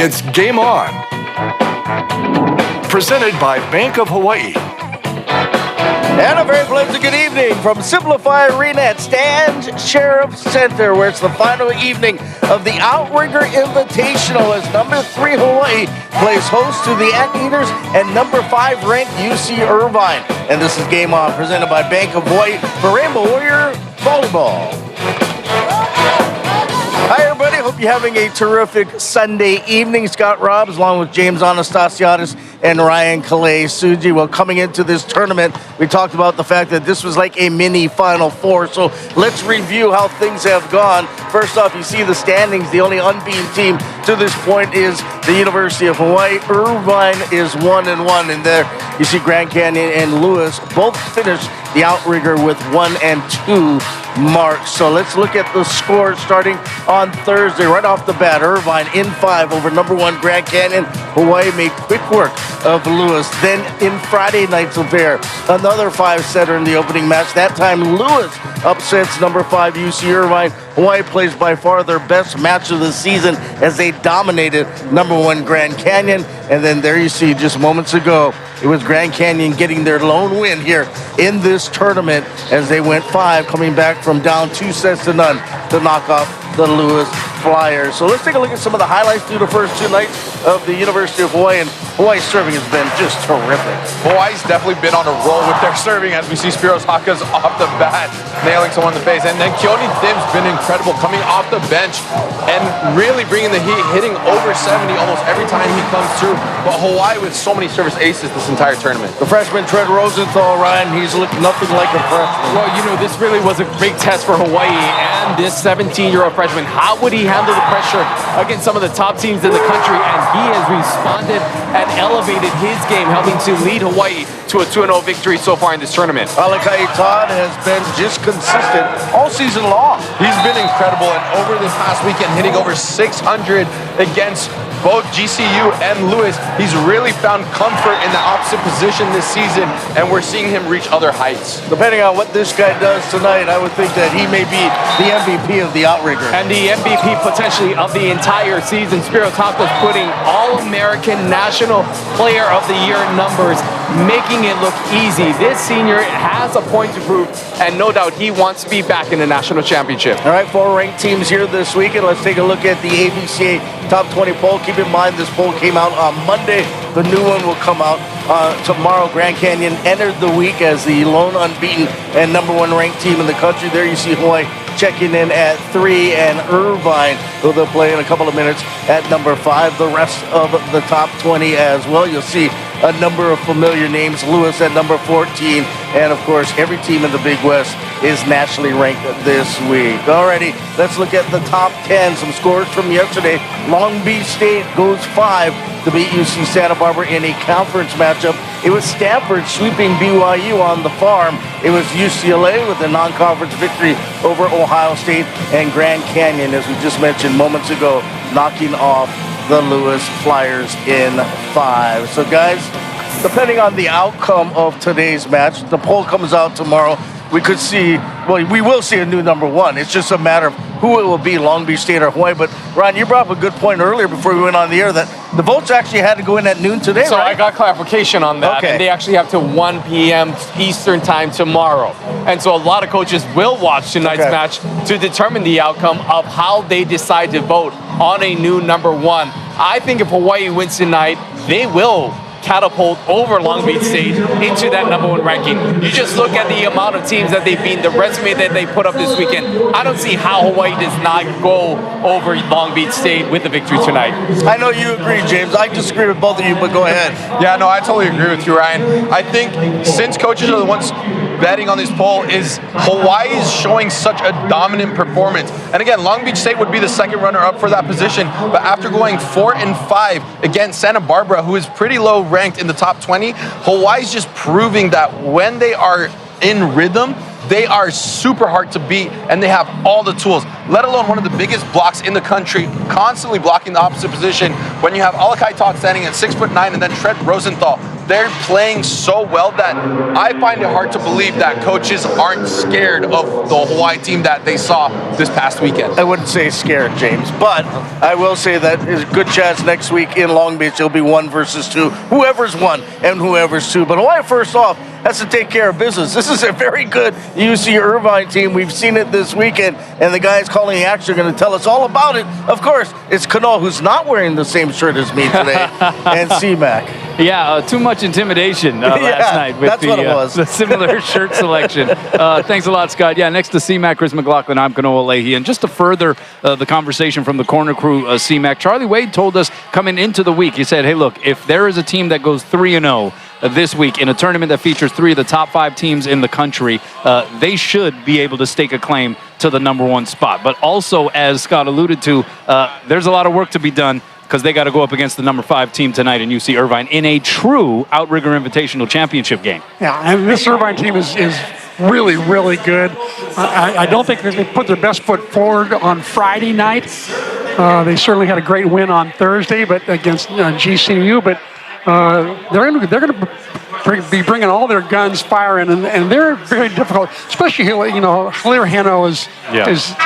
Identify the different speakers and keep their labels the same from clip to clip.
Speaker 1: It's Game On. Presented by Bank of Hawaii.
Speaker 2: And a very pleasant good evening from Simplify Arena at Stan's Sheriff Center, where it's the final evening of the Outrigger Invitational as number 3 Hawaii plays host to the Anteaters and number 5 ranked UC Irvine. And this is Game On, presented by Bank of Hawaii for Rainbow Warrior Volleyball. Hi, everybody. Hope you're having a terrific Sunday evening. Scott Robbs, along with James Anastasiadis and Ryan Kalei Suji. Well, coming into this tournament, we talked about the fact that this was like a mini Final Four. So let's review how things have gone. First off, you see the standings. The only unbeaten team to this point is the University of Hawaii. Irvine is 1-1, and there you see Grand Canyon and Lewis both finished the Outrigger with 1 and 2 marks. So let's look at the scores starting on Thursday. Right off the bat, Irvine in 5 over number 1 Grand Canyon. Hawaii made quick work of Lewis. Then in Friday night's affair, another 5-setter in the opening match. That time Lewis upsets number 5 UC Irvine. Hawaii plays by far their best match of the season as they dominated number 1 Grand Canyon. And then there you see just moments ago, it was Grand Canyon getting their lone win here in this tournament as they went 5, coming back from down 2-0 to knock off the Lewis Flyers. So let's take a look at some of the highlights through the first 2 nights of the University of Hawaii. And Hawaii's serving has been just terrific.
Speaker 3: Hawaii's definitely been on a roll with their serving as we see Spyros Chakas off the bat, nailing someone in the face. And then Keone Tim's been incredible coming off the bench and really bringing the heat, hitting over 70 almost every time he comes through. But Hawaii with so many service aces this entire tournament.
Speaker 2: The freshman Trent Rosenthal, Ryan, he's looked nothing like a freshman.
Speaker 4: Well, you know, this really was a big test for Hawaii and this 17-year-old freshman. How would he handle the pressure against some of the top teams in the country? And he has responded and elevated his game, helping to lead Hawaii to a 2-0 victory so far in this tournament.
Speaker 2: Alakai Todd has been just consistent all season long.
Speaker 3: He's been incredible, and over this past weekend, hitting over 600 against both GCU and Lewis. He's really found comfort in the opposite position this season, and we're seeing him reach other heights.
Speaker 2: Depending on what this guy does tonight, I would think that he may be the MVP of the Outrigger.
Speaker 4: And the MVP potentially of the entire season. Spyros Chakas putting All-American National Player of the Year numbers, making it look easy. This senior has a point to prove, and no doubt he wants to be back in the national championship.
Speaker 2: All right, 4 ranked teams here this week, and let's take a look at the ABCA Top 20 poll. Keep in mind, this poll came out on Monday. The new one will come out tomorrow. Grand Canyon entered the week as the lone unbeaten and number 1 ranked team in the country. There you see Hawaii checking in at 3, and Irvine, who they'll play in a couple of minutes, at number 5. The rest of the top 20 as well. You'll see a number of familiar names. Lewis at number 14, and of course, every team in the Big West is nationally ranked this week. Alrighty, let's look at the top 10. Some scores from yesterday. Long Beach State goes 5 to beat UC Santa Barbara in a conference matchup. It was Stanford sweeping BYU on the farm. It was UCLA with a non-conference victory over Ohio State, and Grand Canyon, as we just mentioned moments ago, knocking off the Lewis Flyers in 5. So guys, depending on the outcome of today's match, the poll comes out tomorrow. We could see, well, we will see a new number 1. It's just a matter of who it will be, Long Beach State or Hawaii. But Ron, you brought up a good point earlier before we went on the air that the votes actually had to go in at noon today,
Speaker 4: so
Speaker 2: right?
Speaker 4: I got clarification on that.
Speaker 2: Okay.
Speaker 4: And they actually have to 1 p.m. Eastern time tomorrow. And so a lot of coaches will watch tonight's match to determine the outcome of how they decide to vote on a new number 1. I think if Hawaii wins tonight, they will catapult over Long Beach State into that number 1 ranking. You just look at the amount of teams that they've beaten, the resume that they put up this weekend. I don't see how Hawaii does not go over Long Beach State with the victory tonight.
Speaker 2: I know you agree, James. I disagree with both of you, but go ahead.
Speaker 3: Yeah, no, I totally agree with you, Ryan. I think since coaches are the ones betting on this poll, is Hawaii is showing such a dominant performance. And again, Long Beach State would be the second runner-up for that position, but after going 4 and 5 against Santa Barbara, who is pretty low ranked in the top 20, Hawaii's just proving that when they are in rhythm, They are super hard to beat, and they have all the tools, let alone one of the biggest blocks in the country, constantly blocking the opposite position. When you have Alakai Todd standing at 6'9", and then Trent Rosenthal, they're playing so well that I find it hard to believe that coaches aren't scared of the Hawaii team that they saw this past weekend.
Speaker 2: I wouldn't say scared, James, but I will say that there's a good chance next week in Long Beach it'll be 1 versus 2. Whoever's 1 and whoever's 2. But Hawaii, first off, has to take care of business. This is a very good UC Irvine team. We've seen it this weekend, and the guys calling the action are going to tell us all about it. Of course, it's Kano, who's not wearing the same shirt as me today, and C-Mac.
Speaker 4: Yeah, too much intimidation last night with
Speaker 2: that's what it was.
Speaker 4: The similar shirt selection. Thanks a lot, Scott. Yeah, next to C-Mac, Chris McLaughlin, I'm Kanoa Leahy. And just to further the conversation from the corner crew, C-Mac, Charlie Wade told us coming into the week, he said, hey, look, if there is a team that goes 3-0 this week in a tournament that features 3 of the top 5 teams in the country, they should be able to stake a claim to the #1 spot. But also, as Scott alluded to, there's a lot of work to be done because they got to go up against the #5 team tonight in UC Irvine in a true Outrigger Invitational Championship game.
Speaker 5: Yeah, and this Irvine team is really, really good. I don't think they put their best foot forward on Friday night. They certainly had a great win on Thursday, but against GCU. But they're going to be bringing all their guns firing, and they're very difficult. Especially Hilaire Heno is just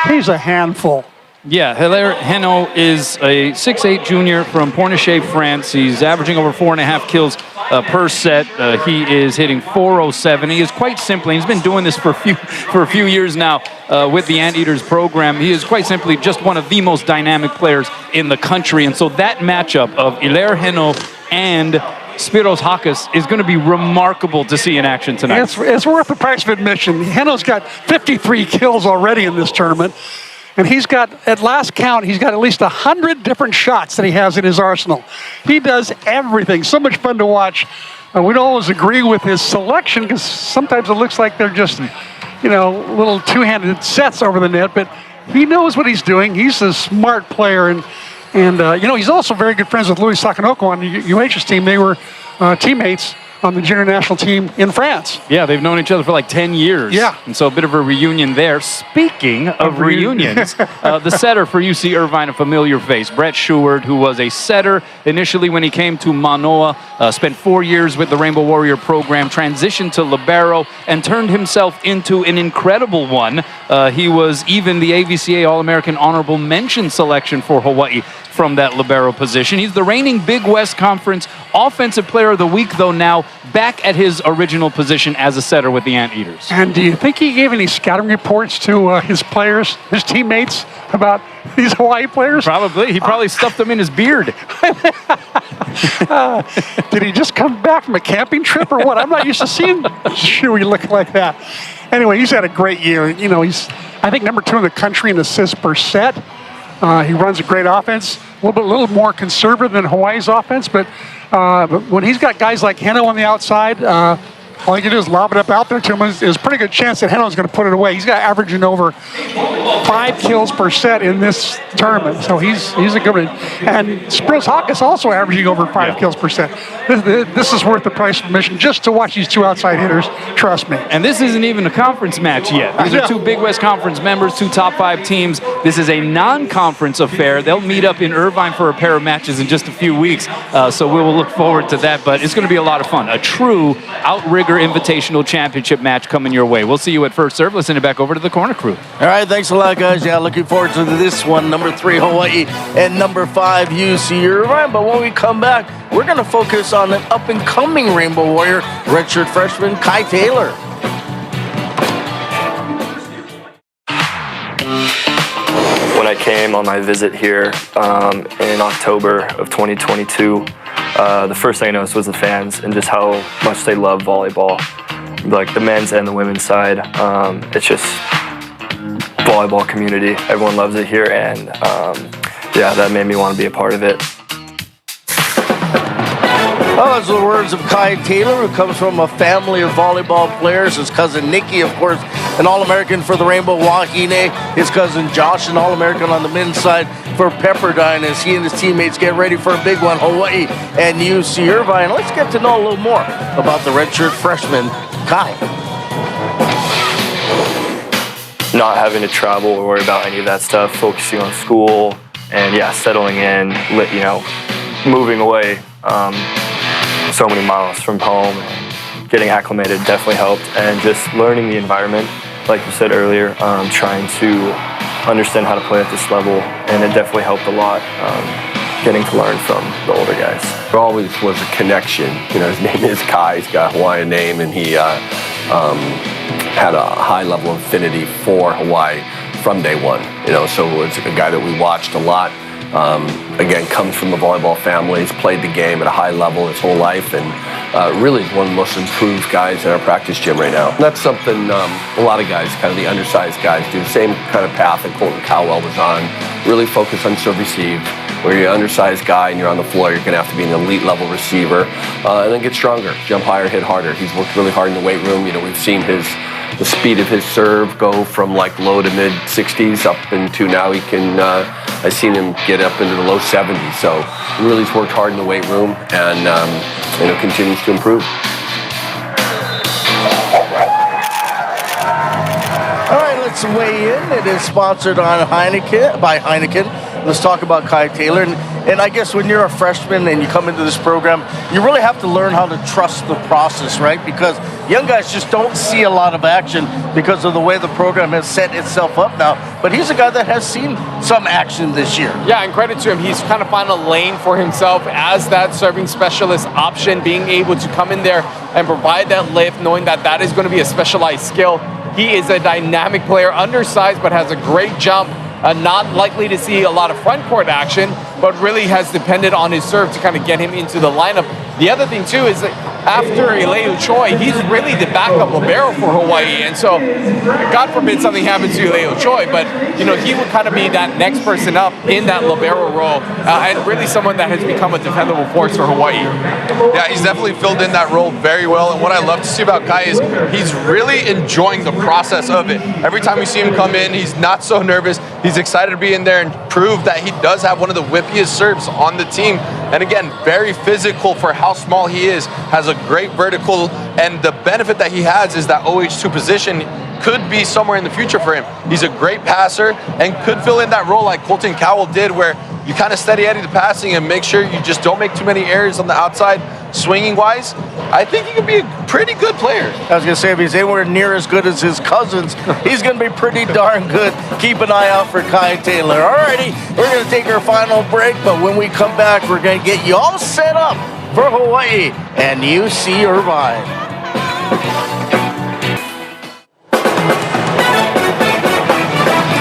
Speaker 5: he's a handful.
Speaker 4: Yeah, Hilaire Heno is a 6'8" junior from Pornichet, France. He's averaging over 4.5 kills per set. He is hitting .407. He is quite simply, he's been doing this for a few years now with the Anteaters program. He is quite simply just one of the most dynamic players in the country. And so that matchup of Hilaire Heno and Spyros Chakas is going to be remarkable to see in action tonight.
Speaker 5: It's worth the price of admission. Heno's got 53 kills already in this tournament. And he's got, at last count, he's got at least 100 different shots that he has in his arsenal. He does everything. So much fun to watch. We don't always agree with his selection because sometimes it looks like they're just, little two-handed sets over the net. But he knows what he's doing. He's a smart player. And he's also very good friends with Louis Sakanoko on the UH's team. They were teammates on the junior national team in France.
Speaker 4: Yeah, they've known each other for like 10 years.
Speaker 5: Yeah.
Speaker 4: And so a bit of a reunion there. Speaking of reunions, the setter for UC Irvine, a familiar face, Brett Sheward, who was a setter initially when he came to Mānoa, spent 4 years with the Rainbow Warrior program, transitioned to libero, and turned himself into an incredible one. He was even the AVCA All-American Honorable Mention selection for Hawaii from that libero position. He's the reigning Big West Conference Offensive Player of the Week, though now back at his original position as a setter with the Anteaters.
Speaker 5: And do you think he gave any scouting reports to his players, his teammates, about these Hawaii players?
Speaker 4: Probably. He probably stuffed them in his beard.
Speaker 5: Did he just come back from a camping trip or what? I'm not used to seeing Shuey look like that. Anyway, he's had a great year. He's, I think, #2 in the country in assists per set. He runs a great offense, a little more conservative than Hawaii's offense, but when he's got guys like Heno on the outside, all you can do is lob it up out there to him. There's a pretty good chance that Heno's going to put it away. He's got averaging over 5 kills per set in this tournament, so he's a good one. And Spyros Chakas also averaging over 5 kills per set. This is worth the price of admission just to watch these 2 outside hitters. Trust me.
Speaker 4: And this isn't even a conference match yet. These are 2 Big West Conference members, 2 top 5 teams. This is a non-conference affair. They'll meet up in Irvine for a pair of matches in just a few weeks, so we will look forward to that. But it's going to be a lot of fun. A true Outrigger Invitational Championship match coming your way. We'll see you at first serve. Let's send it back over to the corner crew.
Speaker 2: All right, thanks a lot, guys. Yeah, looking forward to this one. #3 Hawaii and #5 UC Irvine. But when we come back, we're going to focus on an up-and-coming Rainbow Warrior, redshirt freshman Kai Taylor.
Speaker 6: When I came on my visit here in October of 2022, the first thing I noticed was the fans and just how much they love volleyball, like the men's and the women's side. It's just volleyball community. Everyone loves it here, and that made me want to be a part of it.
Speaker 2: Well, those are the words of Kai Taylor, who comes from a family of volleyball players. His cousin Nikki, of course, an All-American for the Rainbow Wahine. His cousin Josh, an All-American on the men's side for Pepperdine, as he and his teammates get ready for a big one, Hawaii and UC Irvine. Let's get to know a little more about the redshirt freshman, Kai.
Speaker 6: not having to travel or worry about any of that stuff, focusing on school, and yeah, settling in, moving away so many miles from home, getting acclimated definitely helped, and just learning the environment, like you said earlier, trying to understand how to play at this level, and it definitely helped a lot, getting to learn from the older guys.
Speaker 7: There always was a connection. His name is Kai, he's got a Hawaiian name, and he had a high level of affinity for Hawaii from day one. So it's a guy that we watched a lot. Again, comes from a volleyball family. He's played the game at a high level his whole life, and really is one of the most improved guys in our practice gym right now. And that's something a lot of guys, kind of the undersized guys, do the same kind of path that Colton Cowell was on. Really focus on serve receive. Where you're an undersized guy and you're on the floor, you're going to have to be an elite level receiver, and then get stronger, jump higher, hit harder. He's worked really hard in the weight room. We've seen the speed of his serve go from like low to mid 60s up into now he can. I've seen him get up into the low 70s. So really, he's worked hard in the weight room and continues to improve.
Speaker 2: All right, let's weigh in. It is sponsored by Heineken. Let's talk about Kai Taylor. And I guess when you're a freshman and you come into this program, you really have to learn how to trust the process, right? Because young guys just don't see a lot of action because of the way the program has set itself up now. But he's a guy that has seen some action this year.
Speaker 4: Yeah, and credit to him. He's kind of found a lane for himself as that serving specialist option, being able to come in there and provide that lift, knowing that that is going to be a specialized skill. He is a dynamic player, undersized, but has a great jump. Not likely to see a lot of front court action, but really has depended on his serve to kind of get him into the lineup. The other thing, too, is that after Ileu Choi, he's really the backup libero for Hawaii. And so, God forbid something happens to Ileu Choi, but, he would kind of be that next person up in that libero role, and really someone that has become a defendable force for Hawaii.
Speaker 3: Yeah, he's definitely filled in that role very well. And what I love to see about Kai is he's really enjoying the process of it. Every time we see him come in, he's not so nervous. He's excited to be in there and prove that he does have one of the whippiest serves on the team. And again, very physical for how small he is, has a great vertical, and the benefit that he has is that OH2 position could be somewhere in the future for him. He's a great passer and could fill in that role like Colton Cowell did, where you kind of steady Eddie the passing and make sure you just don't make too many errors on the outside swinging wise. I think he could be a pretty good player.
Speaker 2: I was going to say, if he's anywhere near as good as his cousins, he's going to be pretty darn good. Keep an eye out for Kai Taylor. Alrighty, we're going to take our final break, but when we come back, we're going to get you all set up for Hawaii and UC Irvine.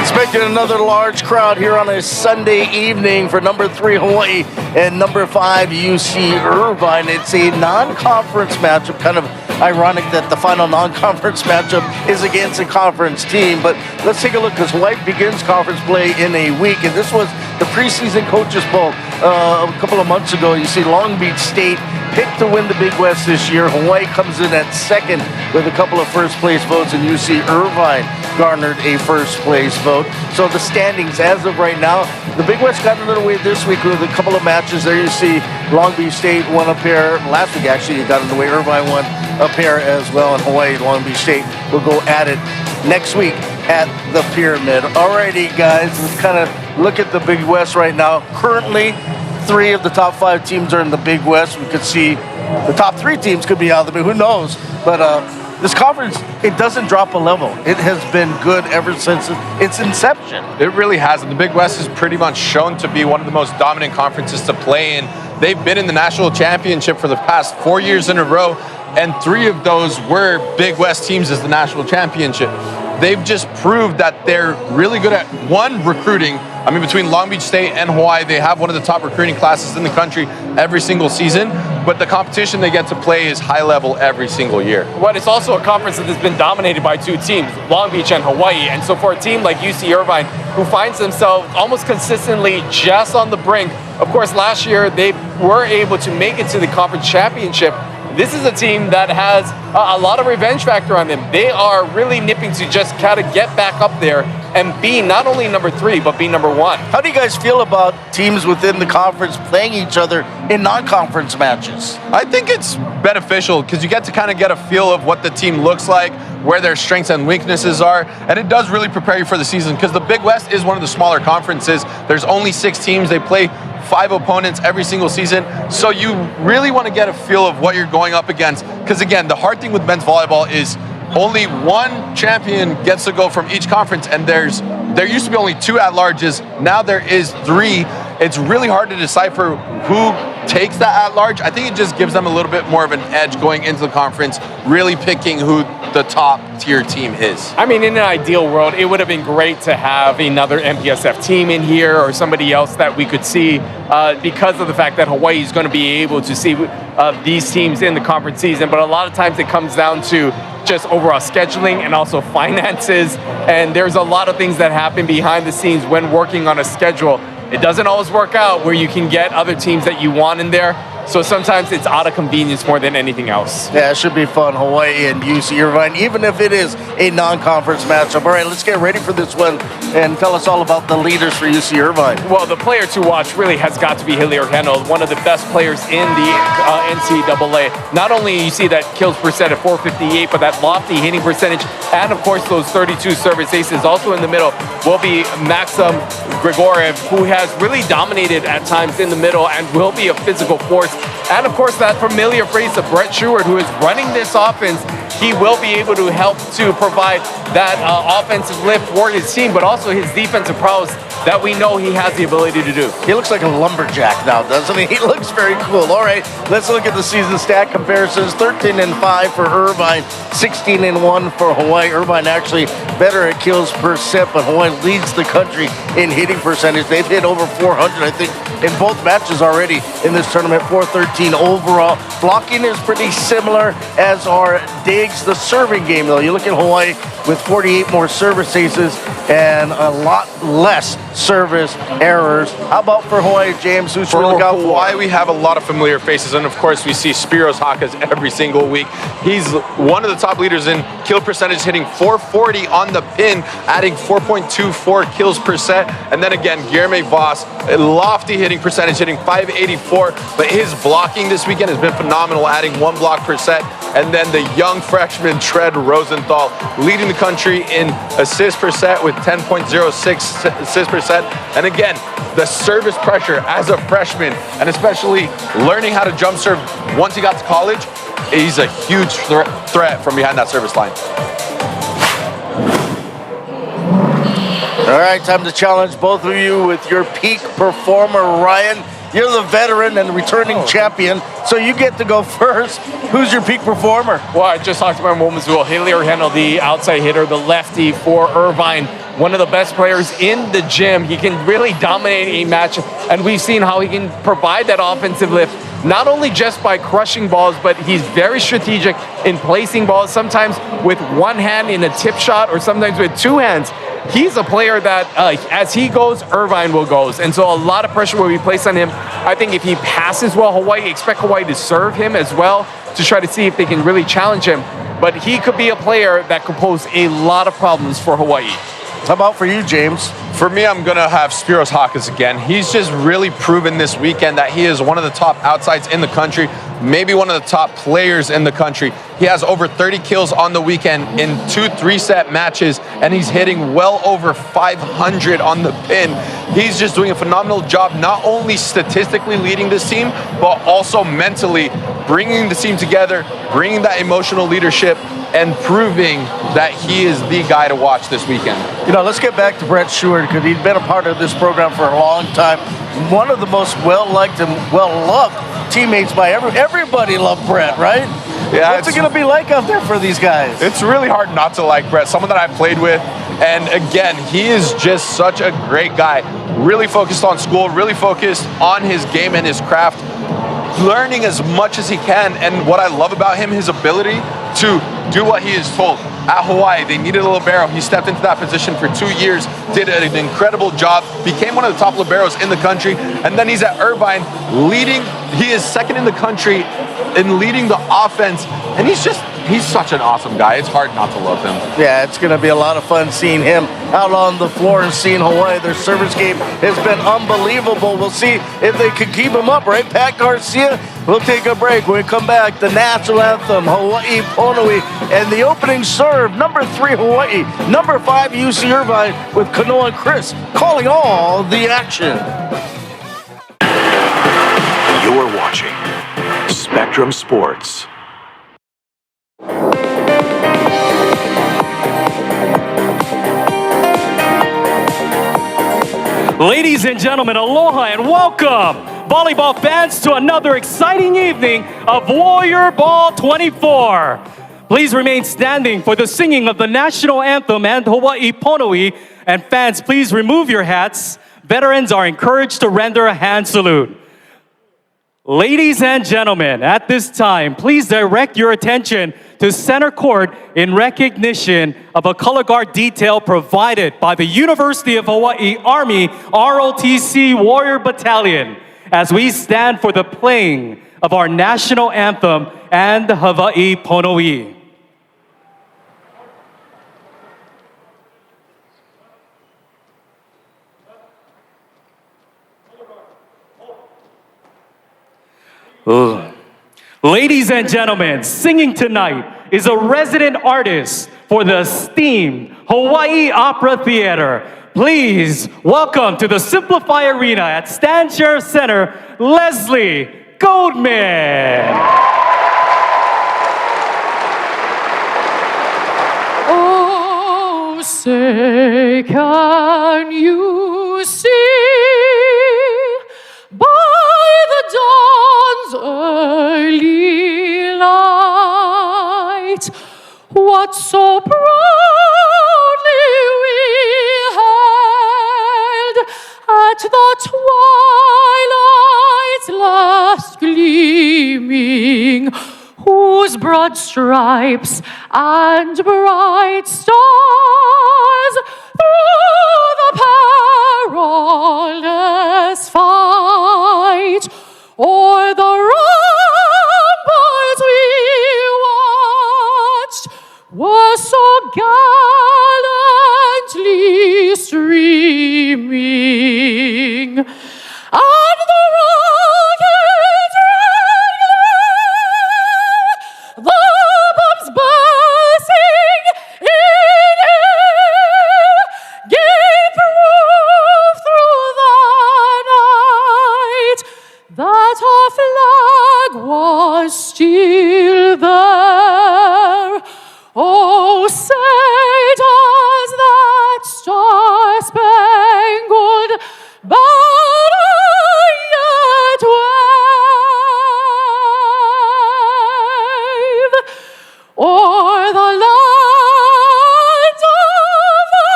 Speaker 2: Expecting another large crowd here on a Sunday evening for number 3 Hawaii and number 5 UC Irvine. It's a non-conference matchup. Kind of ironic that the final non-conference matchup is against a conference team. But let's take a look, because Hawaii begins conference play in a week, and this was the preseason coaches poll a couple of months ago. You see Long Beach State picked to win the Big West this year. Hawaii comes in at second with a couple of first place votes, and UC Irvine garnered a first place vote. So the standings as of right now, the Big West got underway this week with a couple of matches. There you see Long Beach State won a pair. Last week actually it got underway. Irvine won a pair as well, and Hawaii and Long Beach State will go at it next week at the Pyramid. Alrighty guys, let's kind of look at the Big West right now. Currently, 3 of the top 5 teams are in the Big West. We could see the top 3 teams could be out of the Big, who knows? But this conference, it doesn't drop a level. It has been good ever since its inception.
Speaker 3: It really has. And the Big West is pretty much shown to be one of the most dominant conferences to play in. They've been in the national championship for the past 4 years in a row, and 3 of those were Big West teams as the national championship. They've just proved that they're really good at, one, recruiting. I mean, between Long Beach State and Hawaii, they have one of the top recruiting classes in the country every single season, but the competition they get to play is high level every single year.
Speaker 4: But it's also a conference that has been dominated by 2 teams, Long Beach and Hawaii. And so for a team like UC Irvine, who finds themselves almost consistently just on the brink, of course, last year they were able to make it to the conference championship, this is a team that has a lot of revenge factor on them. They are really nipping to just kind of get back up there and be not only number 3, but be number 1.
Speaker 2: How do you guys feel about teams within the conference playing each other in non-conference matches?
Speaker 3: I think it's beneficial because you get to kind of get a feel of what the team looks like, where their strengths and weaknesses are, and it does really prepare you for the season because the Big West is one of the smaller conferences. There's only 6 teams. They play 5 opponents every single season, so you really want to get a feel of what you're going up against because, again, the hard thing with men's volleyball is only 1 champion gets to go from each conference, and there used to be only 2 at-larges. Now there is 3. It's really hard to decipher who takes that at-large. I think it just gives them a little bit more of an edge going into the conference, really picking who the top-tier team is.
Speaker 4: I mean, in an ideal world, it would have been great to have another MPSF team in here or somebody else that we could see because of the fact that Hawaii is going to be able to see these teams in the conference season. But a lot of times it comes down to just overall scheduling and also finances. And there's a lot of things that happen behind the scenes when working on a schedule. It doesn't always work out where you can get other teams that you want in there. So sometimes it's out of convenience more than anything else.
Speaker 2: Yeah, it should be fun. Hawaii and UC Irvine, even if it is a non-conference matchup. All right, let's get ready for this one and tell us all about the leaders for UC Irvine.
Speaker 4: Well, the player to watch really has got to be Hillier Heno, one of the best players in the NCAA. Not only you see that kills percent at 458, but that lofty hitting percentage, and of course those 32 service aces. Also in the middle will be Maxim Grigoriev, who has really dominated at times in the middle and will be a physical force. And of course, that familiar face of Brett Stewart, who is running this offense. He will be able to help to provide that offensive lift for his team, but also his defensive prowess that we know he has the ability to do.
Speaker 2: He looks like a lumberjack now, doesn't he? He looks very cool. All right, let's look at the season stat comparisons. 13-5 for Irvine, 16-1 for Hawaii. Irvine actually better at kills percent, but Hawaii leads the country in hitting percentage. They've hit over 400, I think, in both matches already in this tournament, 413 overall. Blocking is pretty similar, as are digs. The serving game, though, you look at Hawaii with 48 more service aces and a lot less service errors. How about for Hawaii, James? Who's really got for?
Speaker 3: Hawaii, we have a lot of familiar faces, and of course we see Spyros Chakas every single week. He's one of the top leaders in kill percentage, hitting 440 on the pin, adding 4.24 kills per set. And then again, Guillermo Voss, a lofty hitting percentage, hitting 584, but his blocking this weekend has been phenomenal, adding 1 block per set. And then the young freshman Tread Rosenthal leading the country in assists per set with 10.06 assists per set. And again, the service pressure as a freshman, and especially learning how to jump serve once he got to college, he's a huge threat from behind that service line.
Speaker 2: All right, time to challenge both of you with your peak performer, Ryan. You're the veteran and returning champion, so you get to go first. Who's your peak performer?
Speaker 4: Well, I just talked about moments ago. Hillier Heno, the outside hitter, the lefty for Irvine, one of the best players in the gym. He can really dominate a match, and we've seen how he can provide that offensive lift, not only just by crushing balls, but he's very strategic in placing balls, sometimes with one hand in a tip shot or sometimes with 2 hands. He's a player that, as he goes, Irvine will go. And so a lot of pressure will be placed on him. I think if he passes well, expect Hawaii to serve him as well to try to see if they can really challenge him. But he could be a player that could pose a lot of problems for Hawaii.
Speaker 2: How about for you, James?
Speaker 3: For me, I'm going to have Spyros Chakas again. He's just really proven this weekend that he is one of the top outsides in the country, maybe one of the top players in the country. He has over 30 kills on the weekend in 2 3-set matches, and he's hitting well over 500 on the pin. He's just doing a phenomenal job, not only statistically leading this team, but also mentally bringing the team together, bringing that emotional leadership, and proving that he is the guy to watch this weekend.
Speaker 2: You know, let's get back to Brett Stewart, because he's been a part of this program for a long time. One of the most well-liked and well-loved teammates by everybody loved Brett, right?
Speaker 3: Yeah,
Speaker 2: What's it going to be like out there for these guys?
Speaker 3: It's really hard not to like Brett, someone that I've played with. And again, he is just such a great guy. Really focused on school, really focused on his game and his craft, learning as much as he can. And what I love about him, his ability to do what he is told. At Hawaii, they needed a libero. He stepped into that position for 2 years, did an incredible job, became one of the top liberos in the country, and then he's at Irvine leading. He is second in the country in leading the offense, and he's such an awesome guy. It's hard not to love him.
Speaker 2: Yeah, it's going to be a lot of fun seeing him out on the floor and seeing Hawaii. Their service game has been unbelievable. We'll see if they can keep him up, right, Pat Garcia? We'll take a break. When we come back, the national anthem, Hawai'i Pono'i, and the opening serve, number 3 Hawaii, number 5 UC Irvine, with Kanoa and Chris calling all the action.
Speaker 1: You're watching Spectrum Sports.
Speaker 8: Ladies and gentlemen, aloha and welcome, volleyball fans, to another exciting evening of Warrior Ball 24. Please remain standing for the singing of the national anthem and Hawai'i Pono'i. And fans, please remove your hats. Veterans are encouraged to render a hand salute. Ladies and gentlemen, at this time, please direct your attention to center court in recognition of a color guard detail provided by the University of Hawaii Army ROTC Warrior Battalion as we stand for the playing of our national anthem and the Hawai'i Pono'i. Ladies and gentlemen, singing tonight is a resident artist for the esteemed Hawaii Opera Theater. Please welcome to the Simplify Arena at Stan Sheriff Center, Leslie Goldman.
Speaker 9: Oh, say, can you see by the dawn's early light what so proudly we held at the twilight's last gleaming, whose broad stripes and bright stars through the perilous fight o'er the ramparts we watched were so gallantly streaming, and the rockets red glare, the bombs bursting in air, gave proof through the night that our flag was still there. Oh, say does that star-spangled banner yet wave o'er the lands of the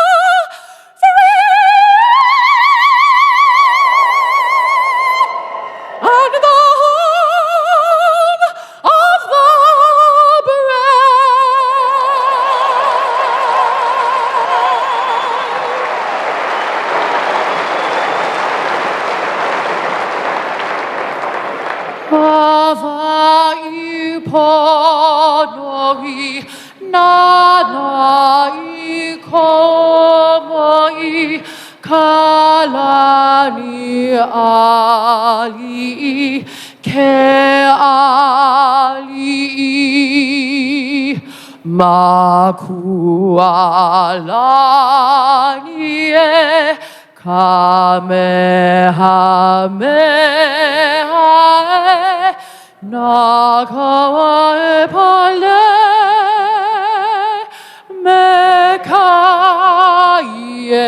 Speaker 9: free and the home of the Hawai'i Pono'i, Nana'i Komoi, Kalani Ali'i, Ke Ali'i, Makualani e Kamehameha e Nakawa e Pale Mekai e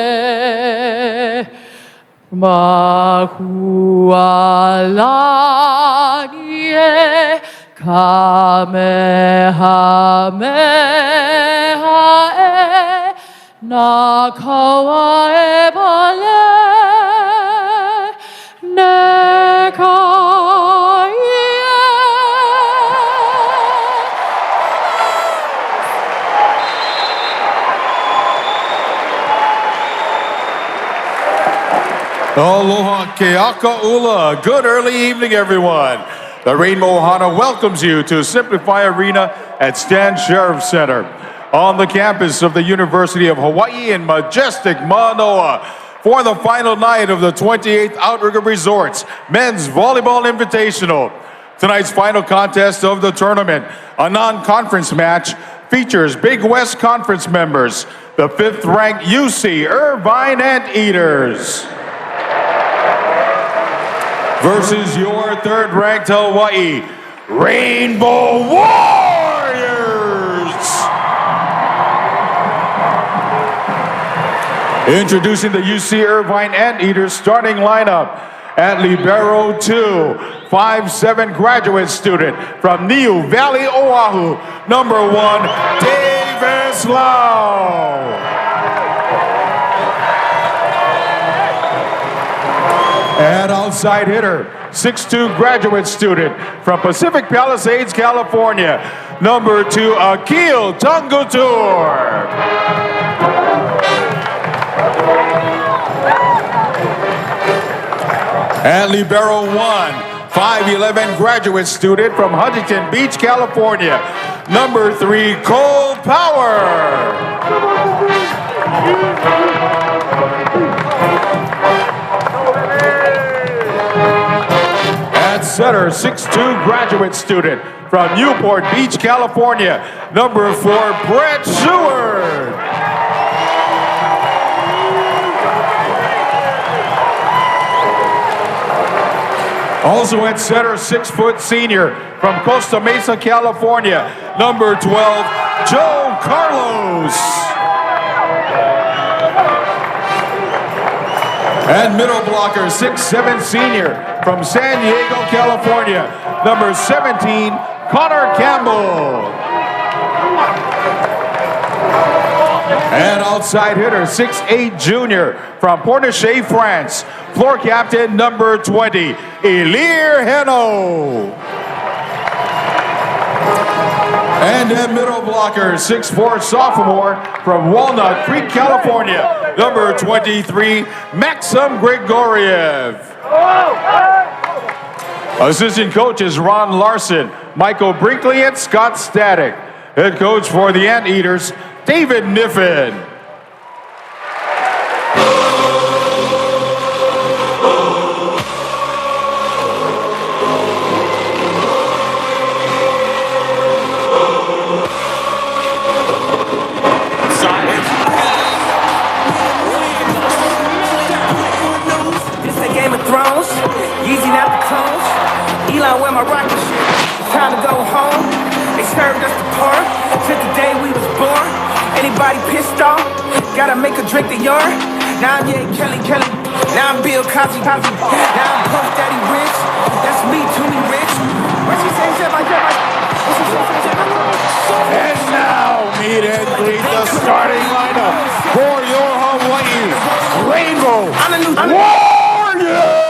Speaker 9: Makualani e Kamehameha e Nakawa e Pale Nekai e.
Speaker 10: Aloha keaka ula. Good early evening, everyone. The Rainbow Ohana welcomes you to Simplify Arena at Stan Sheriff Center on the campus of the University of Hawaii in majestic Mānoa for the final night of the 28th Outrigger Resorts Men's Volleyball Invitational. Tonight's final contest of the tournament, a non-conference match, features Big West Conference members, the 5th-ranked UC Irvine Anteaters versus your 3rd-ranked Hawaii Rainbow Warriors. Introducing the UC Irvine Anteaters starting lineup. At Libero 2, 5'7" graduate student from Niu Valley, Oahu, number 1, Davis Lau. At outside hitter, 6'2" graduate student from Pacific Palisades, California, number 2, Akil Tungutur. And Libero 1, 5'11" graduate student from Huntington Beach, California, number 3, Cole Power. At center, 6'2" graduate student from Newport Beach, California, number 4, Brett Seward. Also at center, 6-foot senior from Costa Mesa, California, number 12, Joe Carlos. And middle blocker, 6'7" senior from San Diego, California, number 17, Connor Campbell. And outside hitter, 6'8" junior from Pornichet, France, floor captain number 20, Elir Heno. And a middle blocker, 6'4" sophomore from Walnut Creek, California, number 23, Maxim Grigoriev. Assistant coaches Ron Larson, Michael Brinkley, and Scott Static. Head coach for the Anteaters, David Niffen.
Speaker 11: Where my rocket ship. Time to go home. They served us the part since the day we was born. Anybody pissed off? Gotta make a drink the yard. Now I'm Kelly. Now I'm Bill Cosby. Now I'm Puff Daddy Rich. That's me, Toonie Rich. What she say?
Speaker 10: And now, meet and greet the starting lineup for your Hawaii Rainbow Warriors.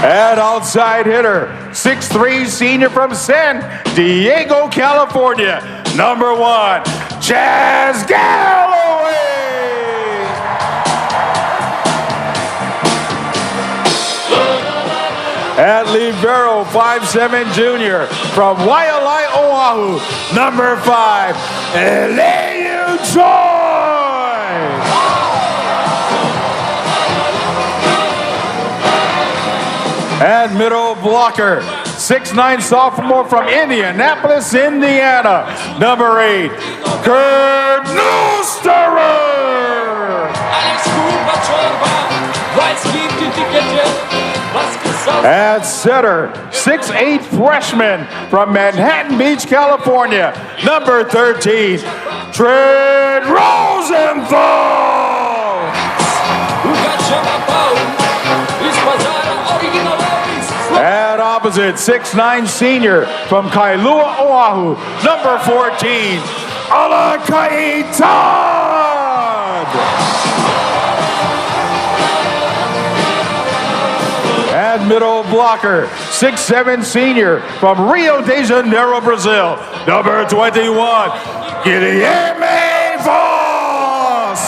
Speaker 10: At outside hitter, 6'3" senior from San Diego, California, number 1, Chaz Galloway. At libero, 5'7" junior from Waialae, Oahu, number 5, Eleu Joy. And middle blocker, 6'9" sophomore from Indianapolis, Indiana, number 8, Kurt Neusterer. At center, 6'8" freshman from Manhattan Beach, California, number 13, Trent Rosenthal. At opposite, 6'9" senior from Kailua, Oahu, number 14, Alakai Todd. At middle blocker, 6'7" senior from Rio de Janeiro, Brazil, number 21, Guilherme Voss.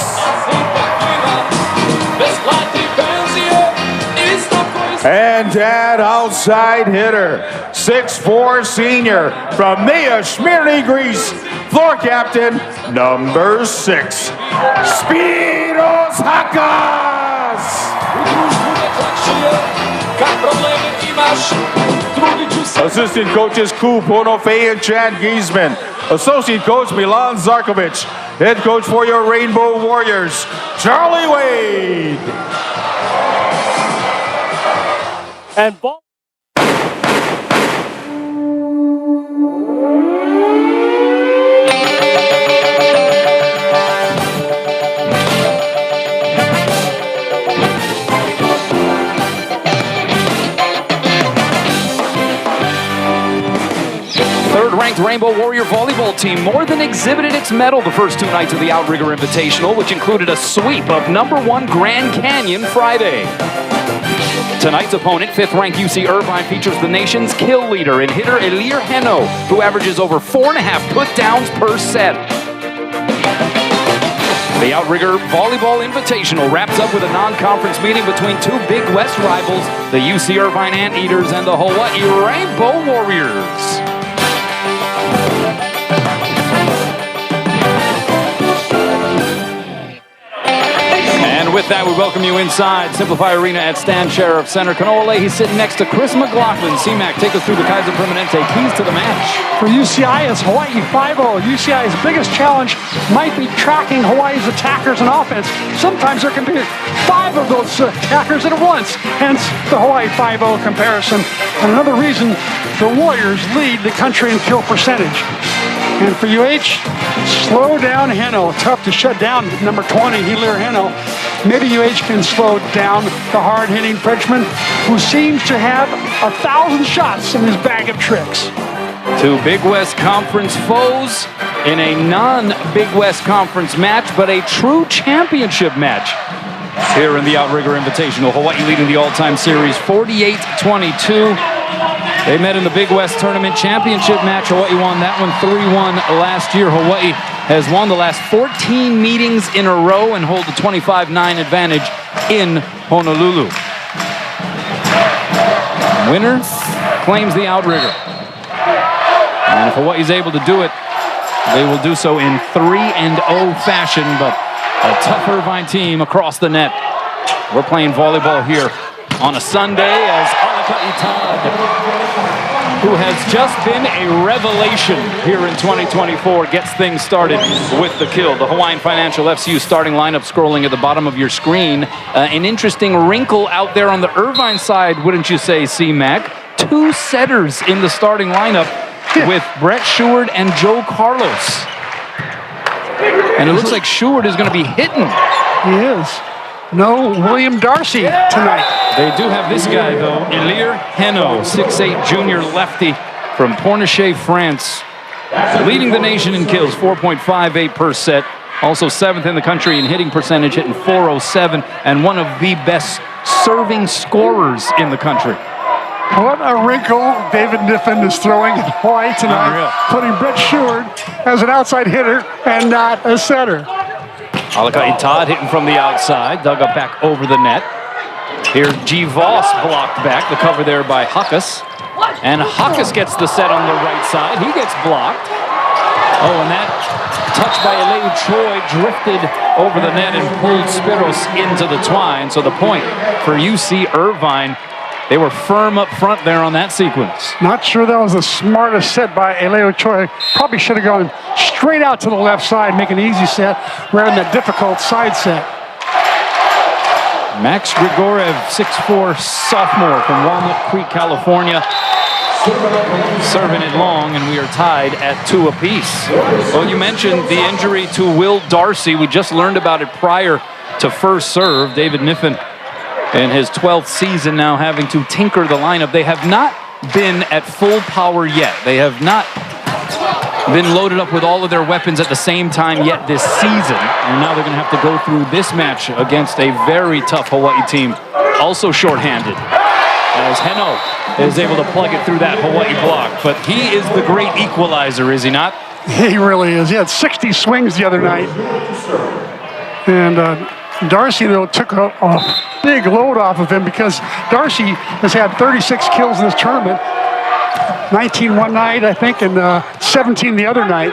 Speaker 10: And at outside hitter, 6'4" senior from Nea Smyrni, Greece, floor captain, number 6, Spyros Chakas. Assistant coaches Ku Ponofe and Chad Giesman. Associate coach Milan Zarkovic. Head coach for your Rainbow Warriors, Charlie Wade.
Speaker 8: And
Speaker 12: third-ranked Rainbow Warrior volleyball team more than exhibited its mettle the first 2 nights of the Outrigger Invitational, which included a sweep of #1 Grand Canyon Friday. Tonight's opponent, 5th-ranked UC Irvine, features the nation's kill leader in hitter Elir Heno, who averages over 4.5 put-downs per set. The Outrigger Volleyball Invitational wraps up with a non-conference meeting between 2 Big West rivals, the UC Irvine Anteaters and the Hawaii Rainbow Warriors. With that, we welcome you inside Simplify Arena at Stan Sheriff Center. Kanoa he's sitting next to Chris McLaughlin. C-Mac, take us through the Kaiser Permanente keys to the match.
Speaker 5: For UCI, it's Hawaii 5-0. UCI's biggest challenge might be tracking Hawaii's attackers in offense. Sometimes there can be 5 of those attackers at once, hence the Hawaii 5-0 comparison. And another reason the Warriors lead the country in kill percentage. And for UH, slow down Heno. Tough to shut down number 20, Elir Heno. Maybe UH can slow down the hard-hitting Frenchman who seems to have 1,000 shots in his bag of tricks.
Speaker 12: 2 Big West Conference foes in a non-Big West Conference match, but a true championship match here in the Outrigger Invitational. Hawaii leading the all-time series 48-22. They met in the Big West Tournament Championship match. Hawaii won that one 3-1 last year. Hawaii has won the last 14 meetings in a row and holds a 25-9 advantage in Honolulu. Winner claims the Outrigger. And if Hawaii's able to do it, they will do so in 3-0 fashion, but a tough Irvine team across the net. We're playing volleyball here on a Sunday as who has just been a revelation here in 2024, gets things started with the kill. The Hawaiian Financial FCU starting lineup scrolling at the bottom of your screen. An interesting wrinkle out there on the Irvine side, wouldn't you say, C-Mac? 2 setters in the starting lineup with Brett Sheward and Joe Carlos. And it looks like Sheward is going to be hitting.
Speaker 5: He is. No William Darcy tonight.
Speaker 12: They do have this guy, though, Elir Heno, 6'8" junior lefty from Pornichet, France. Leading the nation in kills, 4.58 per set. Also 7th in the country in hitting percentage, hitting .407, and one of the best serving scorers in the country.
Speaker 5: What a wrinkle David Niffen is throwing at Hawaii tonight,
Speaker 12: Unreal.
Speaker 5: putting Brett Sheward as an outside hitter and not a setter.
Speaker 12: Alakai Todd hitting from the outside, dug up back over the net. Here, G. Voss blocked back, the cover there by Chakas. And Chakas gets the set on the right side. He gets blocked. Oh, and that touch by Eleu Choi drifted over the net and pulled Spyros into the twine. So the point for UC Irvine. They were firm up front there on that sequence.
Speaker 5: Not sure that was the smartest set by Eleu Choi. Probably should have gone straight out to the left side, make an easy set, rather than that difficult side set.
Speaker 12: Max Grigorev, 6'4", sophomore from Walnut Creek, California. Serving it long, and we are tied at 2 apiece. Well, you mentioned the injury to Will Darcy. We just learned about it prior to first serve. David Niffen in his 12th season now having to tinker the lineup. They have not been at full power yet. They have not been loaded up with all of their weapons at the same time yet this season. And now they're going to have to go through this match against a very tough Hawaii team, also shorthanded, as Heno is able to plug it through that Hawaii block. But he is the great equalizer, is he not?
Speaker 5: He really is. He had 60 swings the other night. And Darcy, though, took a big load off of him because Darcy has had 36 kills in this tournament. 19 one night, I think, and 17 the other night.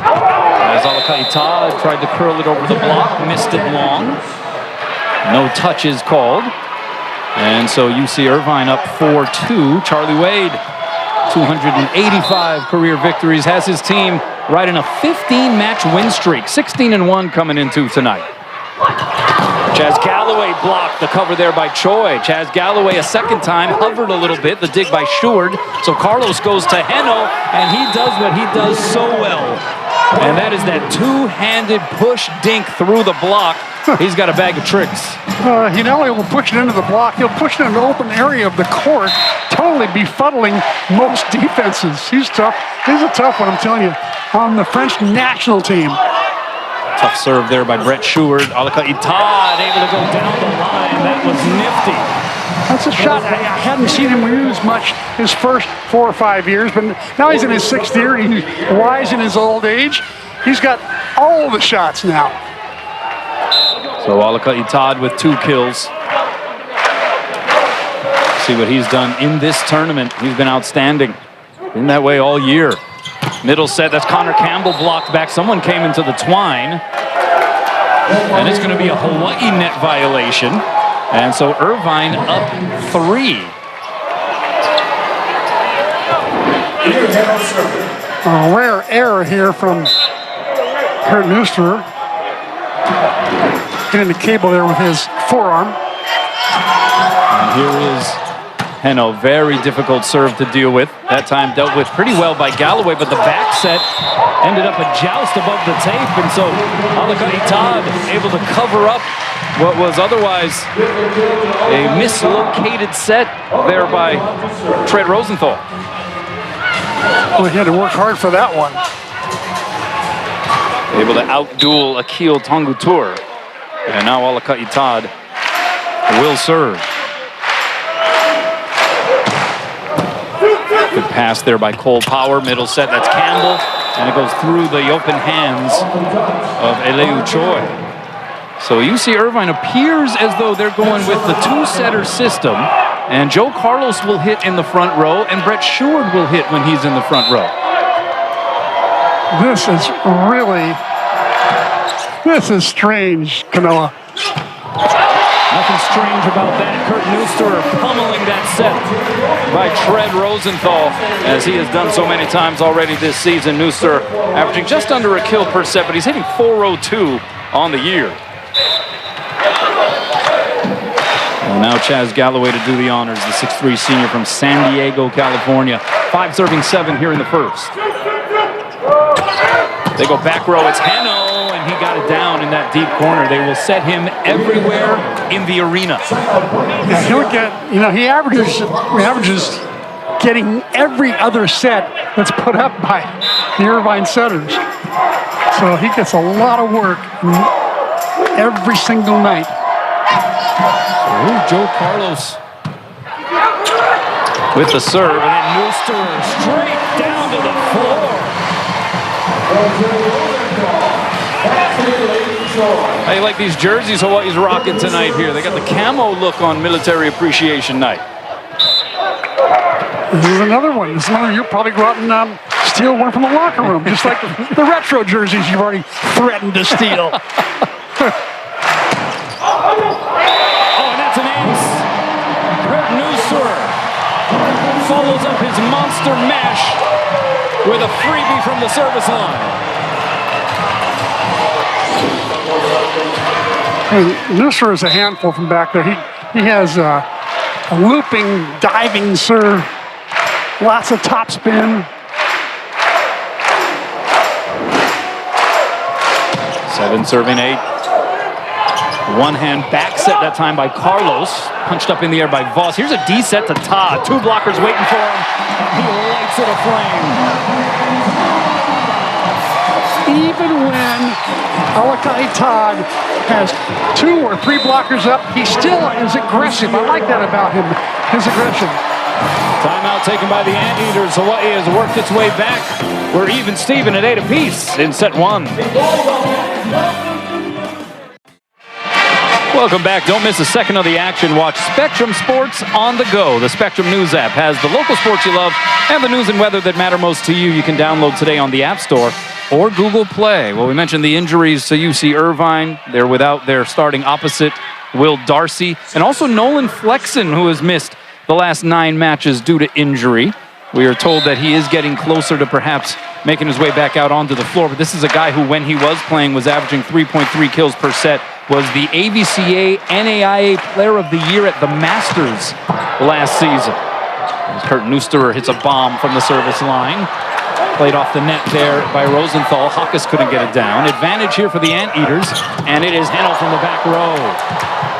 Speaker 12: As Alakai Todd tried to curl it over the block, missed it long. No touches called. And so UC Irvine up 4-2. Charlie Wade, 285 career victories, has his team riding a 15-match win streak. 16-1 coming into tonight. Chaz Galloway blocked the cover there by Choi. Chaz Galloway a second time, hovered a little bit, the dig by Stewart. So Carlos goes to Heno, and he does what he does so well. And that is that two-handed push dink through the block. He's got a bag of tricks.
Speaker 5: He not only will push it into the block, he'll push it in an open area of the court, totally befuddling most defenses. He's tough. He's a tough one, I'm telling you, on the French national team.
Speaker 12: Tough serve there by Brett Stewart. Alakai Todd able to go down the line. That was nifty.
Speaker 5: That's a shot I hadn't seen him use much his first 4 or 5 years, but now he's in his 6th year. He's wise in his old age. He's got all the shots now.
Speaker 12: So Alakai Todd with 2 kills. See what he's done in this tournament. He's been outstanding. Been that way all year. Middle set, that's Connor Campbell blocked back. Someone came into the twine. And it's going to be a Hawai'i net violation. And so Irvine up 3.
Speaker 5: A rare error here from Kurt Neuster. Getting the cable there with his forearm.
Speaker 12: And here is Heno, very difficult serve to deal with. That time dealt with pretty well by Galloway, but the back set ended up a joust above the tape, and so Alakai Todd able to cover up what was otherwise a mislocated set there by Fred Rosenthal.
Speaker 5: Well, he had to work hard for that one.
Speaker 12: Able to outduel Akil Tongutur. And now Alakai Todd will serve. Good pass there by Cole Power. Middle set, that's Campbell. And it goes through the open hands of Eleu Choi. So UC Irvine appears as though they're going with the 2-setter system. And Joe Carlos will hit in the front row, and Brett Stewart will hit when he's in the front row.
Speaker 5: This is strange, Kanoa.
Speaker 12: Nothing strange about that. Kurt Neuster pummeling that set by Fred Rosenthal, as he has done so many times already this season. Neuster averaging just under a kill per set, but he's hitting .402 on the year. And now Chaz Galloway to do the honors, the 6'3" senior from San Diego, California. 5 serving 7 here in the first. They go back row, it's Heno, and he got it down in that deep corner. They will set him everywhere in the arena.
Speaker 5: Yeah, he'll get, he averages getting every other set that's put up by the Irvine setters. So he gets a lot of work every single night.
Speaker 12: Ooh, Joe Carlos with the serve, and then Neuster straight down to the floor. How you like these jerseys Hawaii's rocking tonight here? They got the camo look on Military Appreciation Night.
Speaker 5: This is another one. This is another, you'll probably go out and steal one from the locker room, just like the retro jerseys you've already threatened to steal.
Speaker 12: Kurt Neuster follows up his monster mash with a freebie from the service line.
Speaker 5: Neuster is a handful from back there. He has a looping, diving serve, lots of top spin.
Speaker 12: 7 serving 8. One hand back set that time by Carlos. Punched up in the air by Voss. Here's a D set to Todd. 2 blockers waiting for him. He lights it aflame.
Speaker 5: Even when Alakai Todd has 2 or 3 blockers up, he still is aggressive. I like that about him, his aggression.
Speaker 12: Timeout taken by the Anteaters. Hawaii has worked its way back. We're even Steven at 8 apiece in set 1. Welcome back. Don't miss a second of the action. Watch Spectrum Sports on the go. The Spectrum News app has the local sports you love and the news and weather that matter most to you. You can download today on the App Store or Google Play. Well, we mentioned the injuries to UC Irvine. They're without their starting opposite, Will Darcy, and also Nolan Flexen, who has missed the last 9 matches due to injury. We are told that he is getting closer to perhaps making his way back out onto the floor, but this is a guy who, when he was playing, was averaging 3.3 kills per set, was the AVCA NAIA Player of the Year at the Masters last season. As Kurt Neusterer hits a bomb from the service line. Played off the net there by Rosenthal. Chakas couldn't get it down. Advantage here for the Anteaters, and it is Hennel from the back row.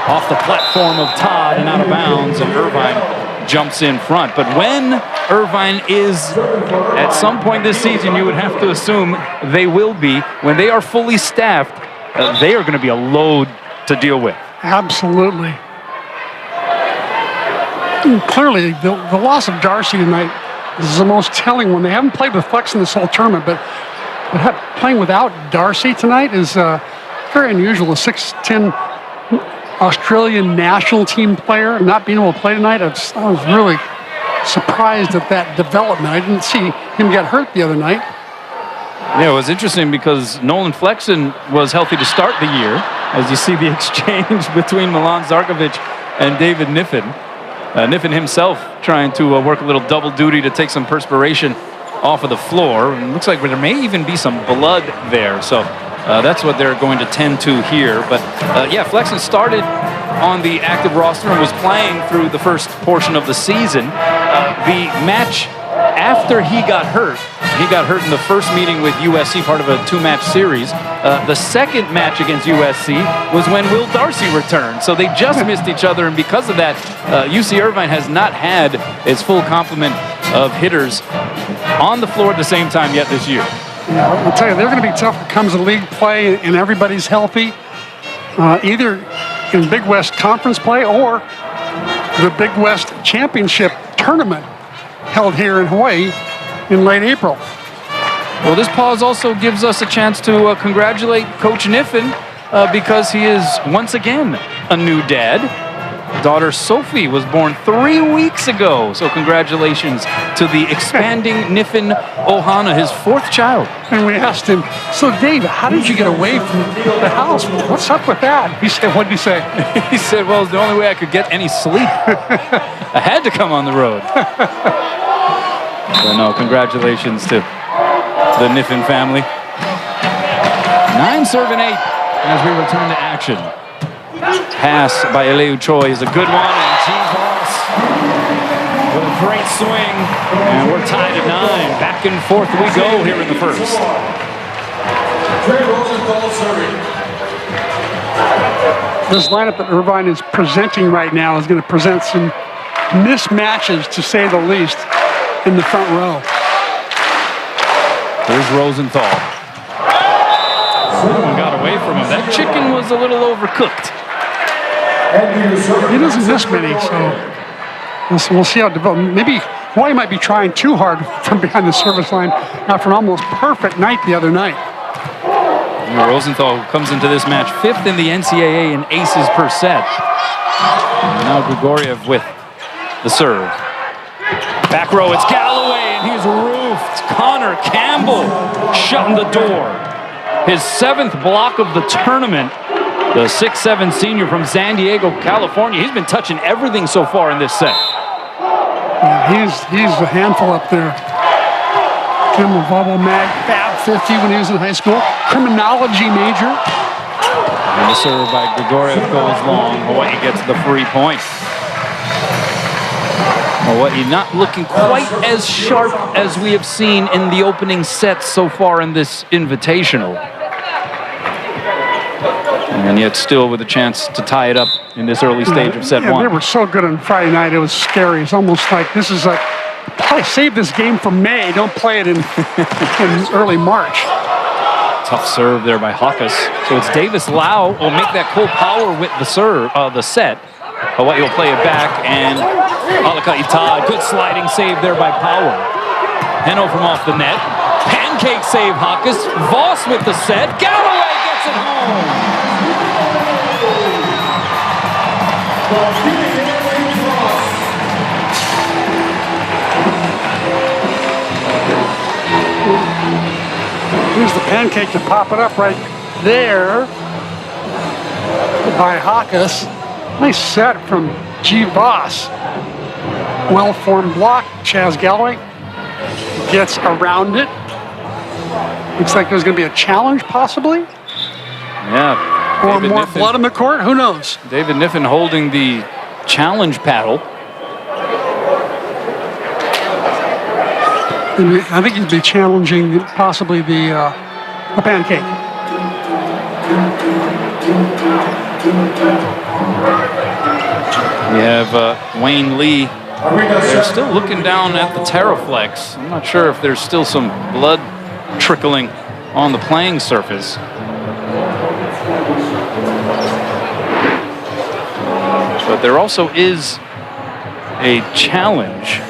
Speaker 12: Off the platform of Todd and out of bounds, and Irvine jumps in front. But when Irvine is, at some point this season, you would have to assume they will be, when they are fully staffed, they are going to be a load to deal with.
Speaker 5: Absolutely. Clearly, the loss of Darcy tonight is the most telling one. They haven't played with Flex in this whole tournament, but playing without Darcy tonight is very unusual. A 6'10" Australian national team player not being able to play tonight. I was really surprised at that development. I didn't see him get hurt the other night.
Speaker 12: Yeah, it was interesting because Nolan Flexen was healthy to start the year, as you see the exchange between Milan Zarkovic and David Niffen. Niffen himself trying to work a little double duty to take some perspiration off of the floor. And it looks like there may even be some blood there. So that's what they're going to tend to here. But yeah, Flexen started on the active roster and was playing through the first portion of the season. The match after he got hurt in the first meeting with USC, part of a 2-match series. The second match against USC was when Will Darcy returned. So they just missed each other, and because of that, UC Irvine has not had its full complement of hitters on the floor at the same time yet this year.
Speaker 5: Yeah, I'll tell you, they're going to be tough when it comes to league play and everybody's healthy, either in Big West Conference play or the Big West Championship Tournament held here in Hawaii in late April.
Speaker 12: Well, this pause also gives us a chance to congratulate Coach Niffen because he is once again a new dad. Daughter Sophie was born 3 weeks ago, so congratulations to the expanding Niffen Ohana, his 4th child.
Speaker 5: And we asked him, so Dave, how did you get away from the house? What's up with that? He said, what did he say?
Speaker 12: He said, well, it's the only way I could get any sleep. I had to come on the road. So no, congratulations to the Niffen family. 9 serve and 8 as we return to action. Pass by Eleu Choi is a good one, and G-Boss with a great swing, and we're tied at 9. Back and forth we go here in the first.
Speaker 5: This lineup that Irvine is presenting right now is going to present some mismatches, to say the least, in the front row.
Speaker 12: There's Rosenthal. That one got away from him. That chicken was a little overcooked.
Speaker 5: He doesn't miss many, so we'll see how it develops. Maybe Hawaii might be trying too hard from behind the service line after an almost perfect night the other night.
Speaker 12: Rosenthal comes into this match 5th in the NCAA in aces per set. And now Grigoriev with the serve. Back row, it's Galloway, and he's roofed. Connor Campbell shutting the door. His 7th block of the tournament. The 6'7" senior from San Diego, California. He's been touching everything so far in this set.
Speaker 5: Yeah, he's a handful up there. Campbell Bubble Mag, Fab 50 when he was in high school. Criminology major.
Speaker 12: And the serve by Grigoriev goes long. Hawaii gets the free point. Hawaii not looking quite as sharp as we have seen in the opening sets so far in this invitational. And yet still with a chance to tie it up in this early stage of set 1.
Speaker 5: They were so good on Friday night, it was scary. It's almost like this is like, probably save this game for May. Don't play it in early March.
Speaker 12: Tough serve there by Chakas. So it's Davis Lau will make that Cole Power with the serve, the set. Hawaii will play it back, and Alakai Todd, good sliding save there by Power. Heno from off the net. Pancake save, Chakas. Voss with the set. Galloway gets it home.
Speaker 5: Here's the pancake to pop it up right there by Chakas. Nice set from G. Voss. Well-formed block. Chaz Galloway gets around it. Looks like there's going to be a challenge, possibly.
Speaker 12: Yeah.
Speaker 5: Or
Speaker 12: David
Speaker 5: more
Speaker 12: Niffen,
Speaker 5: blood in the court. Who knows?
Speaker 12: David Niffen holding the challenge paddle.
Speaker 5: I think he'd be challenging possibly the pancake.
Speaker 12: We have Wayne Lee. They're still looking down at the Terraflex. I'm not sure if there's still some blood trickling on the playing surface. But there also is a challenge.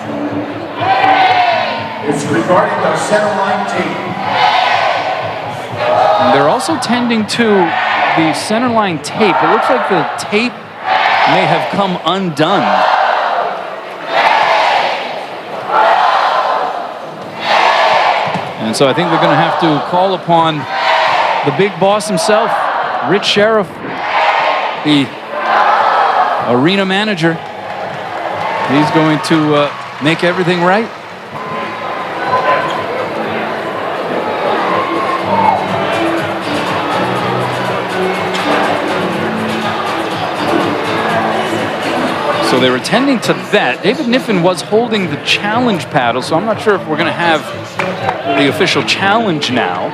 Speaker 10: It's regarding the center line tape.
Speaker 12: They're also tending to the center line tape. It looks like the tape may have come undone. And so I think they're going to have to call upon the big boss himself, Rich Sheriff, the arena manager. He's going to make everything right. So they were tending to that. David Niffen was holding the challenge paddle, so I'm not sure if we're going to have the official challenge now.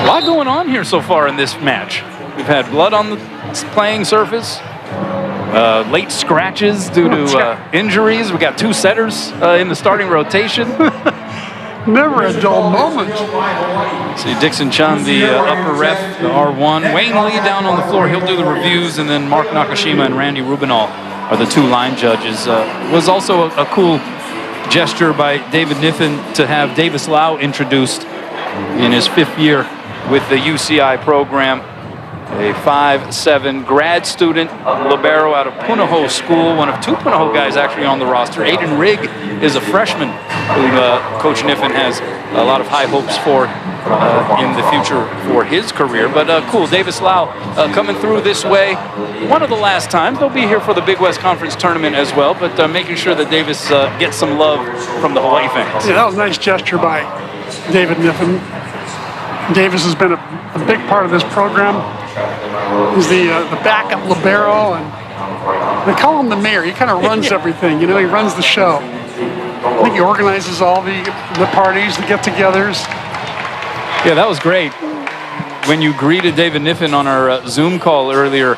Speaker 12: A lot going on here so far in this match. We've had blood on the playing surface, late scratches due to injuries. We got two setters in the starting rotation.
Speaker 5: Never a dull moment.
Speaker 12: See Dixon Chun, the upper ref, the R1. Wayne Lee down on the floor. He'll do the reviews, and then Mark Nakashima and Randy Rubinall are the two line judges. Was also a cool gesture by David Niffen to have Davis Lau introduced in his 5th year with the UCI program. A 5'7" grad student, libero out of Punahou School, one of 2 Punahou guys actually on the roster. Aiden Rigg is a freshman who Coach Niffen has a lot of high hopes for in the future for his career. But cool, Davis Lau coming through this way. One of the last times. They'll be here for the Big West Conference tournament as well, but making sure that Davis gets some love from the Hawaii fans.
Speaker 5: Yeah, that was a nice gesture by David Niffen. Davis has been a big part of this program. He's the backup libero, and they call him the mayor. He kind of runs everything, you know, he runs the show. I think he organizes all the parties, the get-togethers.
Speaker 12: Yeah, that was great. When you greeted David Niffen on our Zoom call earlier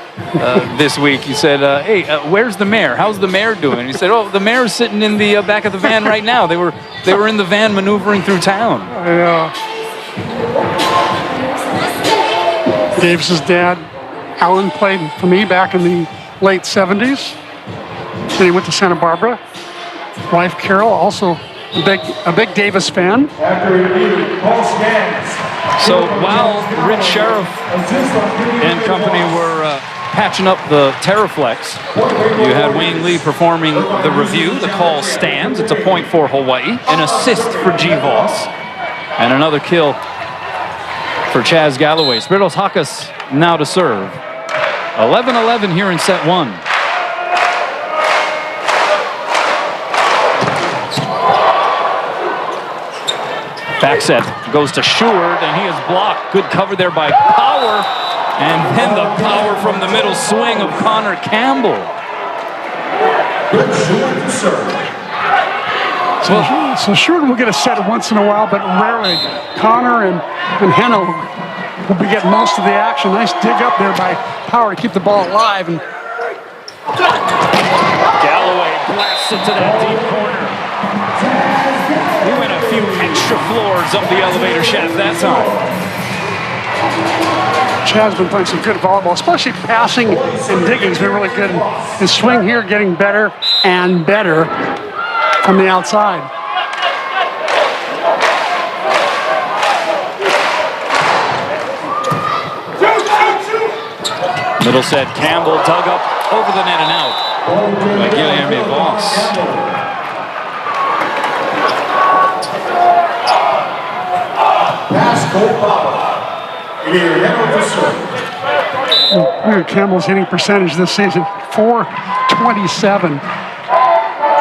Speaker 12: this week, he said, hey, where's the mayor? How's the mayor doing? And he said, oh, the mayor's sitting in the back of the van right now. They were in the van maneuvering through town.
Speaker 5: Yeah. Davis's dad, Alan, played for me back in the late 70s. Then he went to Santa Barbara. Wife Carol, also a big Davis fan.
Speaker 12: So while Rich Sheriff and company were patching up the Terraflex, you had Wayne Lee performing the review. The call stands. It's a point for Hawaii. An assist for G. Voss. And another kill for Chaz Galloway. Spyros Chakas now to serve. 11-11 here in set 1. Back set goes to Sheward, and he is blocked. Good cover there by Power. And then the power from the middle swing of Connor Campbell.
Speaker 5: So Sheward will get a set once in a while, but rarely. Connor and Henno will be getting most of the action. Nice dig up there by Power to keep the ball alive. And
Speaker 12: Galloway blasts it to that deep corner. He went a few extra floors up the elevator shaft that time.
Speaker 5: Chad's been playing some good volleyball, especially passing and digging. He's been really good. His swing here getting better and better from the outside.
Speaker 12: Middle set, Campbell dug up over the net and out by Guilherme Voss.
Speaker 5: Look at Campbell's hitting percentage this season, .427.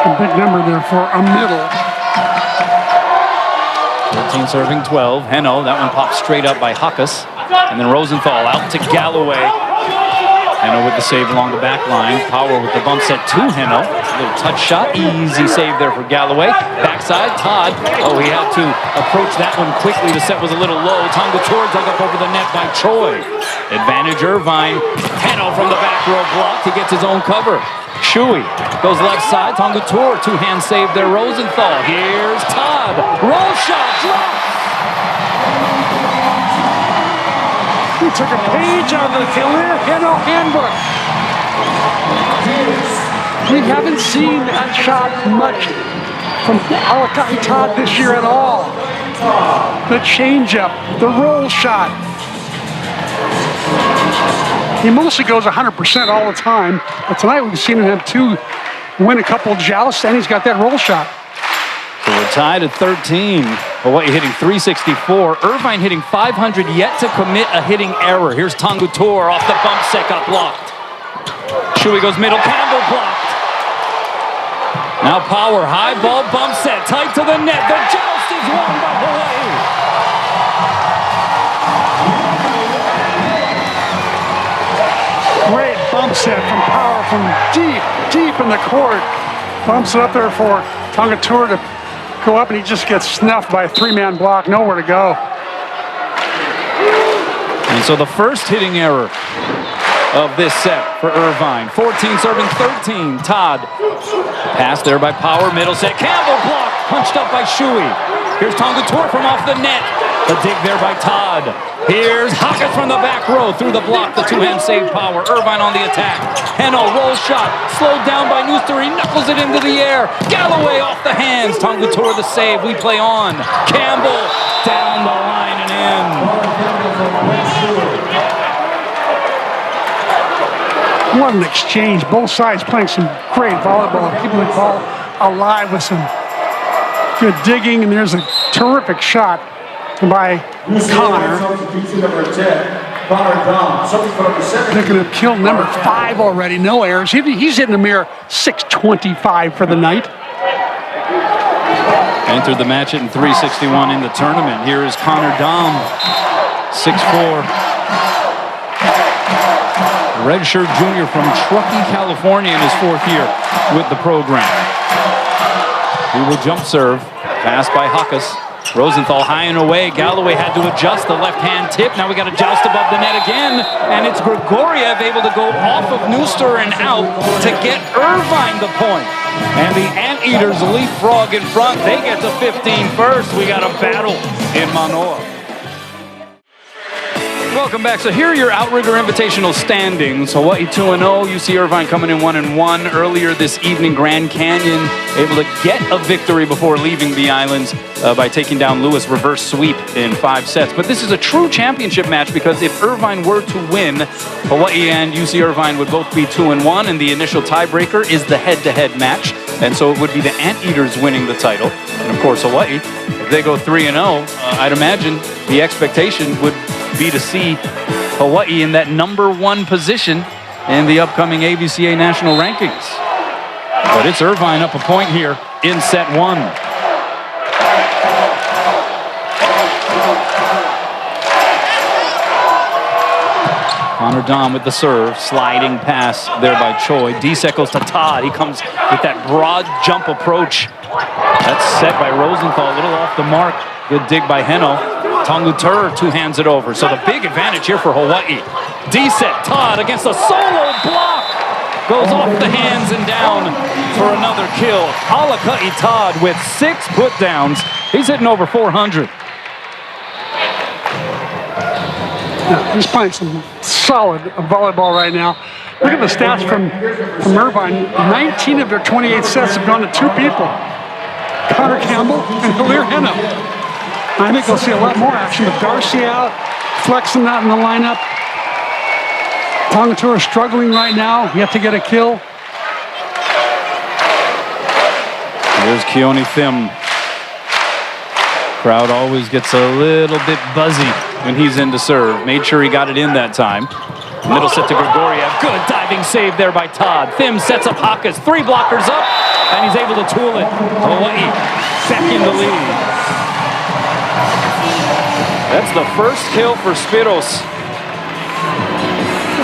Speaker 5: A big number there for a middle.
Speaker 12: 13 serving 12. Heno, that one popped straight up by Chakas. And then Rosenthal out to Galloway. Heno with the save along the back line. Power with the bump set to Heno. A little touch shot. Easy save there for Galloway. Backside, Todd. Oh, he had to approach that one quickly. The set was a little low. Tonga Tour dug up over the net by Choi. Advantage Irvine. Heno from the back row blocked. He gets his own cover. Shui goes left side. Tonga Tour, two-hand save there. Rosenthal. Here's Todd. Roll shot. Drop.
Speaker 5: He took a page out of the Heno handbook. We haven't seen that shot much from Hawai'i Todd this year at all. The changeup, the roll shot. He mostly goes 100% all the time, but tonight we've seen him have win a couple jousts, and he's got that roll shot.
Speaker 12: So we're tied at 13. Hawaii hitting .364. Irvine hitting .500, yet to commit a hitting error. Here's Tonga Tour off the bump set, got blocked. Shui goes middle, Campbell blocked. Now Power, high ball, bump set, tight to the net. The joust is won by Hawaii.
Speaker 5: Great bump set from Power from deep in the court. Bumps it up there for Tonga Tour to go up, and he just gets snuffed by a three-man block. Nowhere to go.
Speaker 12: And so the first hitting error of this set for Irvine. 14 serving 13. Todd. Pass there by Power. Middle set. Campbell blocked. Punched up by Shui. Here's Tonga Tour from off the net. The dig there by Todd. Here's Chakas from the back row through the block. The two-hand save Power. Irvine on the attack. Heno roll shot. Slowed down by Nooster. He knuckles it into the air. Galloway off the hands. Tonga Tour the save. We play on. Campbell down the line and in.
Speaker 5: What an exchange. Both sides playing some great volleyball. Keeping the ball alive with some good digging. And there's a terrific shot by Connor. Picking up kill number 5 already. No errors. He's hitting a mere .625 for the night.
Speaker 12: Entered the match in .361 in the tournament. Here is Connor Dom, 6'4". Redshirt junior from Truckee, California in his 4th year with the program. He will jump serve. Pass by Chakas. Rosenthal high and away. Galloway had to adjust the left-hand tip. Now we got a joust above the net again. And it's Grigoriev able to go off of Nooster and out to get Irvine the point. And the Anteaters leapfrog in front. They get to 15 first. We got a battle in Mānoa. Welcome back. So here are your Outrigger Invitational standings. Hawaii 2-0. UC Irvine coming in 1-1. Earlier this evening, Grand Canyon able to get a victory before leaving the islands by taking down Lewis reverse sweep in 5 sets. But this is a true championship match because if Irvine were to win, Hawaii and UC Irvine would both be 2-1, and the initial tiebreaker is the head-to-head match. And so it would be the Anteaters winning the title. And of course, Hawaii, if they go 3-0, I'd imagine the expectation would be to see Hawaii in that #1 position in the upcoming ABCA national rankings. But it's Irvine up a point here in set 1. Connor Dom with the serve, sliding pass there by Choi. Disek goes to Todd. He comes with that broad jump approach. That's set by Rosenthal, a little off the mark. Good dig by Heno. Tonga Tour two-hands it over. So the big advantage here for Hawaii. Disek, Todd against a solo block. Goes off the hands and down for another kill. Hawai'i Todd with 6 put-downs. He's hitting over 400.
Speaker 5: Yeah, he's playing some solid volleyball right now. Look at the stats from Irvine. 19 of their 28 sets have gone to 2 people. Connor Campbell and Hilaire Heno. I think we'll see a lot more action with Darcy out, Flexen not in the lineup. Tongatua is struggling right now. Yet to get a kill.
Speaker 12: There's Keone Thim. Crowd always gets a little bit buzzy when he's in to serve. Made sure he got it in that time. Middle set to Grigoriev. Good diving save there by Todd. Thim sets up Chakas. 3 blockers up, and he's able to tool it. Hawaii back in the lead. That's the first kill for Spyros.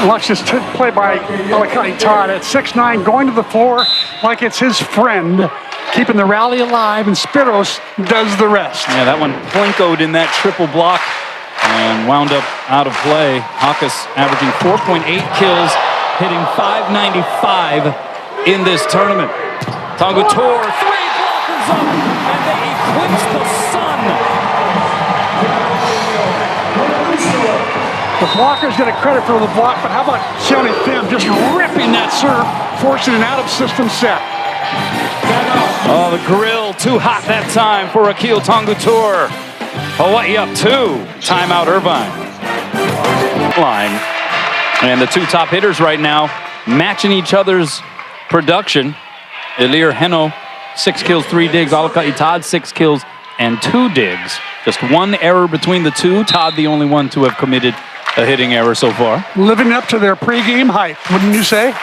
Speaker 5: Watch this play by Alicante Todd at 6'9", going to the floor like it's his friend, keeping the rally alive, and Spyros does the rest.
Speaker 12: Yeah, that one plinkoed in that triple block and wound up out of play. Chakas averaging 4.8 kills, hitting .595 in this tournament. Tongatua, 3 blockers up, and they eclipse the sun.
Speaker 5: The blockers get a credit for the block, but how about Keone Thim just ripping that serve, forcing an out-of-system set.
Speaker 12: Oh, the grill too hot that time for Akil Tongatua. Hawaii up 2. Timeout Irvine. Line. And the 2 top hitters right now matching each other's production. Elir Heno, 6 kills, 3 digs. Alicante Todd, 6 kills and 2 digs. Just 1 error between the 2. Todd the only one to have committed a hitting error so far.
Speaker 5: Living up to their pregame hype, wouldn't you say?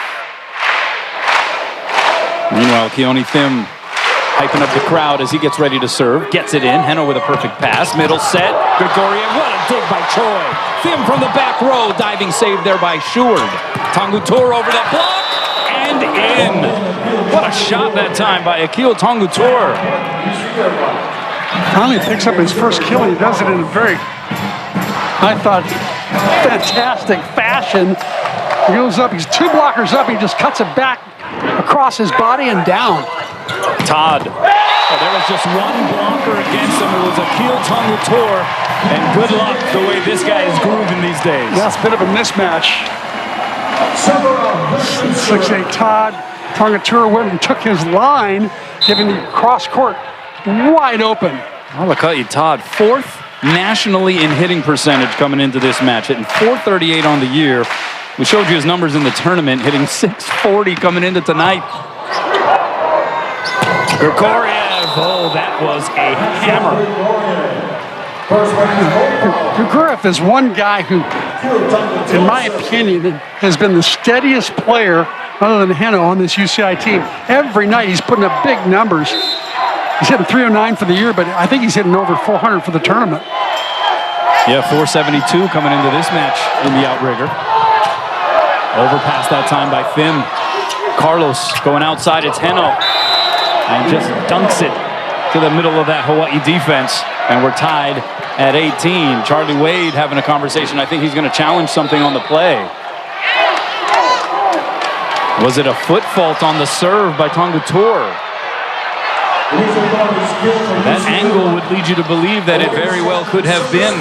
Speaker 12: Meanwhile, Keone Thim hyping up the crowd as he gets ready to serve. Gets it in. Heno with a perfect pass. Middle set. Grigoriev. What a dig by Choi. Thim from the back row. Diving save there by Sheward. Tongatua over that block. And in. What a shot that time by Akil Tongatua.
Speaker 5: Finally picks up his first kill. He does it in a very, I thought, fantastic fashion. He goes up. He's 2 blockers up. He just cuts it back across his body and down.
Speaker 12: Todd. Oh, there was just 1 blocker against him. It was Akil Tongatua. And good luck the way this guy is grooving these days.
Speaker 5: That's a bit of a mismatch. 6'8" Todd. Tongatua went and took his line, giving the cross court wide open.
Speaker 12: Alicante Todd, 4th nationally in hitting percentage coming into this match, hitting .438 on the year. We showed you his numbers in the tournament, hitting .640 coming into tonight. Grigoriev, oh, that was a hammer.
Speaker 5: Grigoriev is one guy who, in my opinion, has been the steadiest player other than Heno on this UCI team. Every night he's putting up big numbers. He's hitting .309 for the year, but I think he's hitting over .400 for the tournament.
Speaker 12: Yeah, .472 coming into this match in the outrigger. Overpass that time by Thim. Carlos going outside, it's Heno. And just dunks it to the middle of that Hawaii defense. And we're tied at 18. Charlie Wade having a conversation. I think he's going to challenge something on the play. Was it a foot fault on the serve by Tongatua? That angle would lead you to believe that it very well could have been.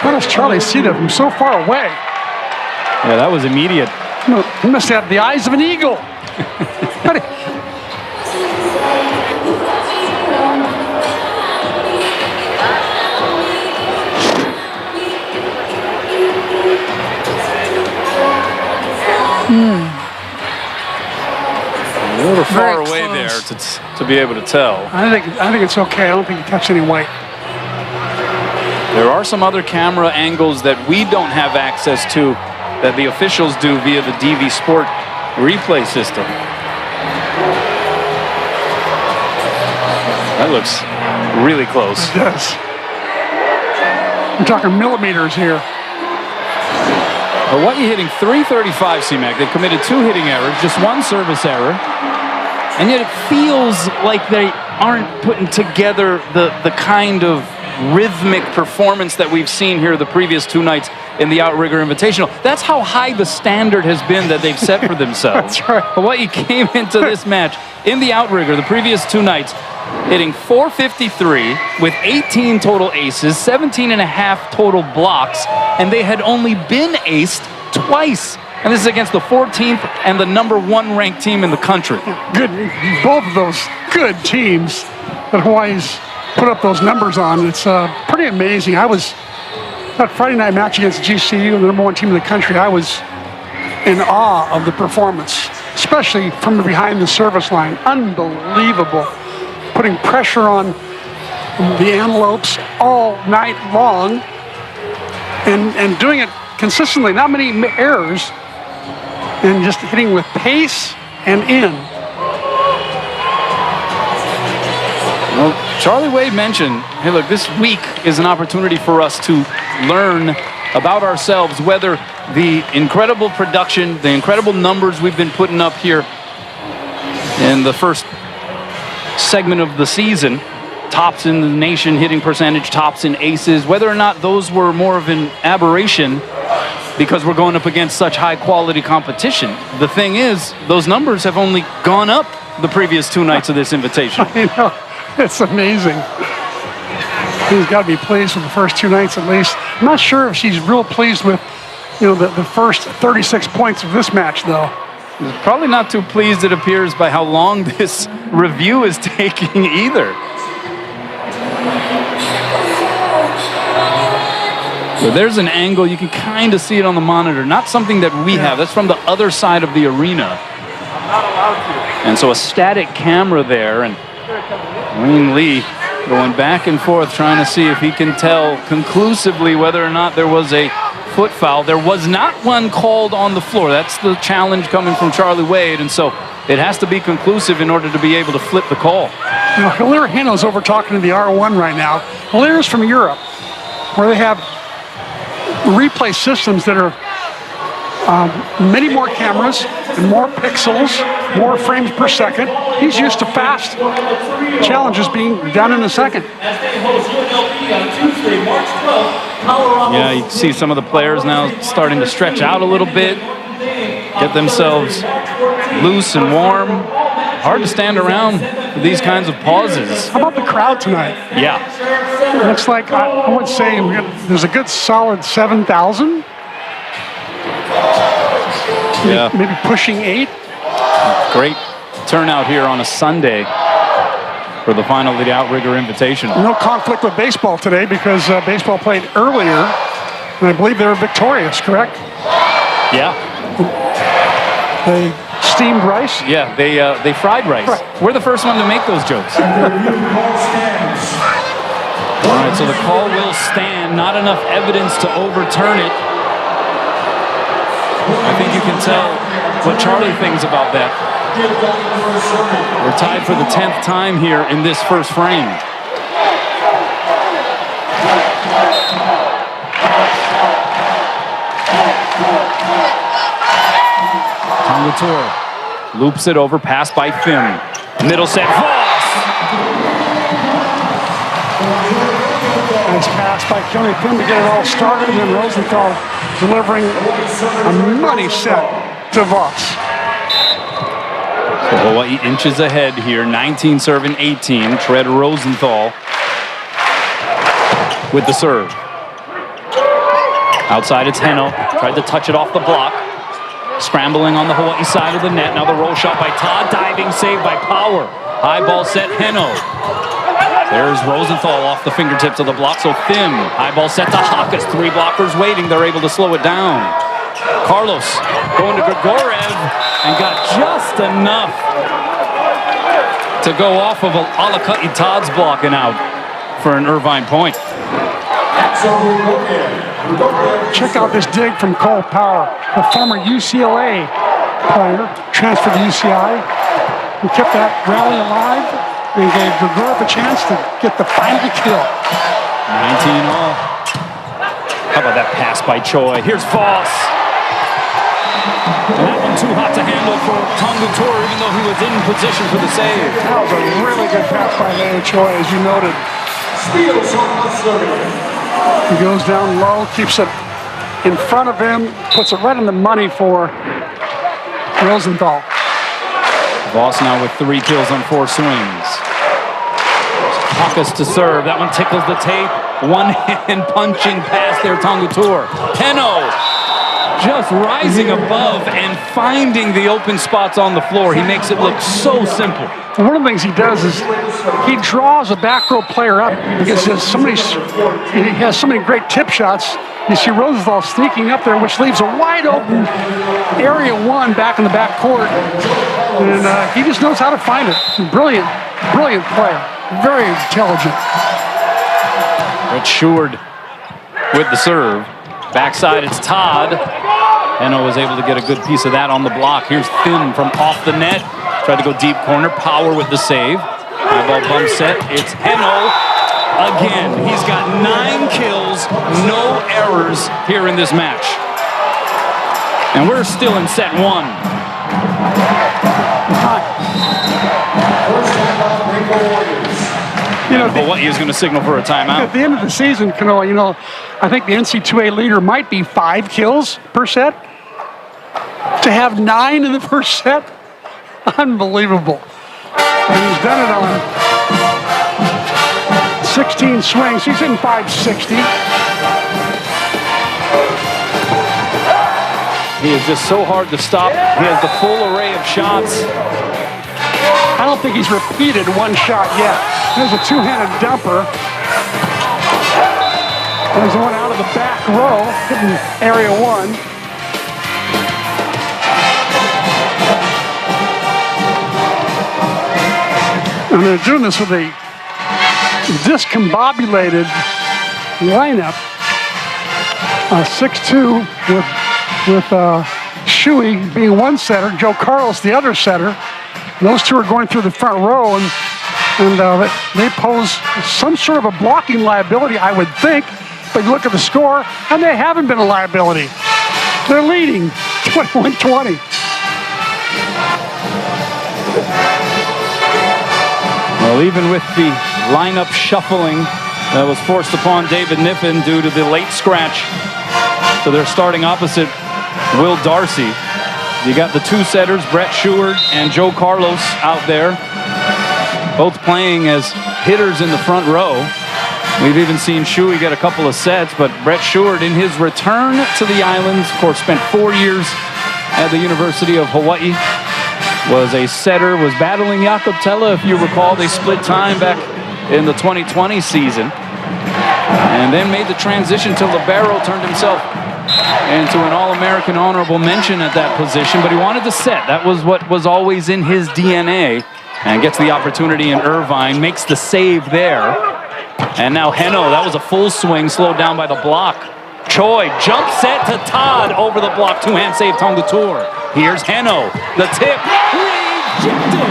Speaker 5: How does Charlie see that from so far away?
Speaker 12: Yeah, that was immediate.
Speaker 5: No, he must have the eyes of an eagle.
Speaker 12: A little far away there to be able to tell.
Speaker 5: I think it's okay. I don't think he touched any white.
Speaker 12: There are some other camera angles that we don't have access to that the officials do via the DV Sport replay system. That looks really close.
Speaker 5: It does. We're talking millimeters here.
Speaker 12: Hawaii hitting .335 CMAC. They've committed 2 hitting errors, just 1 service error. And yet it feels like they aren't putting together the kind of rhythmic performance that we've seen here the previous 2 nights in the Outrigger Invitational. That's how high the standard has been that they've set for themselves.
Speaker 5: That's right.
Speaker 12: Hawaii came into this match in the Outrigger the previous 2 nights hitting .453 with 18 total aces, 17 and a half total blocks, and they had only been aced twice. And this is against the 14th and the #1 ranked team in the country.
Speaker 5: Good, both of those good teams that Hawaii's put up those numbers on. It's pretty amazing. That Friday night match against GCU, the #1 team in the country, I was in awe of the performance, especially from behind the service line. Unbelievable. Putting pressure on the Antelopes all night long and doing it consistently. Not many errors, and just hitting with pace and in.
Speaker 12: Well, Charlie Wade mentioned, hey, look, this week is an opportunity for us to learn about ourselves, whether the incredible production, the incredible numbers we've been putting up here in the first segment of the season, tops in the nation, hitting percentage, tops in aces, whether or not those were more of an aberration because we're going up against such high quality competition. The thing is, those numbers have only gone up the previous 2 nights of this invitation.
Speaker 5: I know. It's amazing. He's got to be pleased with the first 2 nights at least. I'm not sure if she's real pleased with, the first 36 points of this match, though.
Speaker 12: He's probably not too pleased, it appears, by how long this review is taking either. So there's an angle, you can kind of see it on the monitor. Not something that we have. That's from the other side of the arena.
Speaker 5: I'm not allowed to.
Speaker 12: And so a static camera there, and Wayne Lee going back and forth trying to see if he can tell conclusively whether or not there was a foot foul. There was not one called on the floor. That's the challenge coming from Charlie Wade, and so it has to be conclusive in order to be able to flip the call.
Speaker 5: Hilaire Hino's over talking to the R1 right now. Hilaire's from Europe, where they have replay systems that are many more cameras and more pixels, more frames per second. He's used to fast challenges being done in a second.
Speaker 12: Yeah, you see some of the players now starting to stretch out a little bit, get themselves loose and warm. Hard to stand around for these kinds of pauses.
Speaker 5: How about the crowd tonight?
Speaker 12: Yeah.
Speaker 5: Looks like, I would say, there's a good solid 7,000.
Speaker 12: Yeah.
Speaker 5: Maybe pushing 8.
Speaker 12: Great turnout here on a Sunday for the final of the Outrigger Invitational.
Speaker 5: No conflict with baseball today because baseball played earlier, and I believe they were victorious, correct?
Speaker 12: Yeah.
Speaker 5: They steamed rice?
Speaker 12: Yeah, they fried rice.
Speaker 5: Right.
Speaker 12: We're the first one to make those jokes. All right, so the call will stand. Not enough evidence to overturn it. I think you can tell what Charlie thinks about that. We're tied for the 10th time here in this first frame. Tongator loops it over, pass by Fim. Middle set, Voss!
Speaker 5: Nice pass by Keone Fim to get it all started, and then Rosenthal delivering a money set to Voss.
Speaker 12: So Hawaii inches ahead here, 19 serving 18. Tread Rosenthal with the serve. Outside it's Heno, tried to touch it off the block. Scrambling on the Hawaii side of the net. Now the roll shot by Todd, diving save by Power. High ball set Heno. There's Rosenthal off the fingertips of the block, so Thim. High ball set to Chakas. 3 blockers waiting. They're able to slow it down. Carlos going to Grigorev and got just enough to go off of Alakati Todd's blocking out for an Irvine point.
Speaker 5: Check out this dig from Cole Power, the former UCLA player, transferred to UCI. He kept that rally alive and gave Grigorev a chance to get the final kill.
Speaker 12: 19 all. How about that pass by Choi? Here's Voss. And that one too hot to handle for Tongator, even though he was in position for the save.
Speaker 5: That was a really good pass by Leo Choi, as you noted. He goes down low, keeps it in front of him, puts it right in the money for Rosenthal.
Speaker 12: Voss now with 3 kills on 4 swings. Chakas to serve. That one tickles the tape. One-hand punching pass there, Tongator. Heno just rising above and finding the open spots on the floor. He makes it look so simple.
Speaker 5: One of the things he does is he draws a back row player up because he has so many great tip shots. You see Rosenthal sneaking up there, which leaves a wide open area 1 back in the back court. And he just knows how to find it. Brilliant, brilliant player. Very intelligent.
Speaker 12: Brett Sheward with the serve. Backside, it's Todd. Heno was able to get a good piece of that on the block. Here's Thim from off the net. Tried to go deep corner. Power with the save. High ball bump set. It's Heno again. He's got 9 kills, no errors here in this match. And we're still in set 1. You know, Hawaii is going to signal for a timeout.
Speaker 5: At the end of the season, Kanoa, you know, I think the NC2A leader might be 5 kills per set. To have 9 in the first set, unbelievable. And he's done it on 16 swings. He's in 560.
Speaker 12: He is just so hard to stop. He has the full array of shots.
Speaker 5: I don't think he's repeated one shot yet. There's a two-handed dumper. There's one out of the back row, hitting area 1. And they're doing this with a discombobulated lineup. 6-2 with Shuey being one setter, Joe Carlos the other setter. Those two are going through the front row, and they pose some sort of a blocking liability, I would think. But you look at the score, and they haven't been a liability. They're leading 21-20.
Speaker 12: Well, even with the lineup shuffling that was forced upon David Niffen due to the late scratch to their starting opposite, Will Darcy, you got the 2 setters, Brett Sheward and Joe Carlos out there, both playing as hitters in the front row. We've even seen Shuey get a couple of sets, but Brett Sheward in his return to the islands, of course, spent 4 years at the University of Hawaii, was a setter, was battling Jakob Tella, if you recall. They split time back in the 2020 season, and then made the transition to libero, turned himself into an All-American honorable mention at that position, but he wanted to set. That was what was always in his DNA, and gets the opportunity in Irvine, makes the save there. And now Heno, that was a full swing, slowed down by the block. Choi, jump set to Todd over the block, 2-hand save, Tonga Tour. Here's Heno, the tip, rejected.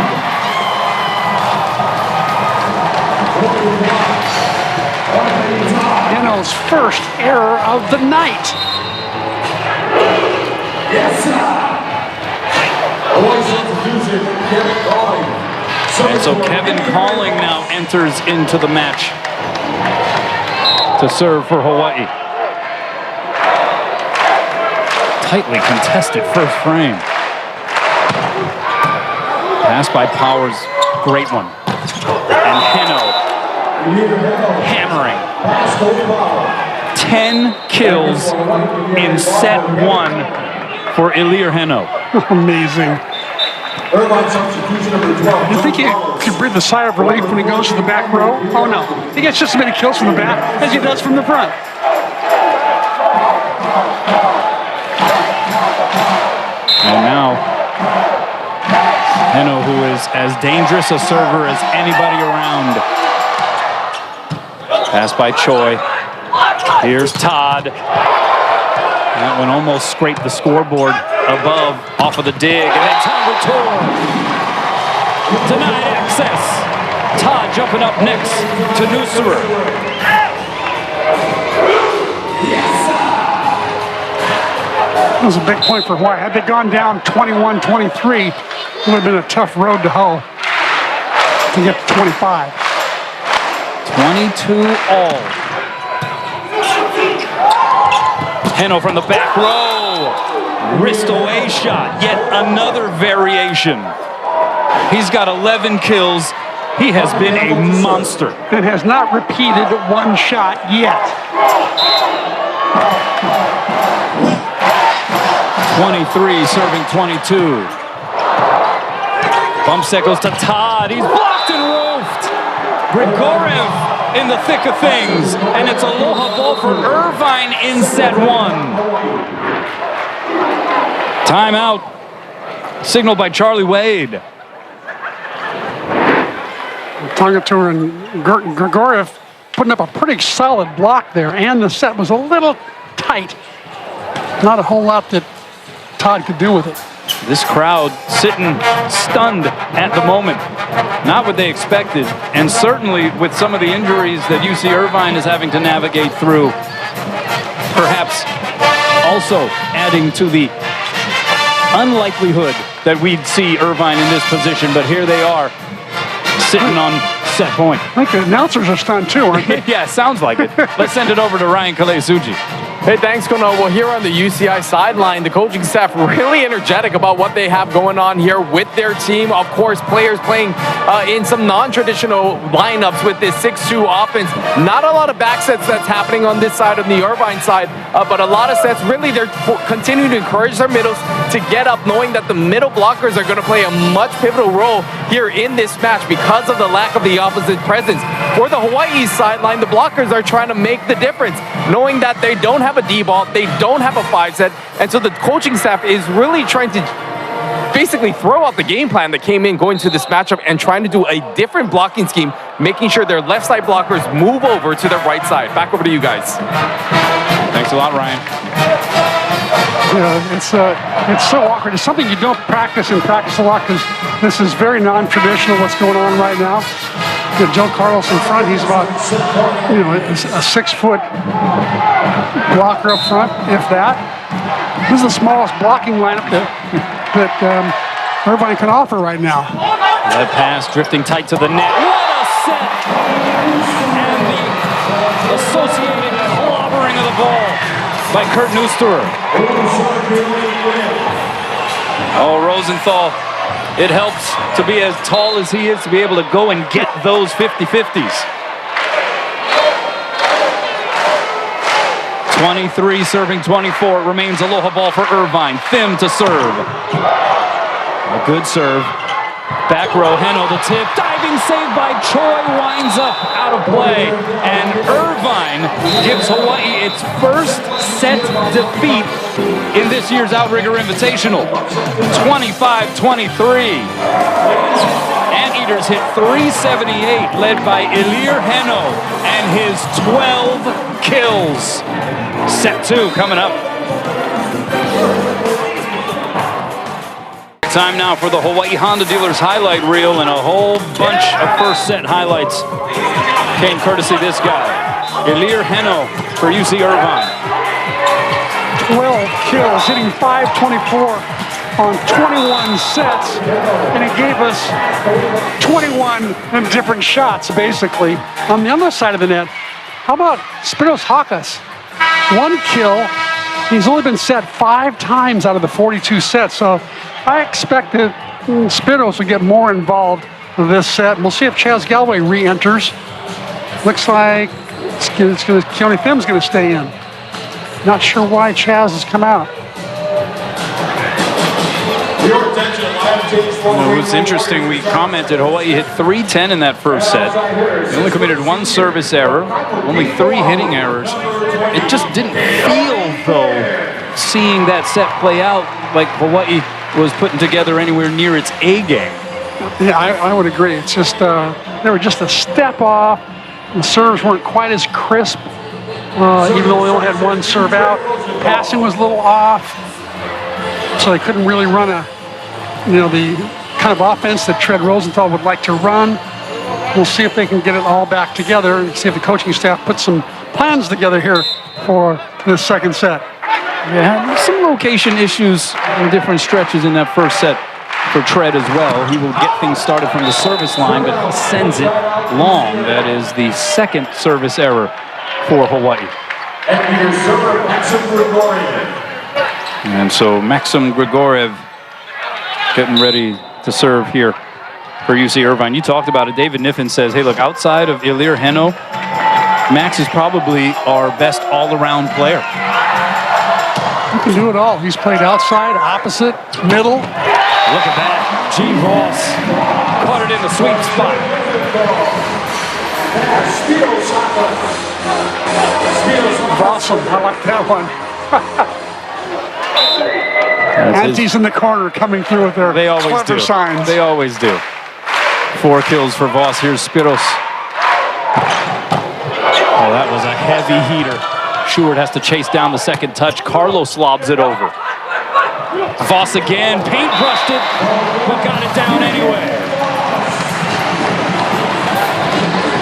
Speaker 5: Heno's first error of the night.
Speaker 10: Yes,
Speaker 12: And so Kevin Calling now enters into the match to serve for Hawaii. Tightly contested first frame. Pass by Powers, great one. And Heno hammering. 10 kills in set 1 for Ilir Heno.
Speaker 5: Amazing. You think he could breathe a sigh of relief when he goes to the back row? Oh no, he gets just as many kills from the back as he does from the front.
Speaker 12: And now, Heno, who is as dangerous a server as anybody around. Pass by Choi. Here's Todd. That one almost scraped the scoreboard above, off of the dig. And then Tonga Tour. Denied access. Todd jumping up next to Nusserer.
Speaker 5: That was a big point for Hawaii. Had they gone down 21-23, it would have been a tough road to hoe to get to 25.
Speaker 12: 22 all. Heno from the back row. Wrist away shot. Yet another variation. He's got 11 kills. He has been a monster.
Speaker 5: And has not repeated one shot yet.
Speaker 12: 23 serving 22. Bump set goes to Todd. He's blocked and roofed. Grigorev in the thick of things. And it's aloha ball for Irvine in set 1. Timeout. Signaled by Charlie Wade.
Speaker 5: Tongatur and Grigoriev putting up a pretty solid block there, and the set was a little tight. Not a whole lot that Todd could do with it.
Speaker 12: This crowd sitting stunned at the moment. Not what they expected, and certainly with some of the injuries that UC Irvine is having to navigate through, perhaps also adding to the unlikelihood that we'd see Irvine in this position, but here they are sitting on set point.
Speaker 5: I think the announcers are stunned too, aren't they?
Speaker 12: Yeah, sounds like it. Let's send it over to Ryan Kalei-Suji.
Speaker 4: Hey, thanks, Kono. Well, here on the UCI sideline, the coaching staff really energetic about what they have going on here with their team. Of course, players playing in some non-traditional lineups with this 6-2 offense. Not a lot of back sets that's happening on this side of the Irvine side, but a lot of sets. Really, they're continuing to encourage their middles to get up, knowing that the middle blockers are going to play a much pivotal role here in this match because of the lack of the opposite presence. For the Hawaii sideline, the blockers are trying to make the difference, knowing that they don't have a D-ball, they don't have a 5-set, and so the coaching staff is really trying to basically throw out the game plan that came in going to this matchup and trying to do a different blocking scheme, making sure their left side blockers move over to their right side. Back over to you guys.
Speaker 12: Thanks a lot, Ryan.
Speaker 5: Yeah, it's so awkward. It's something you don't practice and practice a lot because this is very non-traditional what's going on right now. Joe Carlos in front, he's about, a 6-foot blocker up front, if that. This is the smallest blocking lineup that Irvine can offer right now.
Speaker 12: That pass drifting tight to the net. What a set! And the associated clobbering of the ball by Kurt Neusterer. Oh, Rosenthal. It helps to be as tall as he is to be able to go and get those 50-50s. 23 serving 24. Remains aloha ball for Irvine. Thim to serve. A good serve. Back row, Heno the tip. Diving save by Choi, winds up out of play. And Irvine gives Hawaii its first set defeat in this year's Outrigger Invitational. 25-23. Anteaters hit 378, led by Ilir Heno and his 12 kills. Set 2 coming up. Time now for the Hawaii Honda Dealers highlight reel and a whole bunch of first set highlights. Came courtesy this guy, Ilir Heno for UC Irvine.
Speaker 5: 12 kills, hitting 524 on 21 sets, and it gave us 21 different shots, basically. On the other side of the net, how about Spyros Chakas? 1 kill. He's only been set 5 times out of the 42 sets, so I expect that Spyros will get more involved with this set. We'll see if Chaz Galway re-enters. Looks like Keone Thim's going to stay in. Not sure why Chaz has come out.
Speaker 12: Well, it was interesting. We commented Hawaii hit 310 in that first set. They only committed 1 service error, only 3 hitting errors. It just didn't feel, though, seeing that set play out like Hawaii was putting together anywhere near its A game.
Speaker 5: Yeah, I would agree. It's just they were just a step off. The serves weren't quite as crisp, even though they only had 1 serve out. Passing was a little off, so they couldn't really run the kind of offense that Tread Rosenthal would like to run. We'll see if they can get it all back together and see if the coaching staff puts some plans together here for this second set.
Speaker 12: Yeah, some location issues in different stretches in that first set for Tread as well. He will get things started from the service line, but he sends it long. That is the second service error for Hawaii. And so Maxim Grigoriev getting ready to serve here for UC Irvine. You talked about it. David Niffen says, hey, look, outside of Ilir Heno, Max is probably our best all-around player.
Speaker 5: He can do it all. He's played outside, opposite, middle.
Speaker 12: Look at that. G. Ross caught it in the sweet spot.
Speaker 5: Awesome. I like that one. Antes in the corner coming through with their clever signs.
Speaker 12: They always do. 4 kills for Voss. Here's Spyros. Oh, that was a heavy heater. Stewart has to chase down the second touch. Carlos lobs it over. Voss again, paintbrushed it, but got it down anyway.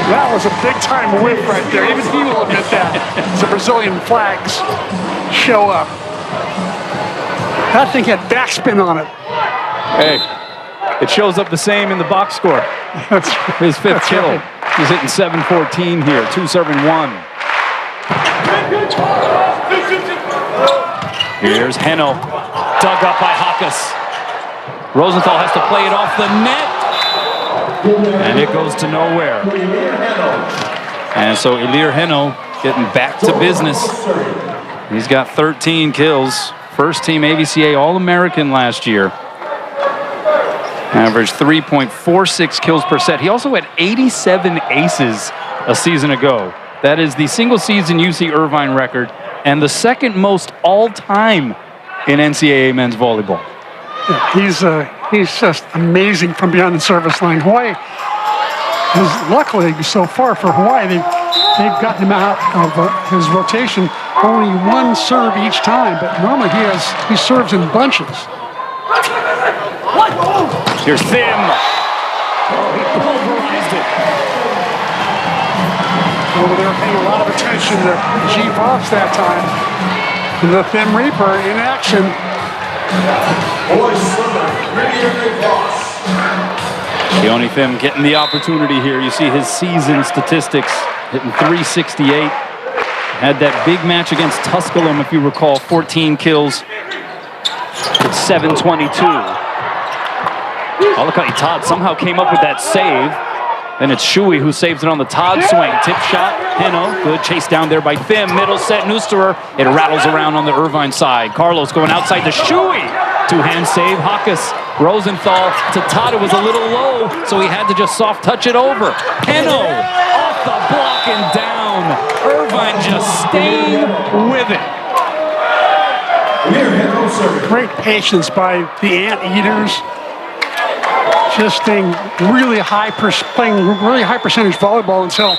Speaker 5: That was a big-time whip right there. Even he will admit that. The Brazilian flags show up. That thing had backspin on it.
Speaker 12: Hey, it shows up the same in the box score. His 5th kill.
Speaker 5: Right.
Speaker 12: He's hitting 7-14 here, 2 serving 1. Here's Heno, dug up by Chakas. Rosenthal has to play it off the net. And it goes to nowhere. And so Ilir Heno getting back to business. He's got 13 kills. First team ABCA All-American last year. Averaged 3.46 kills per set. He also had 87 aces a season ago. That is the single season UC Irvine record and the second most all-time in NCAA men's volleyball.
Speaker 5: Yeah, he's just amazing from beyond the service line. Hawaii is luckily so far for Hawaii. They've gotten him out of his rotation only 1 serve each time, but normally he serves in bunches.
Speaker 12: Here's Thim. He pulverized it.
Speaker 5: Over there paying a lot of attention to G. Voss that time. And the Thim Reaper in action.
Speaker 12: Keone Thim getting the opportunity here. You see his season statistics, hitting 368. Had that big match against Tusculum, if you recall, 14 kills. It's 722. Alakati Todd somehow came up with that save. Then it's Shui who saves it on the Todd swing. Tip shot, Heno, good chase down there by Thim. Middle set, Nusterer. It rattles around on the Irvine side. Carlos going outside to Shui. 2-hand save, Chakas. Rosenthal to Todd. It was a little low, so he had to just soft touch it over. Heno off the block and down. Irvine just staying with it.
Speaker 5: Great patience by the Anteaters. Just staying really high, playing really high percentage volleyball until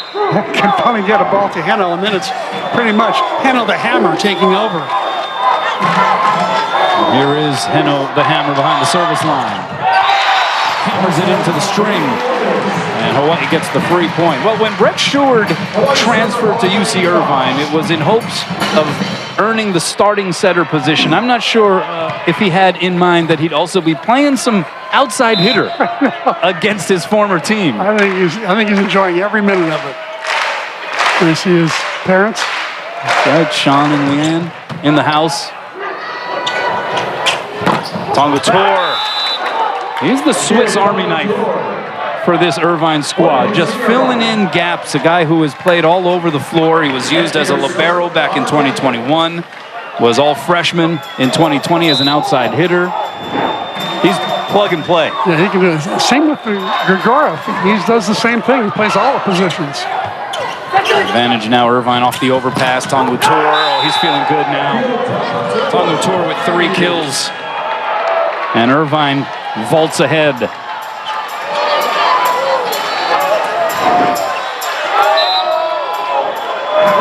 Speaker 5: can finally get a ball to Heno, and then it's pretty much Heno the Hammer taking over.
Speaker 12: Here is Heno the Hammer behind the service line. Hammers it into the string. And Hawaii gets the free point. Well, when Brett Stewart transferred to UC Irvine, it was in hopes of earning the starting setter position. I'm not sure if he had in mind that he'd also be playing some outside hitter against his former team.
Speaker 5: I think he's enjoying every minute of it. Can I see his parents?
Speaker 12: Right, Sean and Leanne in the house. Tonga Tour. He's the Swiss Army knife for this Irvine squad. Just filling in gaps. A guy who has played all over the floor. He was used as a libero back in 2021. Was all freshman in 2020 as an outside hitter. He's plug and play.
Speaker 5: Yeah, he can do it. Same with Grigorov. He does the same thing. He plays all the positions.
Speaker 12: Advantage now, Irvine off the overpass. Tonga Tour. Oh, he's feeling good now. Tonga Tour with 3 kills. And Irvine vaults ahead.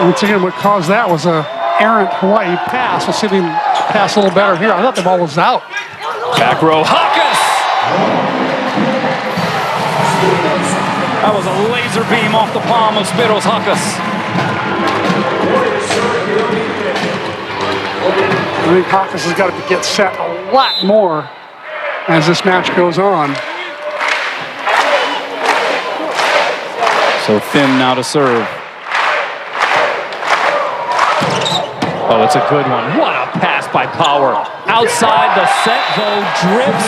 Speaker 5: Once again, what caused that was a errant Hawaii pass. Let's see if we can pass a little better here. I thought the ball was out.
Speaker 12: Back row, Chakas! That was a laser beam off the palm of Spyros Chakas.
Speaker 5: I think Chakas has got to get set a lot more as this match goes on.
Speaker 12: So Thim now to serve. Oh, it's a good one. What a pass by Power. Outside the set, though, drifts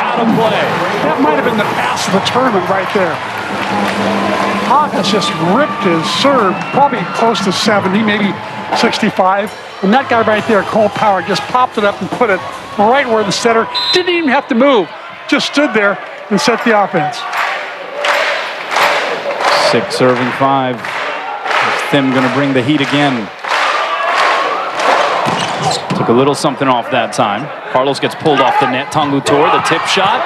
Speaker 12: out of play.
Speaker 5: That might have been the pass of the tournament right there. Chakas just ripped his serve, probably close to 70, maybe 65. And that guy right there, Cole Power, just popped it up and put it right where the setter didn't even have to move. Just stood there and set the offense.
Speaker 12: 6 serving 5. Thim going to bring the heat again. Took a little something off that time. Carlos gets pulled off the net. Tangu Tor, the tip shot.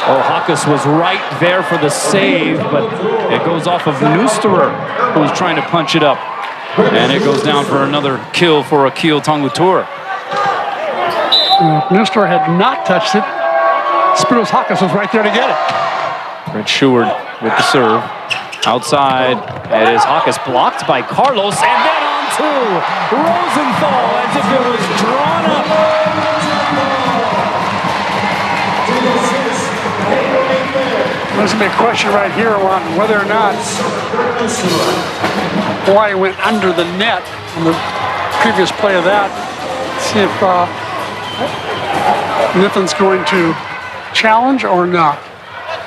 Speaker 12: Oh, Chakas was right there for the save, but it goes off of Nusterer, who was trying to punch it up. And it goes down for another kill for Akil Tangu Tor.
Speaker 5: If Nusterer had not touched it, Spyros Chakas was right there to get it.
Speaker 12: Brett Sheward with the serve. Outside, it is Chakas blocked by Carlos, and then on to Rosenthal as if it was drawn up.
Speaker 5: There's going to be a question right here on whether or not Hawaii went under the net on the previous play of that. See if Nathan's going to challenge or not.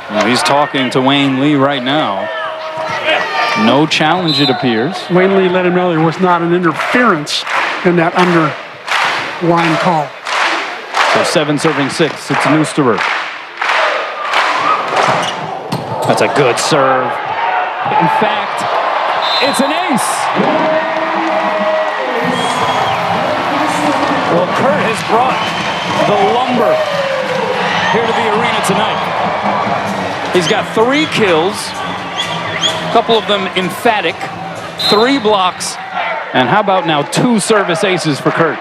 Speaker 12: Well, he's talking to Wayne Lee right now. No challenge, it appears.
Speaker 5: Wayne Lee let him know there was not an interference in that underline call.
Speaker 12: So 7 serving 6. It's Nusterer. That's a good serve. In fact, it's an ace. Well, Kurt has brought the lumber here to the arena tonight. He's got 3 kills, a couple of them emphatic, 3 blocks, and how about now 2 service aces for Kurt?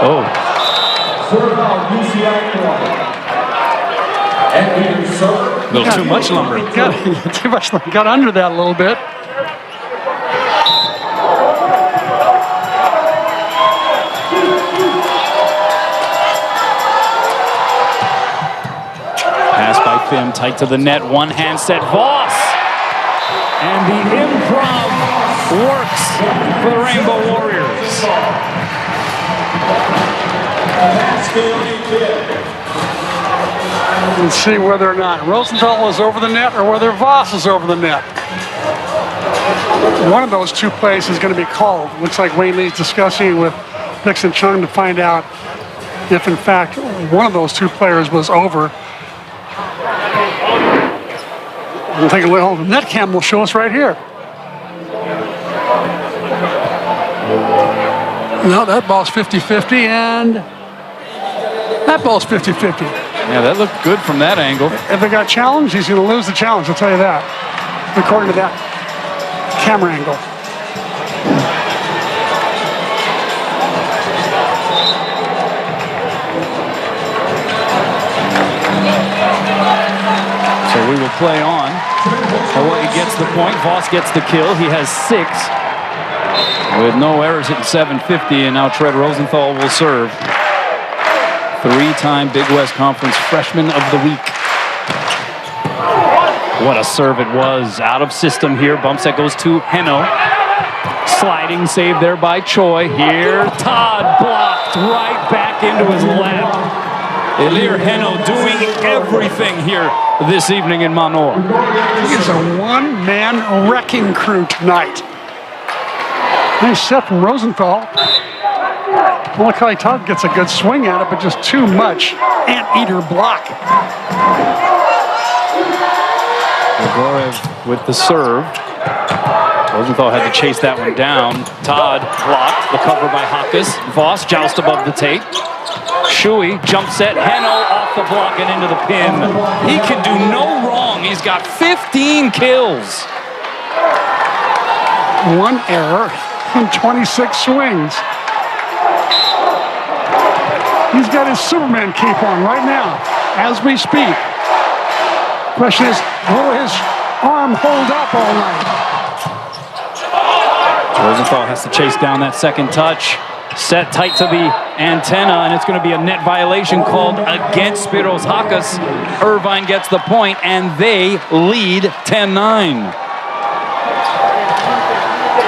Speaker 12: Oh. A little too much lumber.
Speaker 5: Too much lumber. Got under that a little bit.
Speaker 12: Pass by Thim, tight to the net, one hand set, Voss! And the improv works for the Rainbow Warriors.
Speaker 5: Let's see whether or not Rosenthal is over the net or whether Voss is over the net. One of those 2 plays is going to be called. Looks like Wayne Lee's discussing with Nixon Chung to find out if, in fact, one of those 2 players was over. We'll take a look. The net cam will show us right here. No, that ball's 50-50, and that ball's 50-50.
Speaker 12: Yeah, that looked good from that angle.
Speaker 5: If it got challenged, he's going to lose the challenge, I'll tell you that, according to that camera angle.
Speaker 12: So we will play on. Hawaii gets the point. Voss gets the kill. He has 6. With no errors hitting 750, and now Tread Rosenthal will serve. 3-time Big West Conference Freshman of the Week. What a serve it was. Out of system here. Bump set goes to Heno. Sliding save there by Choi. Here, Todd blocked right back into his lap. Elir Heno doing everything here this evening in Mānoa.
Speaker 5: He is a one-man wrecking crew tonight. Nice set from Rosenthal. Malachi Todd gets a good swing at it, but just too much anteater block.
Speaker 12: Gorev with the serve. Rosenthal had to chase that one down. Todd blocked. The cover by Chakas. Voss joust above the tape. Shui jump set. Heno off the block and into the pin. He can do no wrong. He's got 15 kills.
Speaker 5: 1 error and 26 swings. He's got his Superman cape on right now, as we speak. Question is, will his arm hold up all night?
Speaker 12: Rosenthal has to chase down that second touch. Set tight to the antenna, and it's going to be a net violation called against Spyros Chakas. Irvine gets the point, and they lead 10-9.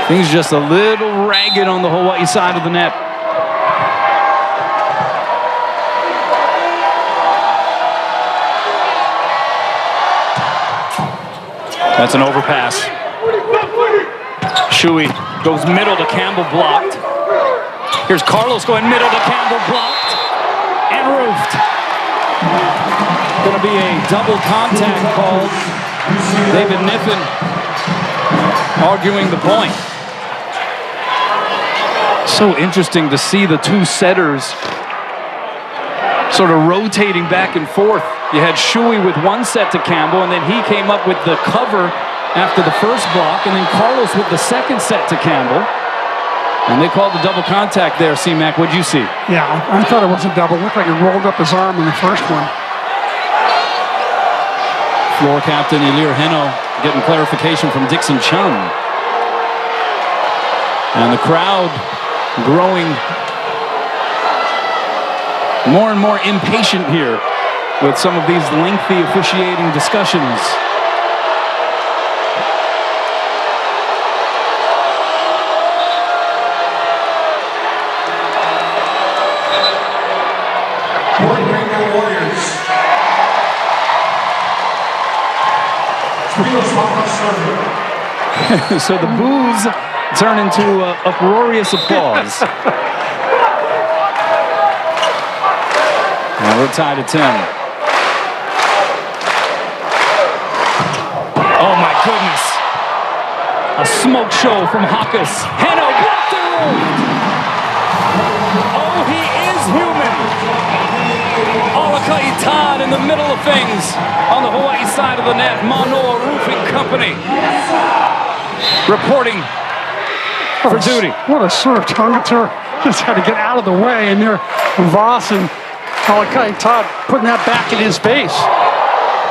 Speaker 12: Things just a little ragged on the Hawaii side of the net. That's an overpass. Shui goes middle to Campbell, blocked. Here's Carlos going middle to Campbell, blocked. And Going to be a double contact called. David Niffen arguing the point. So interesting to see the two setters sort of rotating back and forth. You had Shuey with one set to Campbell, and then he came up with the cover after the first block, and then Carlos with the second set to Campbell. And they called the double contact there, C-Mac. What'd you see?
Speaker 5: Yeah, I thought it was a double. It looked like he rolled up his arm in the first one.
Speaker 12: Floor captain Ilir Heno getting clarification from Dixon Chun. And the crowd growing more and more impatient here with some of these lengthy officiating discussions. So the boos turn into uproarious applause. Now we're tied at 10. Oh my goodness. A smoke show from Chakas. Heno blocked it. Oh, he is human. Alakai Todd in the middle of things on the Hawaii side of the net. Mānoa Roofing Company reporting for duty.
Speaker 5: What a sort of tongue-in-cheek. Just had to get out of the way, and there Voss and Alakai Todd putting that back in his face.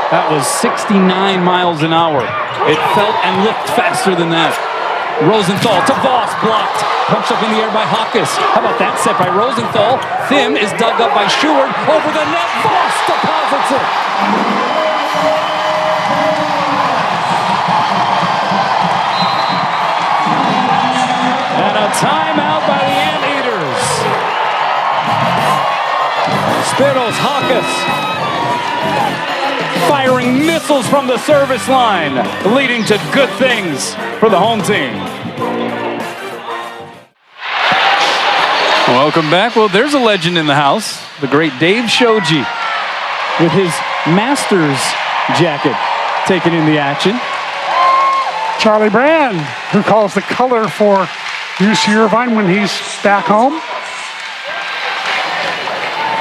Speaker 12: That was 69 miles an hour. It felt and looked faster than that. Rosenthal to Voss, blocked. Punched up in the air by Chakas. How about that set by Rosenthal? Thim is dug up by Stewart. Over the net, Voss deposits it. And a timeout by the Anteaters. Spyros Chakas firing missiles from the service line, leading to good things for the home team. Welcome back. Well, there's a legend in the house, the great Dave Shoji, with his Masters jacket taking in the action.
Speaker 5: Charlie Brand, who calls the color for UC Irvine when he's back home.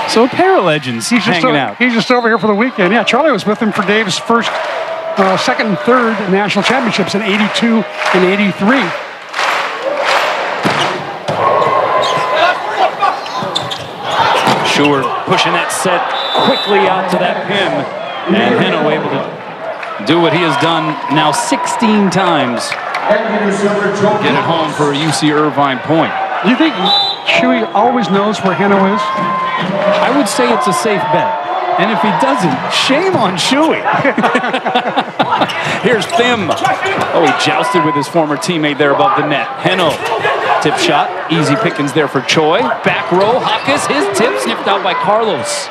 Speaker 12: So a pair of legends hanging out.
Speaker 5: He's just over here for the weekend. Yeah, Charlie was with him for Dave's first, second and third national championships in 82 and 83.
Speaker 12: Stewart pushing that set quickly out to that pin. And Heno able to do what he has done now 16 times. Get it home for a UC Irvine point.
Speaker 5: Do you think Shuey always knows where Heno is?
Speaker 12: I would say it's a safe bet. And if he doesn't, shame on Shuey. Here's Thim. Oh, he jousted with his former teammate there above the net. Heno, tip shot. Easy pickings there for Choi. Back row, Chakas, his tip sniffed out by Carlos.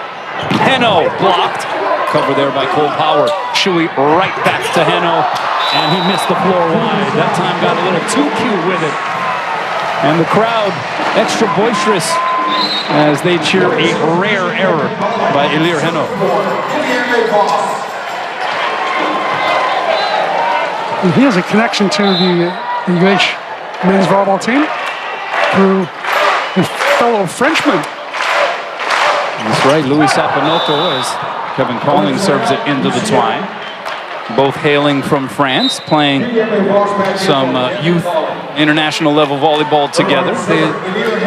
Speaker 12: Heno blocked. Cover there by Cole Power. Shuey right back to Heno. And he missed the floor wide. That time got a little too cute with it. And the crowd extra boisterous as they cheer a rare error by Ilir Heno.
Speaker 5: He has a connection to the UH men's volleyball team through his fellow Frenchman.
Speaker 12: That's right, Louis Sapanoto, as Kevin Calling serves it into the twine. Both hailing from France, playing some youth international level volleyball together. They,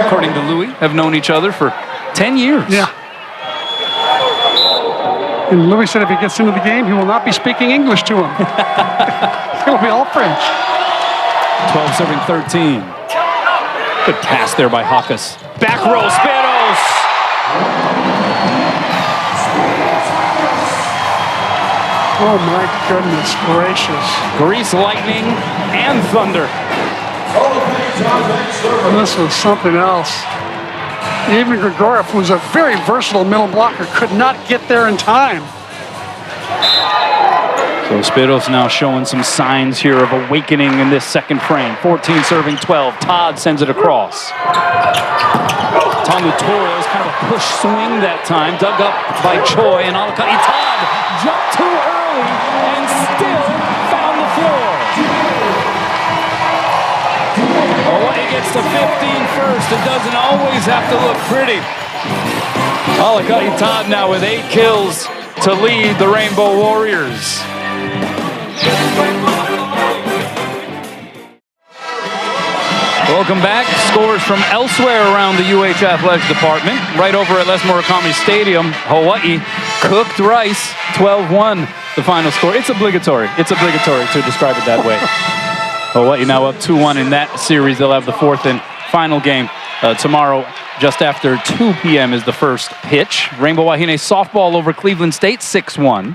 Speaker 12: according to Louis, have known each other for 10 years.
Speaker 5: Yeah. And Louis said if he gets into the game, he will not be speaking English to him. It will be all French.
Speaker 12: 12 serving 13. Good pass there by Chakas. Back row, Spyros.
Speaker 5: Oh my goodness gracious.
Speaker 12: Grease lightning and thunder.
Speaker 5: This was something else. Even Grigoriev, who's a very versatile middle blocker, could not get there in time.
Speaker 12: So Spyros now showing some signs here of awakening in this second frame. 14 serving 12. Todd sends it across. Tongu Torres, kind of a push swing that time, dug up by Choi, and Alakai Todd jumped too early and still found the floor. Hawaii gets to 15 first. It doesn't always have to look pretty. Alakai Todd now with 8 kills to lead the Rainbow Warriors. Welcome back. Scores from elsewhere around the UH Athletics Department. Right over at Les Murakami Stadium, Hawaii cooked rice, 12-1 the final score. It's obligatory. It's obligatory to describe it that way. Hawaii now up 2-1 in that series. They'll have the 4th and final game tomorrow. Just after 2 p.m. is the first pitch. Rainbow Wahine softball over Cleveland State, 6-1.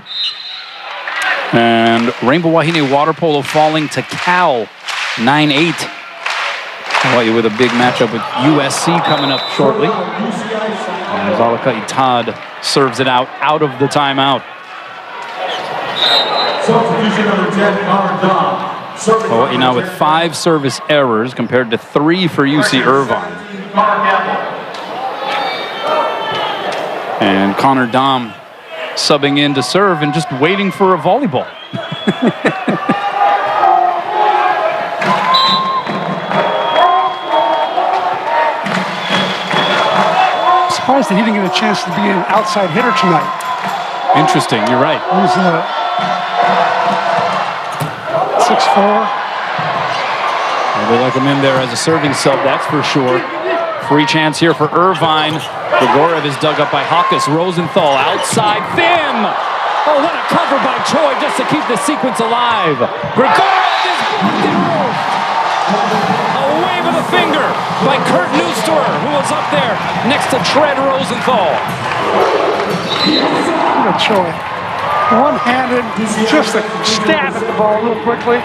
Speaker 12: And Rainbow Wahine water polo falling to Cal, 9-8. Hawaii with a big matchup with USC coming up shortly. As Alakai Todd serves it out of the timeout.
Speaker 10: Substitution number 10, Connor Dom.
Speaker 12: Hawaii now with 5 service errors compared to 3 for UC Irvine. And Connor Dom subbing in to serve and just waiting for a volleyball.
Speaker 5: Surprised that he didn't get a chance to be an outside hitter tonight.
Speaker 12: Interesting, you're right.
Speaker 5: He was 6'4".
Speaker 12: They like him in there as a serving sub, that's for sure. Free chance here for Irvine. Grigorev is dug up by Chakas. Rosenthal outside. Thim! Oh, what a cover by Choi just to keep the sequence alive. Grigorev is blocked and roofed. A wave of the finger by Kurt Neuster, who was up there next to Tread Rosenthal.
Speaker 5: Look at Choi. One-handed, just to stab at the ball real quickly.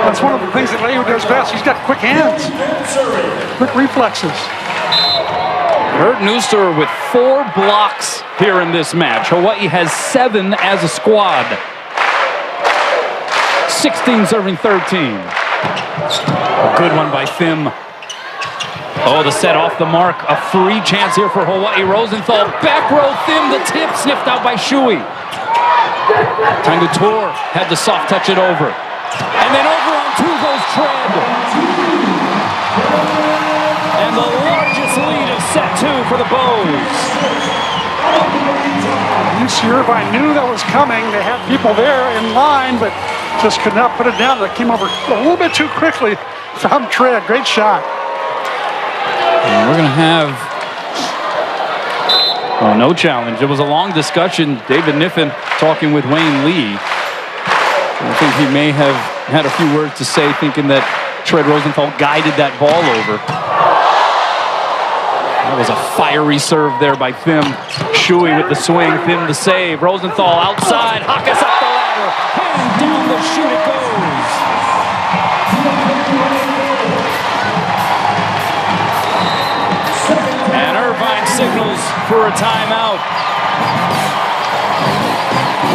Speaker 5: That's one of the things that Leo does best. He's got quick hands, quick reflexes.
Speaker 12: Kurt Neuster with 4 blocks here in this match. Hawaii has 7 as a squad. 16 serving 13. A good one by Thim. Oh, the set off the mark. A free chance here for Hawaii. Rosenthal, back row Thim, the tip sniffed out by Shui. Tongu Torres had to soft touch it over. And then over on 2 goes Tread. And the largest lead of set 2 for the Bows.
Speaker 5: UC Irvine knew that was coming. They had people there in line, but just could not put it down. That came over a little bit too quickly from Tread. Great shot.
Speaker 12: And we're going to have no challenge. It was a long discussion. David Niffen talking with Wayne Lee. I think he may have had a few words to say, thinking that Tread Rosenthal guided that ball over. That was a fiery serve there by Thim. Shui with the swing, Thim the save. Rosenthal outside, Chakas up the ladder, and down the chute it goes. And Irvine signals for a timeout.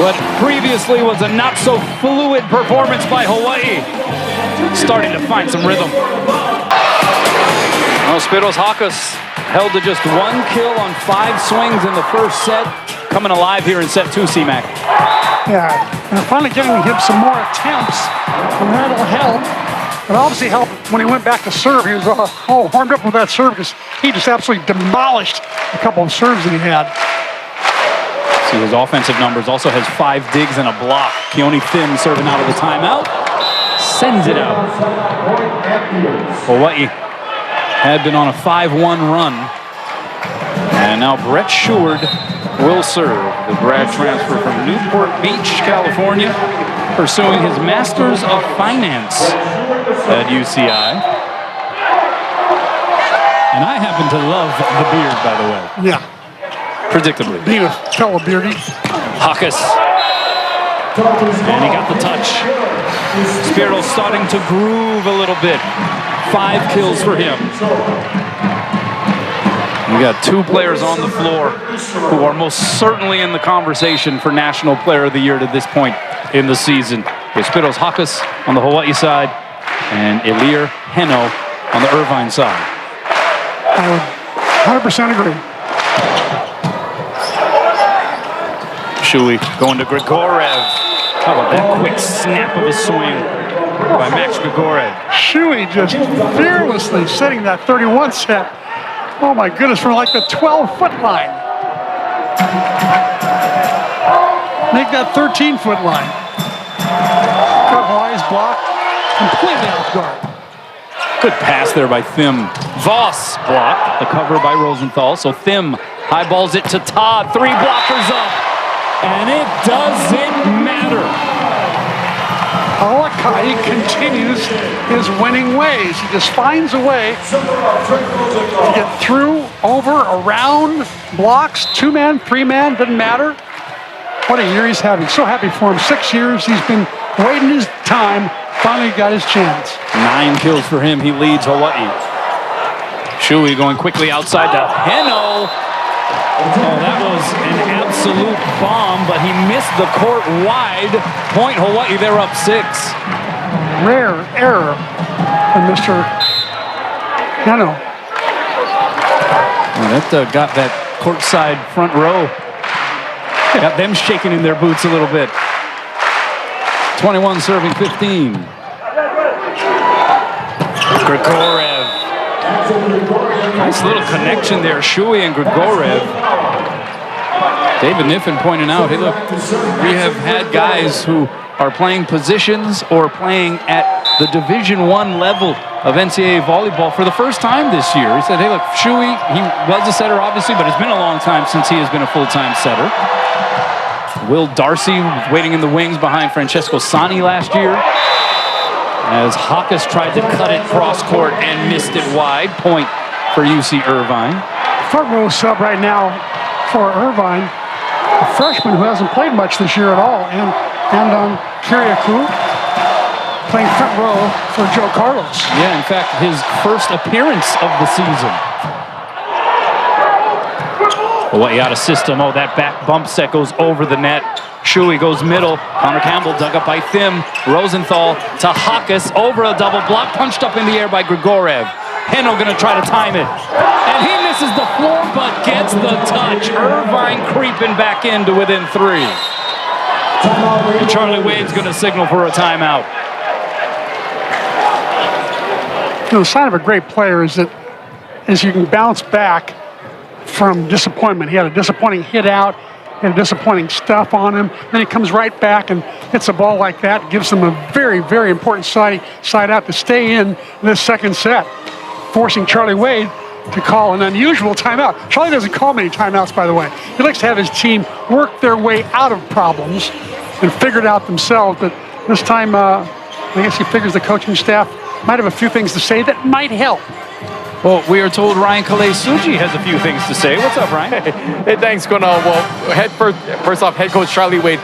Speaker 12: What previously was a not-so-fluid performance by Hawaii, starting to find some rhythm. Well, Spyros Chakas held to just 1 kill on 5 swings in the first set, coming alive here in set 2, C-Mac.
Speaker 5: Yeah, and finally giving him some more attempts, and that'll help. It obviously helped when he went back to serve. He was all warmed up with that serve because he just absolutely demolished a couple of serves that he had.
Speaker 12: See his offensive numbers, also has 5 digs and a block. Keone Thim serving out of the timeout, sends it out. Hawaii had been on a 5-1 run. And now Brett Sheward will serve. The grad transfer from Newport Beach, California, pursuing his Masters of Finance at UCI. And I happen to love the beard, by the way.
Speaker 5: Yeah.
Speaker 12: Predictably.
Speaker 5: Being a fellow beardy.
Speaker 12: Chakas. And he got the touch. Spyros starting to groove a little bit. 5 kills for him. We got 2 players on the floor who are most certainly in the conversation for National Player of the Year to this point in the season. With Spyros Chakas on the Hawaii side and Elir Heno on the Irvine side.
Speaker 5: I would 100% agree.
Speaker 12: Shui going to Grigorev. How about that quick snap of a swing by Max Grigorev?
Speaker 5: Shui just fearlessly setting that 31 set. Oh my goodness, from like the 12-foot line. Make that 13-foot line. Got Hawaii's block completely off guard.
Speaker 12: Good pass there by Thim. Voss blocked. The cover by Rosenthal. So Thim highballs it to Todd. 3 blockers up. And it doesn't matter.
Speaker 5: Hawai'i continues his winning ways. He just finds a way to get through, over, around, blocks, 2-man, 3-man, doesn't matter. What a year he's having. So happy for him. 6 years he's been waiting his time. Finally got his chance.
Speaker 12: 9 kills for him. He leads Hawaii. Shui going quickly outside to Heno. Oh, that was an absolute bomb, but he missed the court wide. Point Hawaii, they're up 6.
Speaker 5: Rare error from Mr. Heno.
Speaker 12: Well, that got that courtside front row. Got them shaking in their boots a little bit. 21 serving 15. Grigorev. Nice little connection there, Shui and Grigorev. David Niffen pointing out, hey look, we have had guys who are playing positions or playing at the Division I level of NCAA volleyball for the first time this year. He said, hey look, Shui, he was a setter obviously, but it's been a long time since he has been a full-time setter. Will Darcy waiting in the wings behind Francesco Sani last year, as Chakas tried to cut it cross court and missed it wide. Point for UC Irvine.
Speaker 5: Front row sub right now for Irvine, a freshman who hasn't played much this year at all, and Kiriakou playing front row for Joe Carlos.
Speaker 12: Yeah, in fact, his first appearance of the season. Hawaii out of system. Oh, that back bump set goes over the net. Shui goes middle. Connor Campbell dug up by Thim. Rosenthal to Chakas over a double block. Punched up in the air by Grigorev. Heno gonna try to time it. And he misses the floor but gets the touch. Irvine creeping back into within 3. And Charlie Wade's gonna signal for a timeout.
Speaker 5: You know, the sign of a great player is that you can bounce back from disappointment. He had a disappointing hit out, had disappointing stuff on him, then he comes right back and hits a ball like that, gives them a very, very important side out to stay in this second set, forcing Charlie Wade to call an unusual timeout. Charlie doesn't call many timeouts, by the way. He likes to have his team work their way out of problems and figure it out themselves, but this time, I guess he figures the coaching staff might have a few things to say that might help.
Speaker 12: Well, we are told Ryan Kalei-Suji has a few things to say. What's up, Ryan?
Speaker 4: Hey, thanks, Kono. Well, first off, head coach Charlie Wade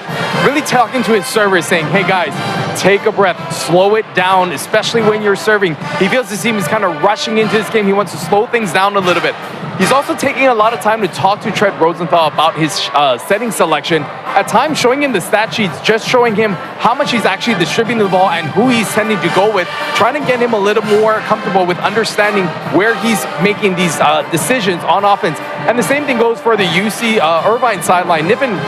Speaker 4: really talking to his servers, saying, hey, guys, take a breath, slow it down, especially when you're serving. He feels his team is kind of rushing into this game. He wants to slow things down a little bit. He's also taking a lot of time to talk to Trent Rosenthal about his setting selection. At times, showing him the stat sheets, just showing him how much he's actually distributing the ball and who he's tending to go with, trying to get him a little more comfortable with understanding where he's making these decisions on offense. And the same thing goes for the UC Irvine sideline. Nippen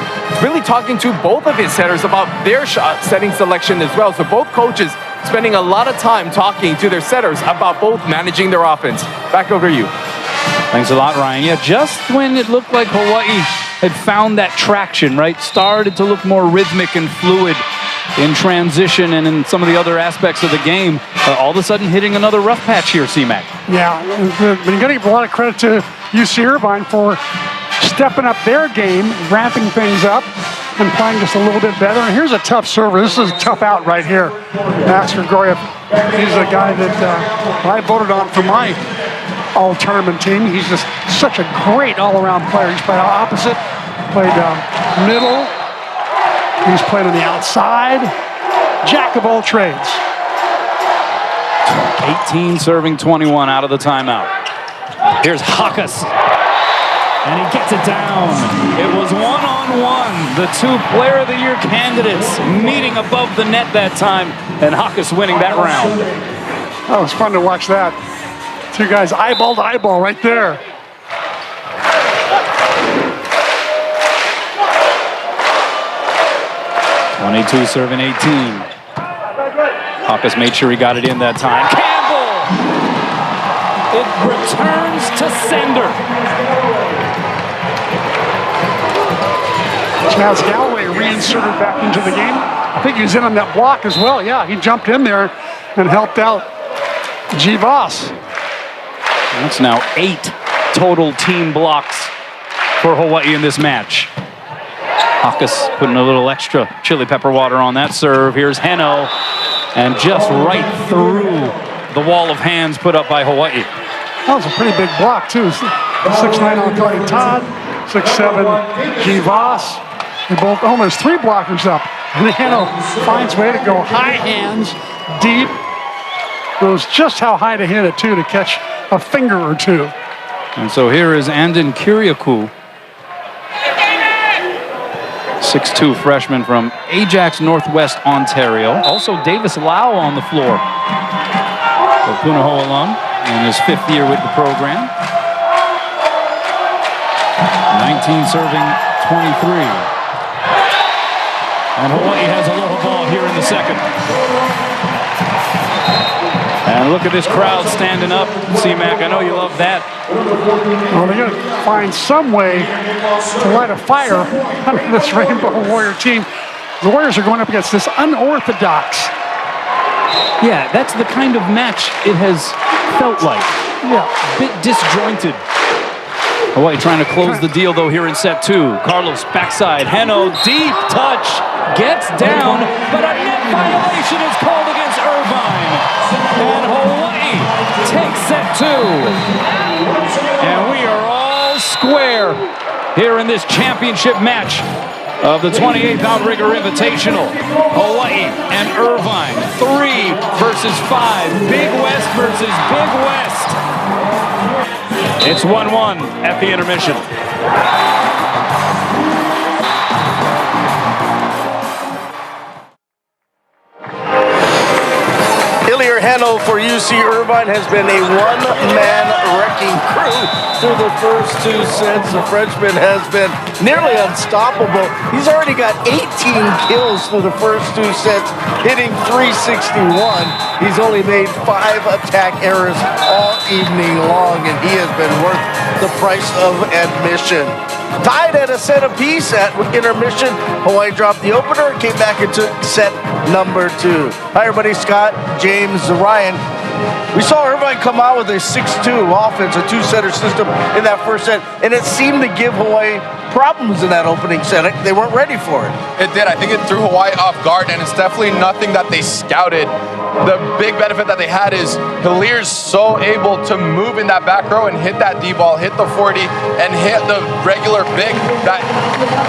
Speaker 4: really talking to both of his setters about their shot setting selection as well. So both coaches spending a lot of time talking to their setters about both managing their offense. Back over to you.
Speaker 12: Thanks a lot, Ryan. Yeah, just when it looked like Hawaii had found that traction, right? Started to look more rhythmic and fluid in transition and in some of the other aspects of the game, all of a sudden hitting another rough patch here, C-Mac.
Speaker 5: Yeah, but you got to give a lot of credit to UC Irvine for stepping up their game, ramping things up, and playing just a little bit better. And here's a tough server. This is a tough out right here. Max Grigorev, he's a guy that I voted on for my all-tournament team. He's just such a great all-around player. He's played opposite, played middle, he's played on the outside. Jack of all trades.
Speaker 12: 18 serving 21 out of the timeout. Here's Chakas. And he gets it down. It was one-on-one. The 2 Player of the Year candidates meeting above the net that time, and Chakas winning that round.
Speaker 5: Oh, it was fun to watch that. 2 guys eyeball to eyeball right there.
Speaker 12: 22 serving 18. Chakas made sure he got it in that time. Campbell! It returns to sender.
Speaker 5: Chaz Galloway reinserted back into the game. I think he was in on that block as well. Yeah, he jumped in there and helped out G. Voss.
Speaker 12: That's now 8 total team blocks for Hawaii in this match. Chakas putting a little extra chili pepper water on that serve. Here's Heno, and just right through the wall of hands put up by Hawaii.
Speaker 5: That was a pretty big block, too. 6'9" on Cody Todd, 6'7" G. Voss. They both, there's 3 blockers up. And Heno finds way to go high hands, deep. Knows just how high to hit it, too, to catch a finger or 2.
Speaker 12: And so here is Andon Kiriakou, 6'2" freshman from Ajax, Northwest Ontario. Also Davis Lau on the floor. So Punahou alum in his 5th year with the program. 19 serving 23. And Hawaii has a little ball here in the second. And look at this crowd standing up. C-Mac, I know you love that.
Speaker 5: Well, they're going to find some way to light a fire under this Rainbow Warrior team. The Warriors are going up against this unorthodox.
Speaker 12: Yeah, that's the kind of match it has felt like.
Speaker 5: Yeah.
Speaker 12: A bit disjointed. Hawaii trying to close the deal, though, here in set 2. Carlos backside. Heno, deep touch. Gets down, but a net violation is called against Irvine. And Hawaii takes set 2. And we are all square here in this championship match of the 28th Outrigger Invitational. Hawaii and Irvine, 3 versus 5. Big West versus Big West. It's 1-1 at the intermission.
Speaker 2: Heno for UC Irvine has been a one-man wrecking crew through the first 2 sets. The freshman has been nearly unstoppable. He's already got 18 kills through the first 2 sets, hitting .361. He's only made 5 attack errors all evening long, and he has been worth the price of admission. Tied at a set apiece at intermission. Hawaii dropped the opener, came back into set number 2. Hi, everybody. Scott, James, Ryan. We saw Irvine come out with a 6-2 offense, a 2-setter system in that first set, and it seemed to give Hawaii problems in that opening set. They weren't ready for it.
Speaker 3: It did. I think it threw Hawaii off guard, and it's definitely nothing that they scouted. The big benefit that they had is Hilliers so able to move in that back row and hit that D-ball, hit the 40, and hit the regular big that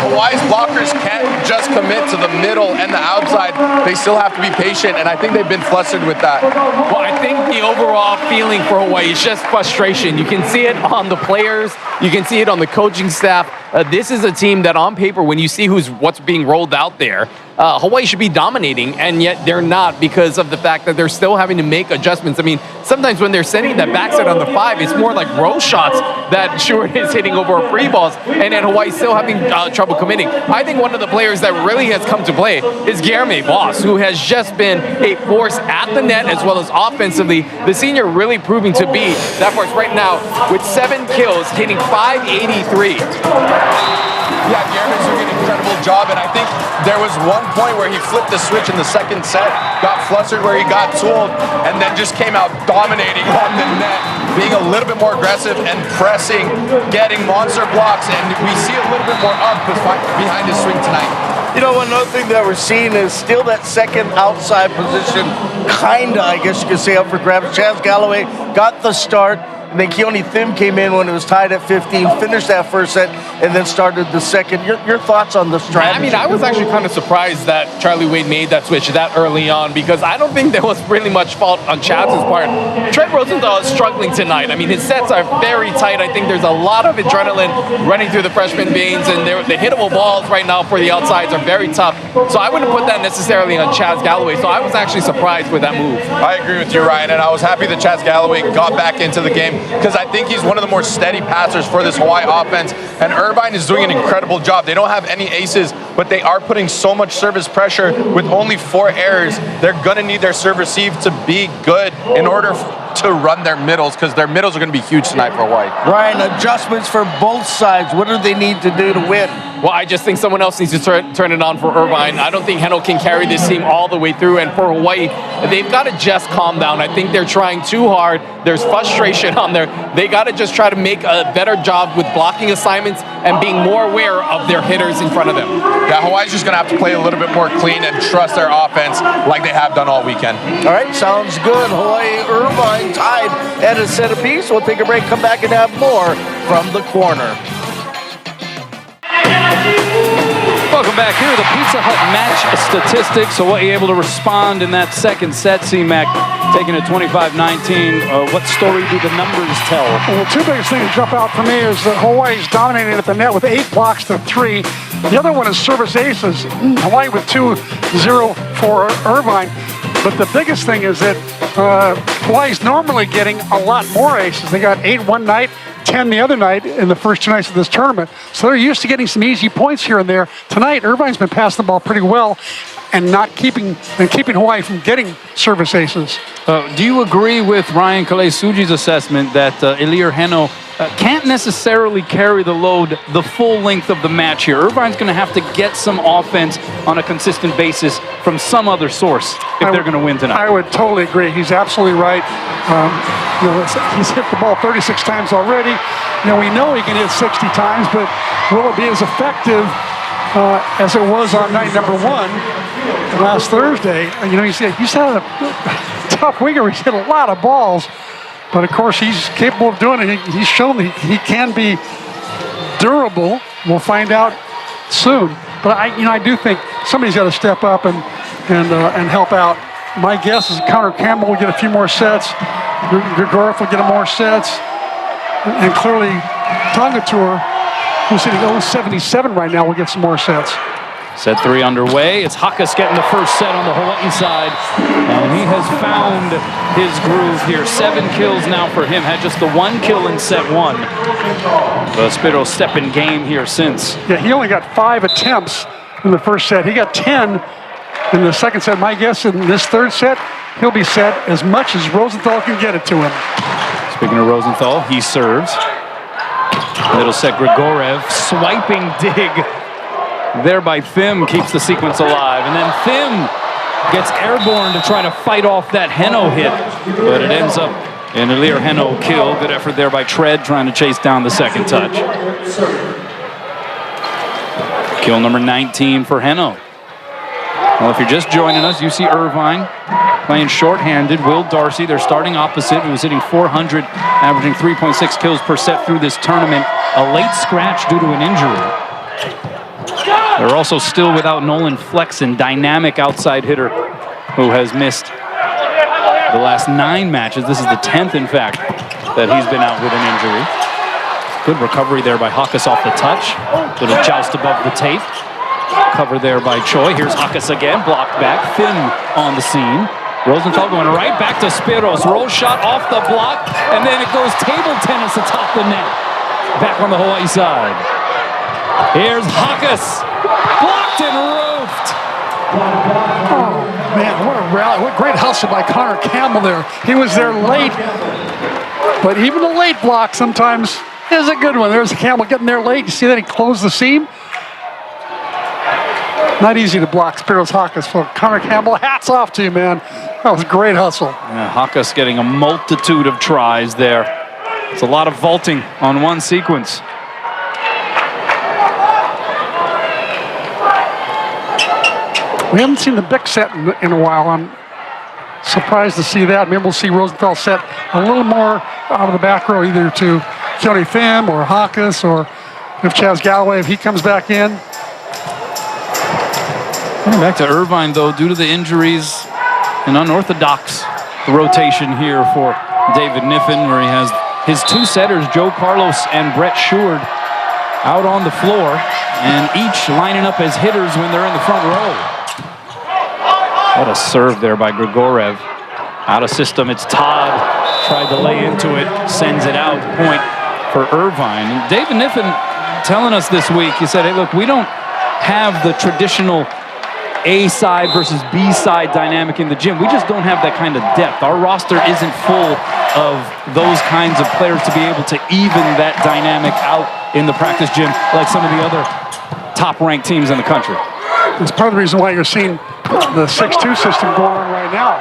Speaker 3: Hawaii's blockers can't just commit to the middle and the outside. They still have to be patient, and I think they've been flustered with that.
Speaker 4: Well, I think the overall feeling for Hawaii is just frustration. You can see it on the players. You can see it on the coaching staff. This is a team that on paper, when you see what's being rolled out there, Hawaii should be dominating, and yet they're not because of the fact that they're still having to make adjustments. I mean, sometimes when they're sending that backside on the 5, it's more like roll shots that Stewart is hitting over free balls, and then Hawaii's still having trouble committing. I think one of the players that really has come to play is Guilherme Voss, who has just been a force at the net as well as offensively. The senior really proving to be that force right now with 7 kills, hitting .583.
Speaker 3: Yeah, Guilherme's doing an incredible job, and I think there was one point where he flipped the switch in the second set, got flustered where he got tooled, and then just came out dominating on the net, being a little bit more aggressive and pressing, getting monster blocks, and we see a little bit more up behind his swing tonight.
Speaker 2: You know, another thing that we're seeing is still that second outside position, kinda, I guess you could say, up for grabs. Chaz Galloway got the start. And then Keone Thim came in when it was tied at 15, finished that first set, and then started the second. Your thoughts on the strategy?
Speaker 4: I mean, I was actually kind of surprised that Charlie Wade made that switch that early on because I don't think there was really much fault on Chaz's part. Trent Rosenthal is struggling tonight. I mean, his sets are very tight. I think there's a lot of adrenaline running through the freshman veins, and the hittable balls right now for the outsides are very tough. So I wouldn't put that necessarily on Chaz Galloway. So I was actually surprised with that move.
Speaker 3: I agree with you, Ryan, and I was happy that Chaz Galloway got back into the game. because I think he's one of the more steady passers for this Hawaii offense. And Irvine is doing an incredible job. They don't have any aces, but they are putting so much service pressure with only 4 errors. They're going to need their serve receive to be good in order to run their middles, because their middles are going to be huge tonight for Hawaii.
Speaker 2: Ryan, adjustments for both sides. What do they need to do to win?
Speaker 4: Well, I just think someone else needs to turn it on for Irvine. I don't think Heno can carry this team all the way through. And for Hawaii, they've got to just calm down. I think they're trying too hard. There's frustration on there. They got to just try to make a better job with blocking assignments and being more aware of their hitters in front of them.
Speaker 3: Yeah, Hawaii's just going to have to play a little bit more clean and trust their offense like they have done all weekend.
Speaker 2: All right, sounds good. Hawaii, Irvine tied at a set apiece. We'll take a break, come back and have more from the corner.
Speaker 12: Welcome back here to the Pizza Hut match statistics. So what are you able to respond in that second set, C-Mac? Taking it 25-19. What story do the numbers tell?
Speaker 5: Well, the two biggest things that jump out for me is that Hawaii's dominating at the net with 8 blocks to 3. The other one is service aces. Hawaii with 2-0 for Irvine. But the biggest thing is that Hawaii's normally getting a lot more aces. They got 8 one night, 10 the other night in the first 2 nights of this tournament. So they're used to getting some easy points here and there. Tonight, Irvine's been passing the ball pretty well and keeping Hawaii from getting service aces.
Speaker 12: Do you agree with Ryan Kalei-Suji's assessment that Ilir Heno can't necessarily carry the load the full length of the match here? Irvine's going to have to get some offense on a consistent basis from some other source if they're going to win tonight.
Speaker 5: I would totally agree. He's absolutely right. He's hit the ball 36 times already. We know he can hit 60 times, but will it be as effective as it was on night number 1 last Thursday? He's had a tough week where he's hit a lot of balls. But of course, he's capable of doing it. He's shown that he can be durable. We'll find out soon. But I do think somebody's got to step up and help out. My guess is Connor Campbell will get a few more sets. Grigorov will get more sets, and clearly Tonga Tour, who's hitting 0.77 right now, will get some more sets.
Speaker 12: Set 3 underway. It's Chakas getting the first set on the Hawaii side. And he has found his groove here. 7 kills now for him. Had just the 1 kill in set 1. The Spyros step in game here since.
Speaker 5: Yeah, he only got 5 attempts in the first set. He got 10 in the second set. My guess in this third set, he'll be set as much as Rosenthal can get it to him.
Speaker 12: Speaking of Rosenthal, he serves. Middle set, Grigorev, swiping dig. Thereby Thim keeps the sequence alive. And then Thim gets airborne to try to fight off that Heno hit. But it ends up in Ilir Heno kill. Good effort there by Tread trying to chase down the second touch. Kill number 19 for Heno. Well, if you're just joining us, you see Irvine playing shorthanded. Will Darcy, their starting opposite, who was hitting 400, averaging 3.6 kills per set through this tournament. A late scratch due to an injury. They're also still without Nolan Flexen, dynamic outside hitter who has missed the last 9 matches. This is the 10th, in fact, that he's been out with an injury. Good recovery there by Chakas off the touch. Little joust above the tape. Cover there by Choi. Here's Chakas again, blocked back. Thim on the scene. Rosenthal going right back to Spyros. Roll shot off the block, and then it goes table tennis atop the net. Back on the Hawaii side. Here's Chakas. Blocked and roofed.
Speaker 5: Oh, man, what a rally. What great hustle by Connor Campbell there. He was there late, but even the late block sometimes is a good one. There's Campbell getting there late. You see that he closed the seam? Not easy to block Spyros Chakas. For Connor Campbell, hats off to you, man. That was a great hustle.
Speaker 12: Yeah, Chakas getting a multitude of tries there. It's a lot of vaulting on one sequence.
Speaker 5: We haven't seen the Bick set in a while. I'm surprised to see that. Maybe we'll see Rosenthal set a little more out of the back row, either to Keone Pham or Chakas, or if Chaz Galloway, if he comes back in.
Speaker 12: Coming back to Irvine, though, due to the injuries, an unorthodox rotation here for David Niffen, where he has his 2 setters, Joe Carlos and Brett Sheward, out on the floor, and each lining up as hitters when they're in the front row. What a serve there by Grigorev. Out of system, it's Todd. Tried to lay into it, sends it out. Point for Irvine. And David Niffen telling us this week, he said, hey, look, we don't have the traditional A-side versus B-side dynamic in the gym. We just don't have that kind of depth. Our roster isn't full of those kinds of players to be able to even that dynamic out in the practice gym like some of the other top-ranked teams in the country.
Speaker 5: It's part of the reason why you're seeing the 6-2 system going on right now.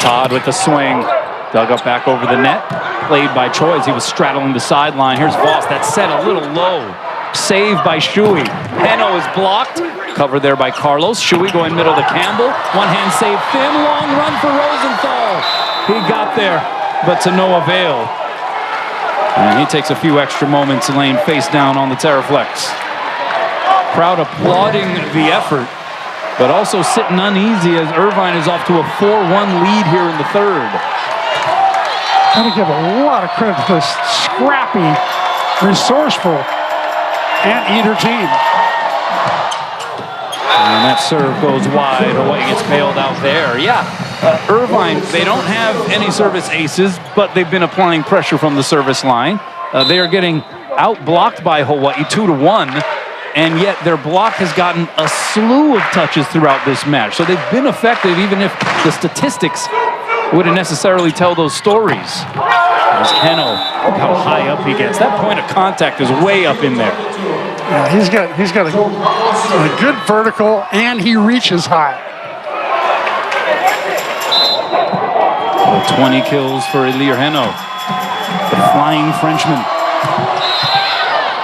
Speaker 12: Todd with the swing. Dug up back over the net. Played by Troy as he was straddling the sideline. Here's Voss. That's set a little low. Saved by Shuey. Heno is blocked. Covered there by Carlos. Shuey going middle to Campbell. One-hand save. Thin, long run for Rosenthal. He got there, but to no avail. And he takes a few extra moments laying face down on the Terraflex. Crowd applauding the effort, but also sitting uneasy as Irvine is off to a 4-1 lead here in the third.
Speaker 5: Got to give a lot of credit to this scrappy, resourceful Anteater team.
Speaker 12: And that serve goes wide. Hawaii gets bailed out there. Yeah, Irvine, they don't have any service aces, but they've been applying pressure from the service line. They are getting out-blocked by Hawaii 2-1, and yet their block has gotten a slew of touches throughout this match. So they've been effective, even if the statistics wouldn't necessarily tell those stories. As Heno, look how high up he gets. That point of contact is way up in there.
Speaker 5: Yeah, he's got a good vertical, and he reaches high.
Speaker 12: 20 kills for Elir Heno, the flying Frenchman.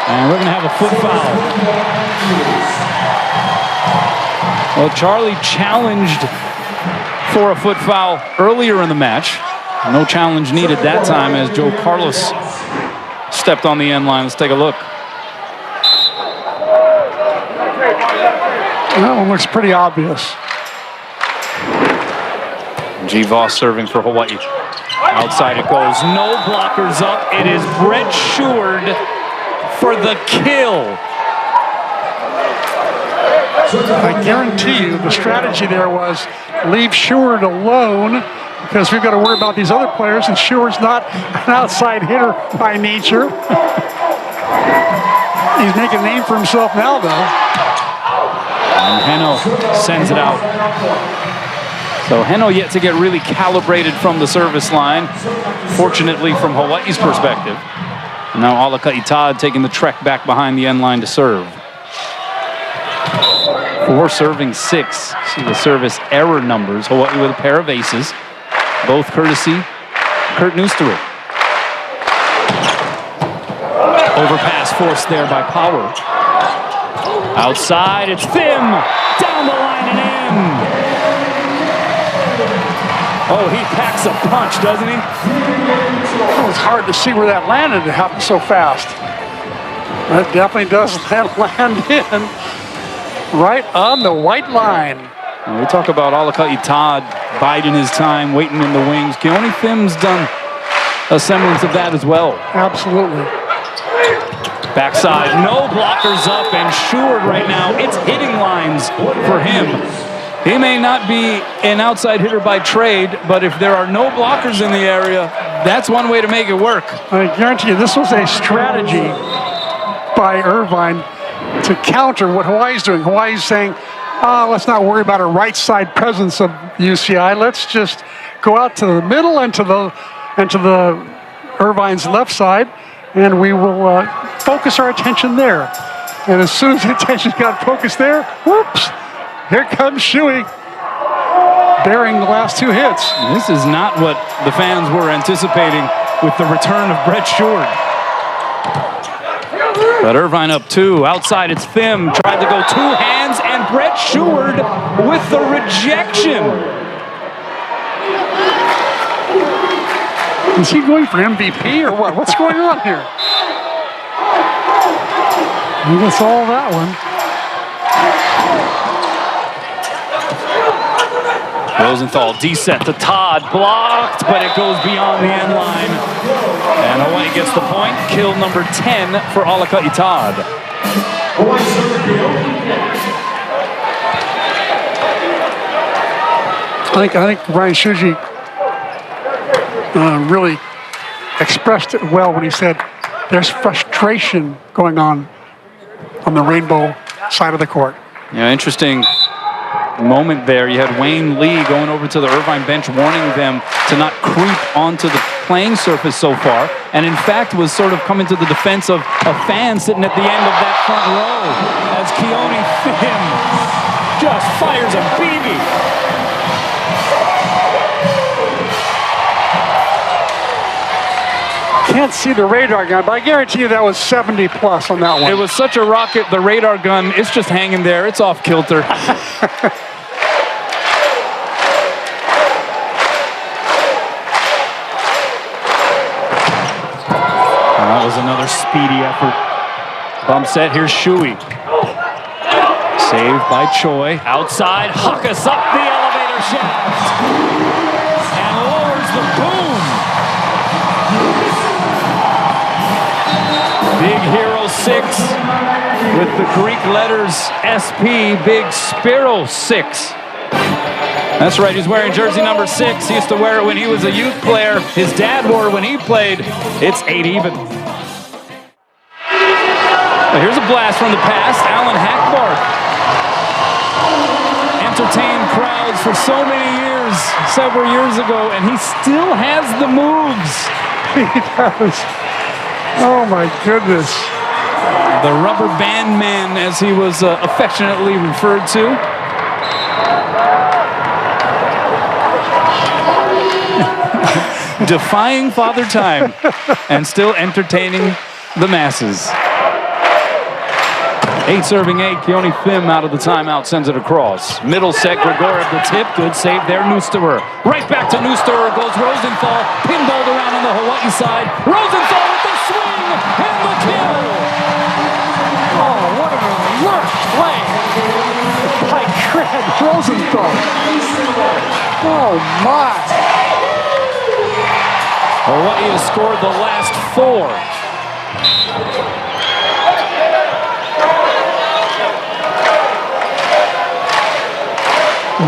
Speaker 12: And we're going to have a foot foul. Well, Charlie challenged for a foot foul earlier in the match. No challenge needed that time as Joe Carlos stepped on the end line. Let's take a look.
Speaker 5: That one looks pretty obvious.
Speaker 12: G. Voss serving for Hawaii. Outside it goes. No blockers up. It is Brett Sheward for the kill.
Speaker 5: I guarantee you the strategy there was leave Sheward alone because we've got to worry about these other players, and Sheward's not an outside hitter by nature. He's making a name for himself now, though.
Speaker 12: And Heno sends it out. So Heno yet to get really calibrated from the service line, fortunately from Hawaii's perspective. And now Alaka'i Todd taking the trek back behind the end line to serve. 4 serving 6. See the service error numbers. Hawaii with a pair of aces, both courtesy Kurt Neusterer. Overpass forced there by Power. Outside, it's Thim. Down the line and in. Oh, he packs a punch, doesn't he?
Speaker 5: It was hard to see where that landed. It happened so fast. That definitely does land in right on the white line.
Speaker 12: Well, we talk about Alaka'i Todd biding his time, waiting in the wings. Keone Thim's done a semblance of that as well.
Speaker 5: Absolutely.
Speaker 12: Backside, no blockers up, and Sheward right now, it's hitting lines for him. He may not be an outside hitter by trade, but if there are no blockers in the area, that's one way to make it work.
Speaker 5: I guarantee you this was a strategy by Irvine to counter what Hawaii's doing. Hawaii's saying, let's not worry about a right side presence of UCI. Let's just go out to the middle and to the Irvine's left side, and we will focus our attention there. And as soon as the attention got focused there, whoops, here comes Shuey, bearing the last 2 hits.
Speaker 12: This is not what the fans were anticipating with the return of Brett Sheward. But Irvine up 2. Outside, it's Thim. Tried to go 2 hands, and Brett Sheward with the rejection.
Speaker 5: Is he going for MVP or what? What's going on here? I guess all that one.
Speaker 12: Rosenthal, D-set to Todd, blocked, but it goes beyond the end line. And Hawaii gets the point. Kill number 10 for Alaka'i Todd.
Speaker 5: I think Ryan Shuji really expressed it well when he said there's frustration going on the Rainbow side of the court.
Speaker 12: Yeah, interesting moment there. You had Wayne Lee going over to the Irvine bench warning them to not creep onto the playing surface so far, and in fact was sort of coming to the defense of a fan sitting at the end of that front row as Keone Thim just fires a BB.
Speaker 5: Can't see the radar gun, but I guarantee you that was 70 plus on that one.
Speaker 12: It was such a rocket, the radar gun, it's just hanging there. It's off kilter. That was another speedy effort. Bump set, here's Shui. Saved by Choi. Outside, Chakas up the elevator shaft. And lowers the boom. Big Hero 6 with the Greek letters SP, Big Spyros 6. That's right, he's wearing jersey number 6. He used to wear it when he was a youth player. His dad wore it when he played. It's 8 even. Now here's a blast from the past. Alan Hackbarth entertained crowds for so many years, several years ago, and he still has the moves.
Speaker 5: He does. Oh my goodness.
Speaker 12: The rubber band man, as he was affectionately referred to. Defying Father Time and still entertaining the masses. 8 serving 8. Keone Thim out of the timeout, sends it across. Middle set, Grigoriev the tip. Good save there, Neusterer. Right back to Neusterer goes Rosenthal. Pinballed around on the Hawaii side. Rosenthal with the swing and the kill.
Speaker 5: Oh, what an alert play by Greg Rosenthal. Oh, my.
Speaker 12: Hawaii has scored the last 4.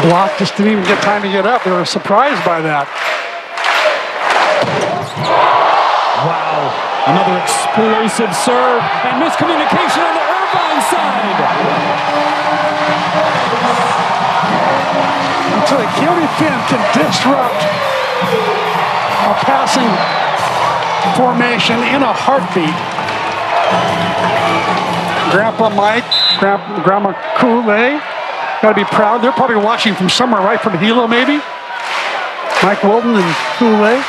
Speaker 5: Block just didn't even get time to get up. They were surprised by that.
Speaker 12: Wow. Another explosive serve and miscommunication on the Irvine side.
Speaker 5: Until Keone Thim can disrupt a passing formation in a heartbeat. Grandpa Mike, Grandma Kool-Aid. Got to be proud. They're probably watching from somewhere, right from Hilo, maybe. Mike Wilton and Kool-Aid.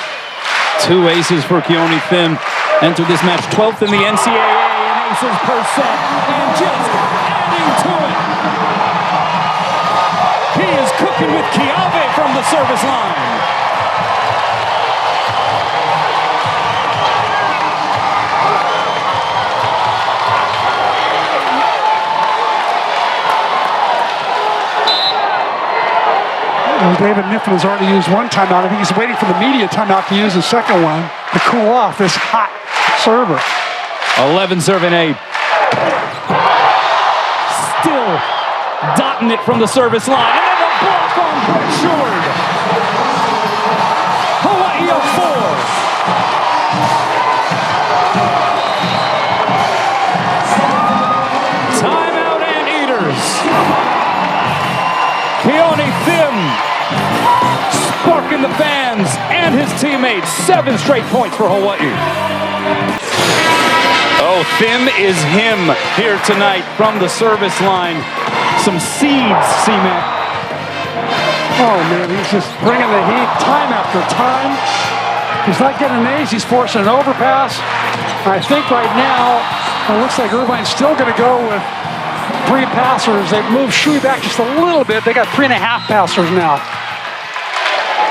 Speaker 12: 2 aces for Keone Thim. Entered this match 12th in the NCAA in aces per set. And just adding to it. He is cooking with Chiave from the service line.
Speaker 5: Well, David Niffen has already used one timeout. I think he's waiting for the media timeout to use the second one to cool off this hot server.
Speaker 12: 11 serving 8. Still dotting it from the service line. And then the block on Brett Short. Hawaii up 4. Timeout Anteaters. Keone Thim sparking the fans and his teammates. 7 straight points for Hawaii. Oh, Thim is him here tonight from the service line. Some seeds, C-Mac.
Speaker 5: Oh, man, he's just bringing the heat time after time. He's not getting an ace. He's forcing an overpass. I think right now, it looks like Irvine's still going to go with 3 passers. They've moved Shui back just a little bit. They got 3.5 passers now.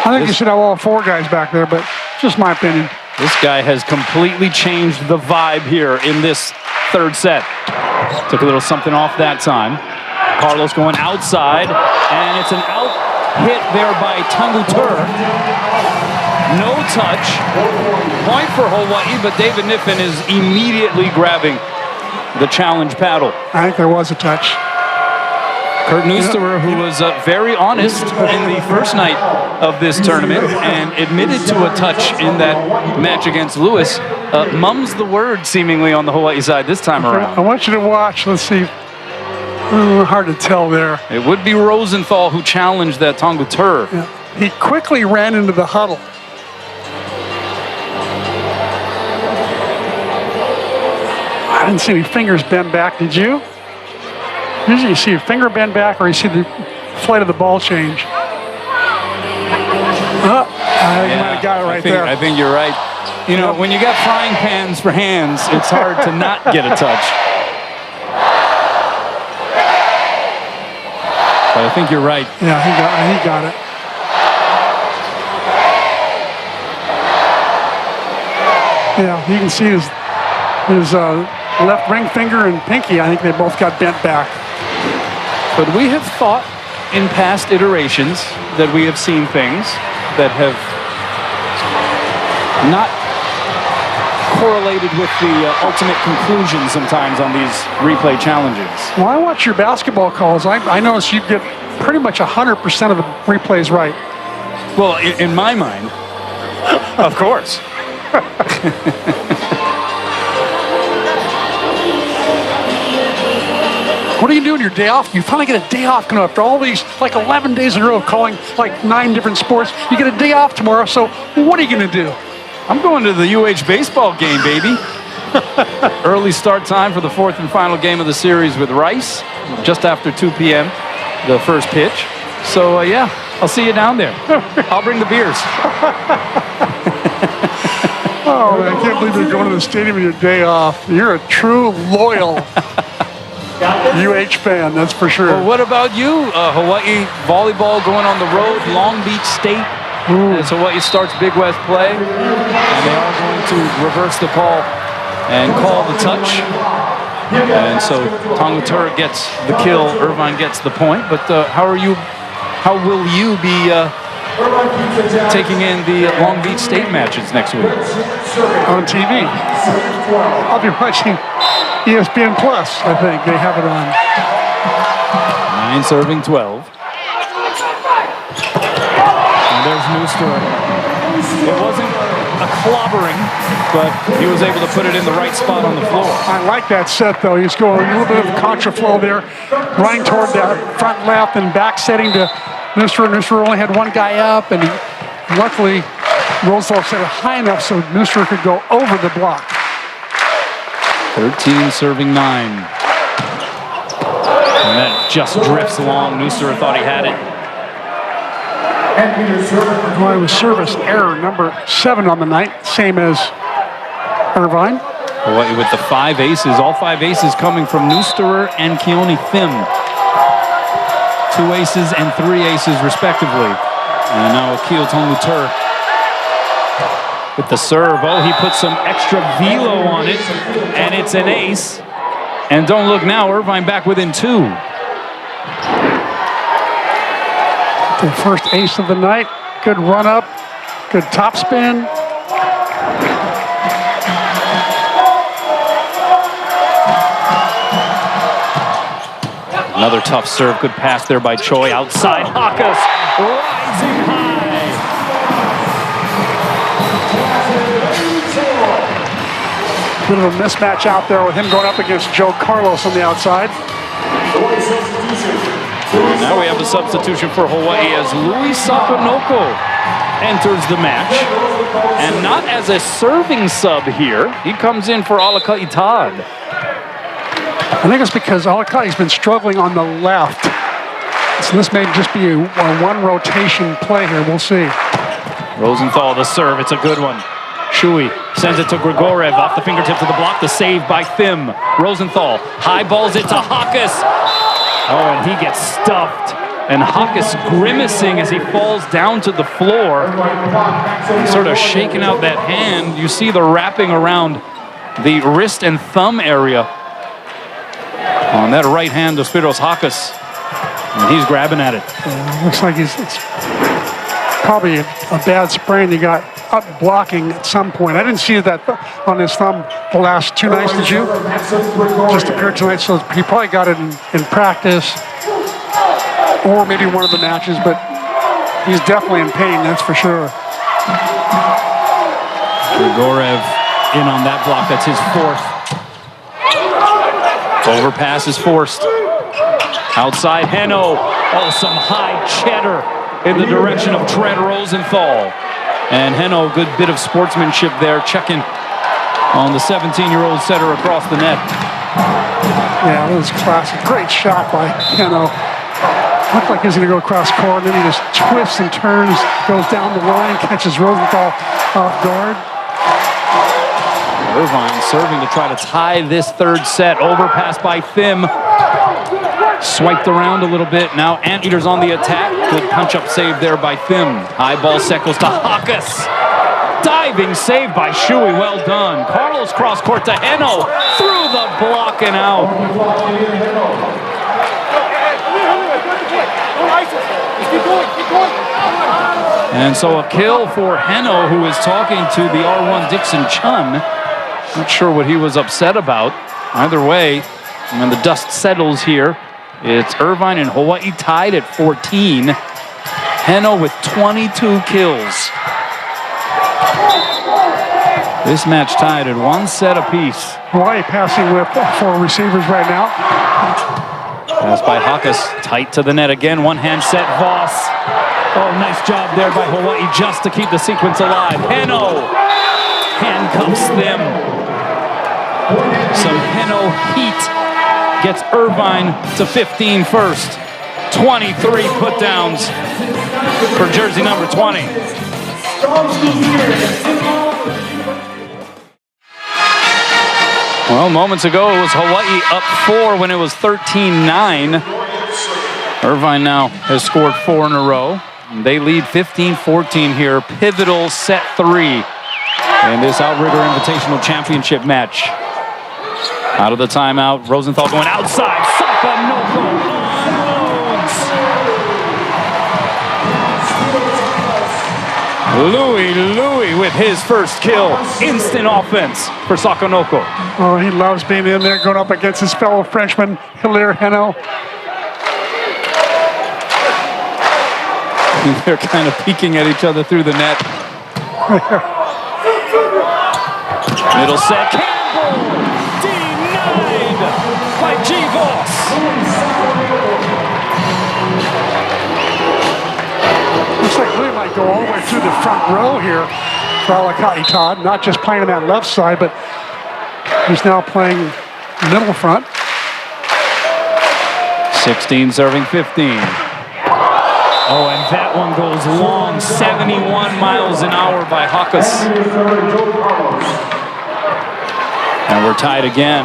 Speaker 5: I think you should have all 4 guys back there, but just my opinion.
Speaker 12: This guy has completely changed the vibe here in this 3rd set. Took a little something off that time. Carlos going outside, and it's an out hit there by Tangutur. No touch. Point for Hawaii, but David Niffen is immediately grabbing the challenge paddle.
Speaker 5: I think there was a touch.
Speaker 12: Kurt Neusterer, who was very honest in the first night of this tournament and admitted to a touch in that match against Lewis, mum's the word seemingly on the Hawaii side this time around.
Speaker 5: I want you to watch. Let's see. Hard to tell there.
Speaker 12: It would be Rosenthal who challenged that Tongutur.
Speaker 5: Yeah. He quickly ran into the huddle. I didn't see any fingers bend back. Did you? Usually you see a finger bend back or you see the flight of the ball change. I think you might have got it right there.
Speaker 12: I think you're right. You know, when you got frying pans for hands, it's hard to not get a touch. But I think you're right.
Speaker 5: Yeah, he got it. Yeah, you can see his left ring finger and pinky. I think they both got bent back.
Speaker 12: But we have thought in past iterations that we have seen things that have not correlated with the ultimate conclusion sometimes on these replay challenges.
Speaker 5: Well, I watch your basketball calls. I notice you get pretty much 100% of the replays right.
Speaker 12: Well, in my mind, of course.
Speaker 5: What are you doing your day off? You finally get a day off coming up after all these, like 11 days in a row of calling like 9 different sports. You get a day off tomorrow, so what are you going to do?
Speaker 12: I'm going to the UH baseball game, baby. Early start time for the 4th and final game of the series with Rice, just after 2 p.m., the first pitch. So, yeah, I'll see you down there. I'll bring the beers.
Speaker 5: Oh, man, I can't believe you're going to the stadium on your day off. You're a true, loyal UH fan, that's for sure.
Speaker 12: Well, what about you? Hawaii volleyball going on the road, Long Beach State. As Hawaii starts Big West play, and they are going to reverse the call and call the touch. And so Tongutur gets the kill, Irvine gets the point. But how will you be taking in the Long Beach State matches next week?
Speaker 5: On TV. I'll be watching ESPN Plus, I think. They have it on.
Speaker 12: 9 serving 12. And there's Neusterer. It wasn't a clobbering, but he was able to put it in the right spot on the floor.
Speaker 5: I like that set, though. He's going a little bit of contraflow there, running toward that front left and back setting to Neusterer. Neusterer only had one guy up, and luckily Rosenthal set it high enough so Neusterer could go over the block.
Speaker 12: 13 serving 9. And that just drifts along. Neusterer thought he had it.
Speaker 5: Well, it was service error, number 7 on the night, same as Irvine.
Speaker 12: Hawaii with the 5 aces, all 5 aces coming from Neusterer and Keone Thim. 2 aces and 3 aces respectively. And now Akil Tongutur with the serve. Oh, he put some extra velo on it, and it's an ace. And don't look now, Irvine back within 2.
Speaker 5: The first ace of the night. Good run up, good top spin.
Speaker 12: Another tough serve, good pass there by Choi. Outside, Chakas rising high.
Speaker 5: Bit of a mismatch out there with him going up against Joe Carlos on the outside.
Speaker 12: Now we have a substitution for Hawaii as Louis Sakonoko enters the match. And not as a serving sub here. He comes in for Alakai Todd.
Speaker 5: I think it's because Alakai's been struggling on the left. So this may just be a one rotation play here. We'll see.
Speaker 12: Rosenthal, the serve. It's a good one. Shui sends it to Grigorev off the fingertips of the block. The save by Thim. Rosenthal high balls it to Chakas. Oh, and he gets stuffed. And Chakas grimacing as he falls down to the floor. Sort of shaking out that hand. You see the wrapping around the wrist and thumb area on that right hand of Spyros Chakas. And he's grabbing at it.
Speaker 5: Looks like it's probably a bad sprain. He got up blocking at some point. I didn't see that on his thumb the last 2 nights, did you? Just appeared tonight, so he probably got it in practice. or maybe one of the matches, but he's definitely in pain, that's for sure.
Speaker 12: Grigorev in on that block. That's his fourth. Overpass is forced. Outside Heno. Oh, some high cheddar in the direction of Trent Rosenthal. And Heno, good bit of sportsmanship there, checking on the 17-year-old setter across the net.
Speaker 5: Yeah, that was classic. Great shot by Heno. Looked like he was going to go across court, and then he just twists and turns, goes down the line, catches Rosenthal off guard.
Speaker 12: Irvine serving to try to tie this third set. Overpass by Thim. Swiped around a little bit. Now Anteaters on the attack. Good punch-up save there by Thim. High ball set goes to Chakas. Diving save by Shui. Well done. Carlos cross court to Heno. Through the block and out. And so a kill for Heno, who is talking to the R1 Dixon Chun. Not sure what he was upset about. Either way, when the dust settles here, it's Irvine and Hawai'i tied at 14. Heno with 22 kills. This match tied at 1 set apiece.
Speaker 5: Hawai'i passing with 4 receivers right now.
Speaker 12: Pass by Chakas, tight to the net again. One hand set, Voss. Oh, nice job there by Hawai'i just to keep the sequence alive. Heno handcuffs them. Some Heno heat gets Irvine to 15 first. 23 put-downs for jersey number 20. Well, moments ago it was Hawai'i up 4 when it was 13-9. Irvine now has scored 4 in a row. They lead 15-14 here. Pivotal set 3 in this Outrigger Invitational Championship match. Out of the timeout, Rosenthal going outside. Sakanoko unloads. Louis with his first kill. Instant offense for Sakanoko.
Speaker 5: Oh, he loves being in there, going up against his fellow Frenchman, Hilaire Heno.
Speaker 12: They're kind of peeking at each other through the net. Middle set. Campbell denied by G-Voss.
Speaker 5: Looks like Louis might go all the way through the front row here for Hawai'i Todd. Not just playing on that left side, but he's now playing middle front.
Speaker 12: 16 serving 15. Oh, and that one goes long, 71 miles an hour by Chakas. And we're tied again.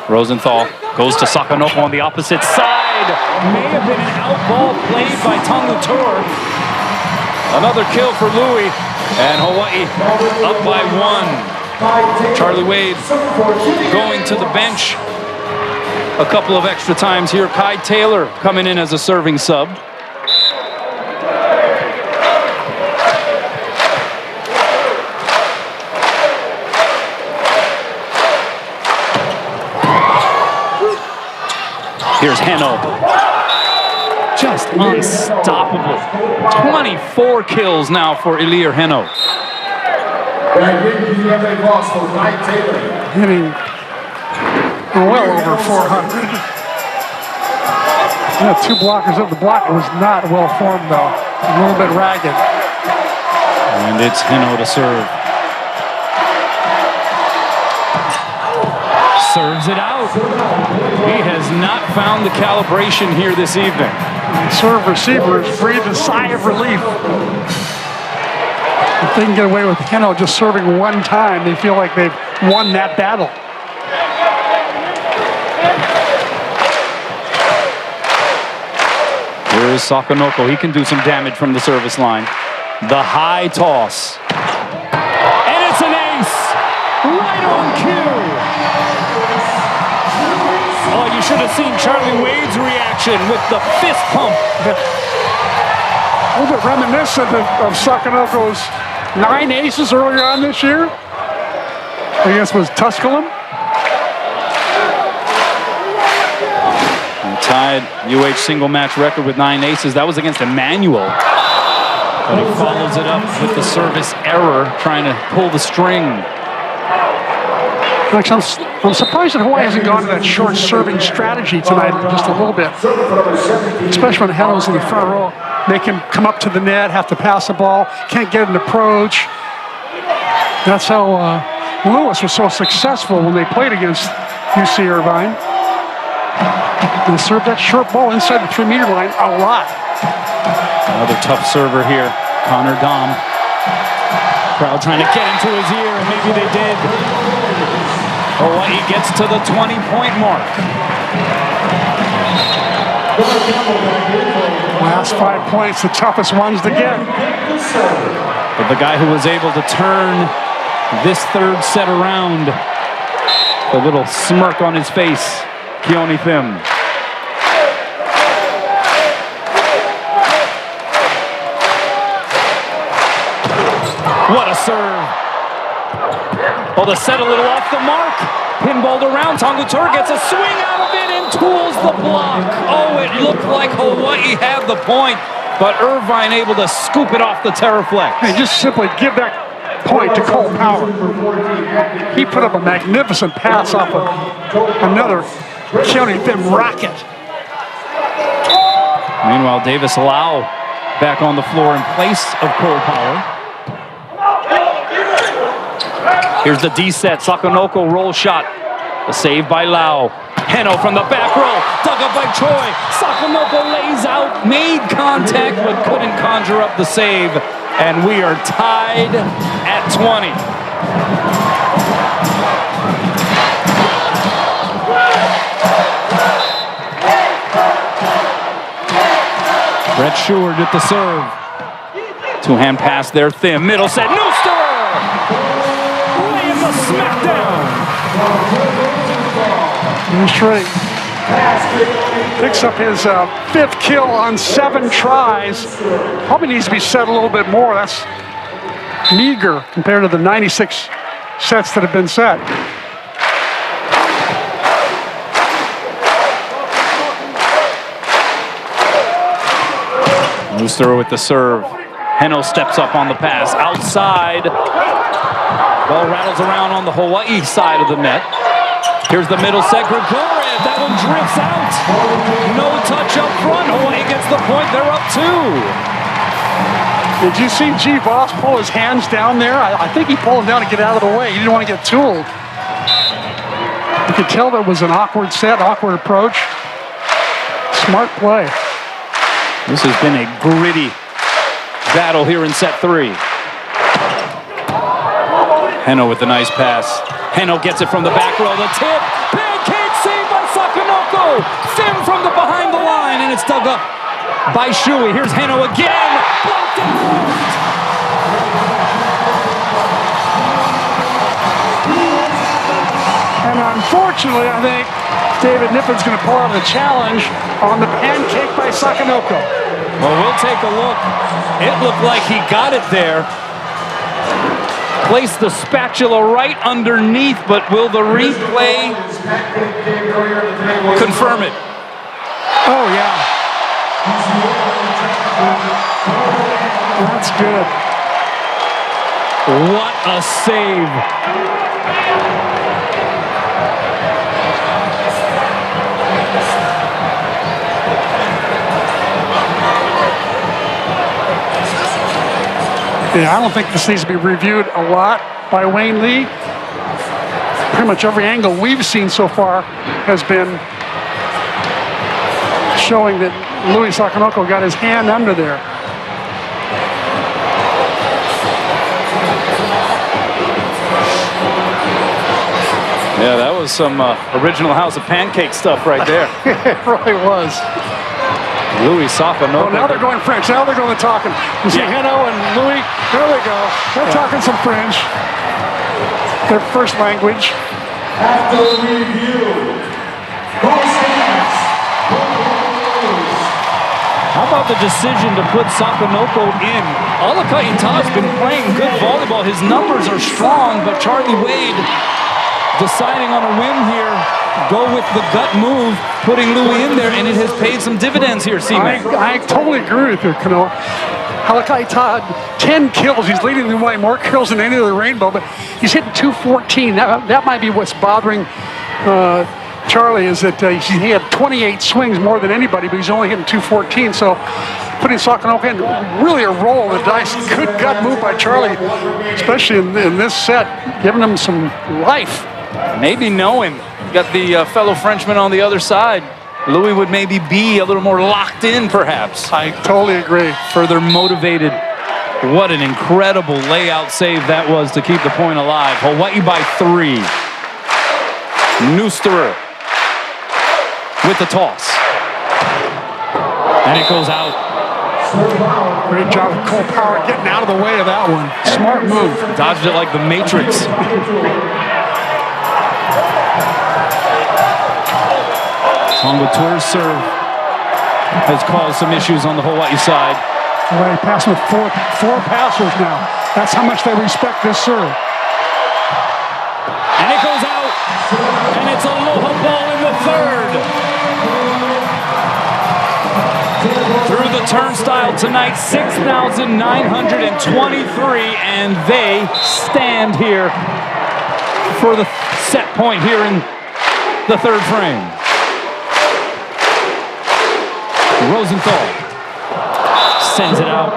Speaker 12: Rosenthal goes to Sakanoko on the opposite side. May have been an out ball played by Tangutur. Another kill for Louis. And Hawai'i up by 1. Charlie Wade going to the bench a couple of extra times here. Kai Taylor coming in as a serving sub. Here's Heno. Just unstoppable. 24 kills now for Ilir Heno.
Speaker 5: Hitting well over 400. Yeah, 2 blockers up. The blocker was not well formed though. A little bit ragged.
Speaker 12: And it's Heno to serve. Serves it out. He has not found the calibration here this evening.
Speaker 5: Serve receivers breathe a sigh of relief. If they can get away with Heno just serving 1 time, they feel like they've won that battle.
Speaker 12: Here is Sakanoko. He can do some damage from the service line. The high toss. And it's an ace! Right on cue! Oh, you should have seen Charlie Wade's reaction with the fist pump.
Speaker 5: A little bit reminiscent of Sakanoko's 9 aces earlier on this year. I guess was Tusculum.
Speaker 12: And tied UH single match record with 9 aces. That was against Emmanuel. But he follows it up with the service error, trying to pull the string.
Speaker 5: Actually, I'm surprised that Hawaii hasn't gone to that short serving strategy tonight just a little bit. Especially when Heno's in the front row. Make him come up to the net, have to pass the ball, can't get an approach. That's how Lewis was so successful when they played against UC Irvine. They served that short ball inside the 3-meter line a lot.
Speaker 12: Another tough server here, Connor Dom. Crowd trying to get into his ear, and maybe they did. Hawaii gets to the 20-point mark.
Speaker 5: Last 5 points, the toughest ones to get.
Speaker 12: But the guy who was able to turn this third set around, a little smirk on his face, Keone Thim. What a serve. Well, the set a little off the mark. Pinballed around. Tongutur gets a swing out of it and tools the block. Oh, it looked like Hawaii had the point, but Irvine able to scoop it off the Terraflex.
Speaker 5: And just simply give that point to Cole Power. He put up a magnificent pass off of another Keone Thim rocket.
Speaker 12: Meanwhile, Davis Lau back on the floor in place of Cole Power. Here's the D-set, Sakonoko roll shot. The save by Lau. Heno from the back row, dug up by Choi. Sakonoko lays out, made contact, but couldn't conjure up the save. And we are tied at 20. Brett Sheward at the serve. Two-hand pass there, Thim. Middle set, Nooster! Laying the smackdown.
Speaker 5: That's right. Picks up his 5th kill on 7 tries. Probably needs to be set a little bit more. That's meager compared to the 96 sets that have been set.
Speaker 12: Nooster with the serve. Heno steps up on the pass. Outside. Ball rattles around on the Hawaii side of the net. Here's the middle set. Grigorev. That one drifts out. No touch up front. Hawaii gets the point. They're up 2.
Speaker 5: Did you see G. Voss pull his hands down there? I think he pulled them down to get out of the way. He didn't want to get tooled. You could tell there was an awkward set, awkward approach. Smart play.
Speaker 12: This has been a gritty battle here in set 3. Heno with the nice pass. Heno gets it from the back row. The tip. Pancake save by Sakonoko. Thim from the behind the line, and it's dug up by Shui. Here's Heno again. Blocked out.
Speaker 5: And unfortunately, I think David Nippon's going to pull out the challenge on the pancake by Sakonoko.
Speaker 12: Well, we'll take a look. It looked like he got it there. Placed the spatula right underneath, but will the replay confirm it?
Speaker 5: Oh, yeah. That's good.
Speaker 12: What a save.
Speaker 5: Yeah, I don't think this needs to be reviewed a lot by Wayne Lee. Pretty much every angle we've seen so far has been showing that Louis Sakonoko got his hand under there.
Speaker 12: Yeah, that was some original House of Pancake stuff right there.
Speaker 5: It really was.
Speaker 12: Louis Sakonoko.
Speaker 5: Oh, now they're going French. Now they're going to talking. You see Heno and Louis. There they go. They're talking some French. Their first language.
Speaker 10: After review,
Speaker 12: How about the decision to put Sakanoko in? Alakaita's been playing good volleyball. His numbers are strong, but Charlie Wade deciding on a whim here, go with the gut move, putting Louis in there, and it has paid some dividends here, C-Man.
Speaker 5: I totally agree with you, Kanoa. Alakaita, 10 kills. He's leading the way, more kills than any other rainbow, but he's hitting 214. That might be what's bothering Charlie, is that he had 28 swings more than anybody, but he's only hitting 214. So putting Sakanoko in, really a roll of the dice. Good gut move by Charlie, especially in this set, giving him some life.
Speaker 12: Maybe knowing, got the fellow Frenchman on the other side. Louis would maybe be a little more locked in, perhaps.
Speaker 5: I totally agree.
Speaker 12: Further motivated. What an incredible layout save that was to keep the point alive. Hawaii by 3. Neusterer with the toss. And it goes out.
Speaker 5: Great job of Cole Power getting out of the way of that one. Smart move.
Speaker 12: Dodged it like the Matrix. Tonguature's serve has caused some issues on the Hawaii side.
Speaker 5: Hawaii passing with four passers now. That's how much they respect this serve.
Speaker 12: And it goes out. And it's Aloha ball in the third. Through the turnstile tonight, 6,923, and they stand here for the set point here in the third frame. Rosenthal sends it out.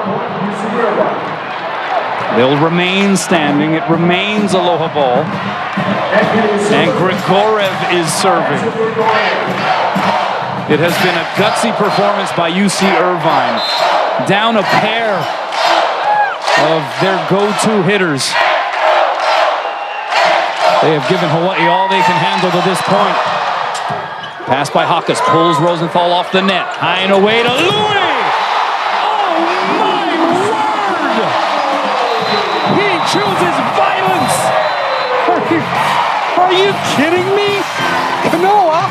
Speaker 12: They'll remain standing. It remains Aloha ball. And Grigorev is serving. It has been a gutsy performance by UC Irvine. Down a pair of their go-to hitters. They have given Hawaii all they can handle to this point. Pass by Chakas, pulls Rosenthal off the net. High and away to Louis! Oh my word! He chooses violence!
Speaker 5: Are you kidding me? Kanoa,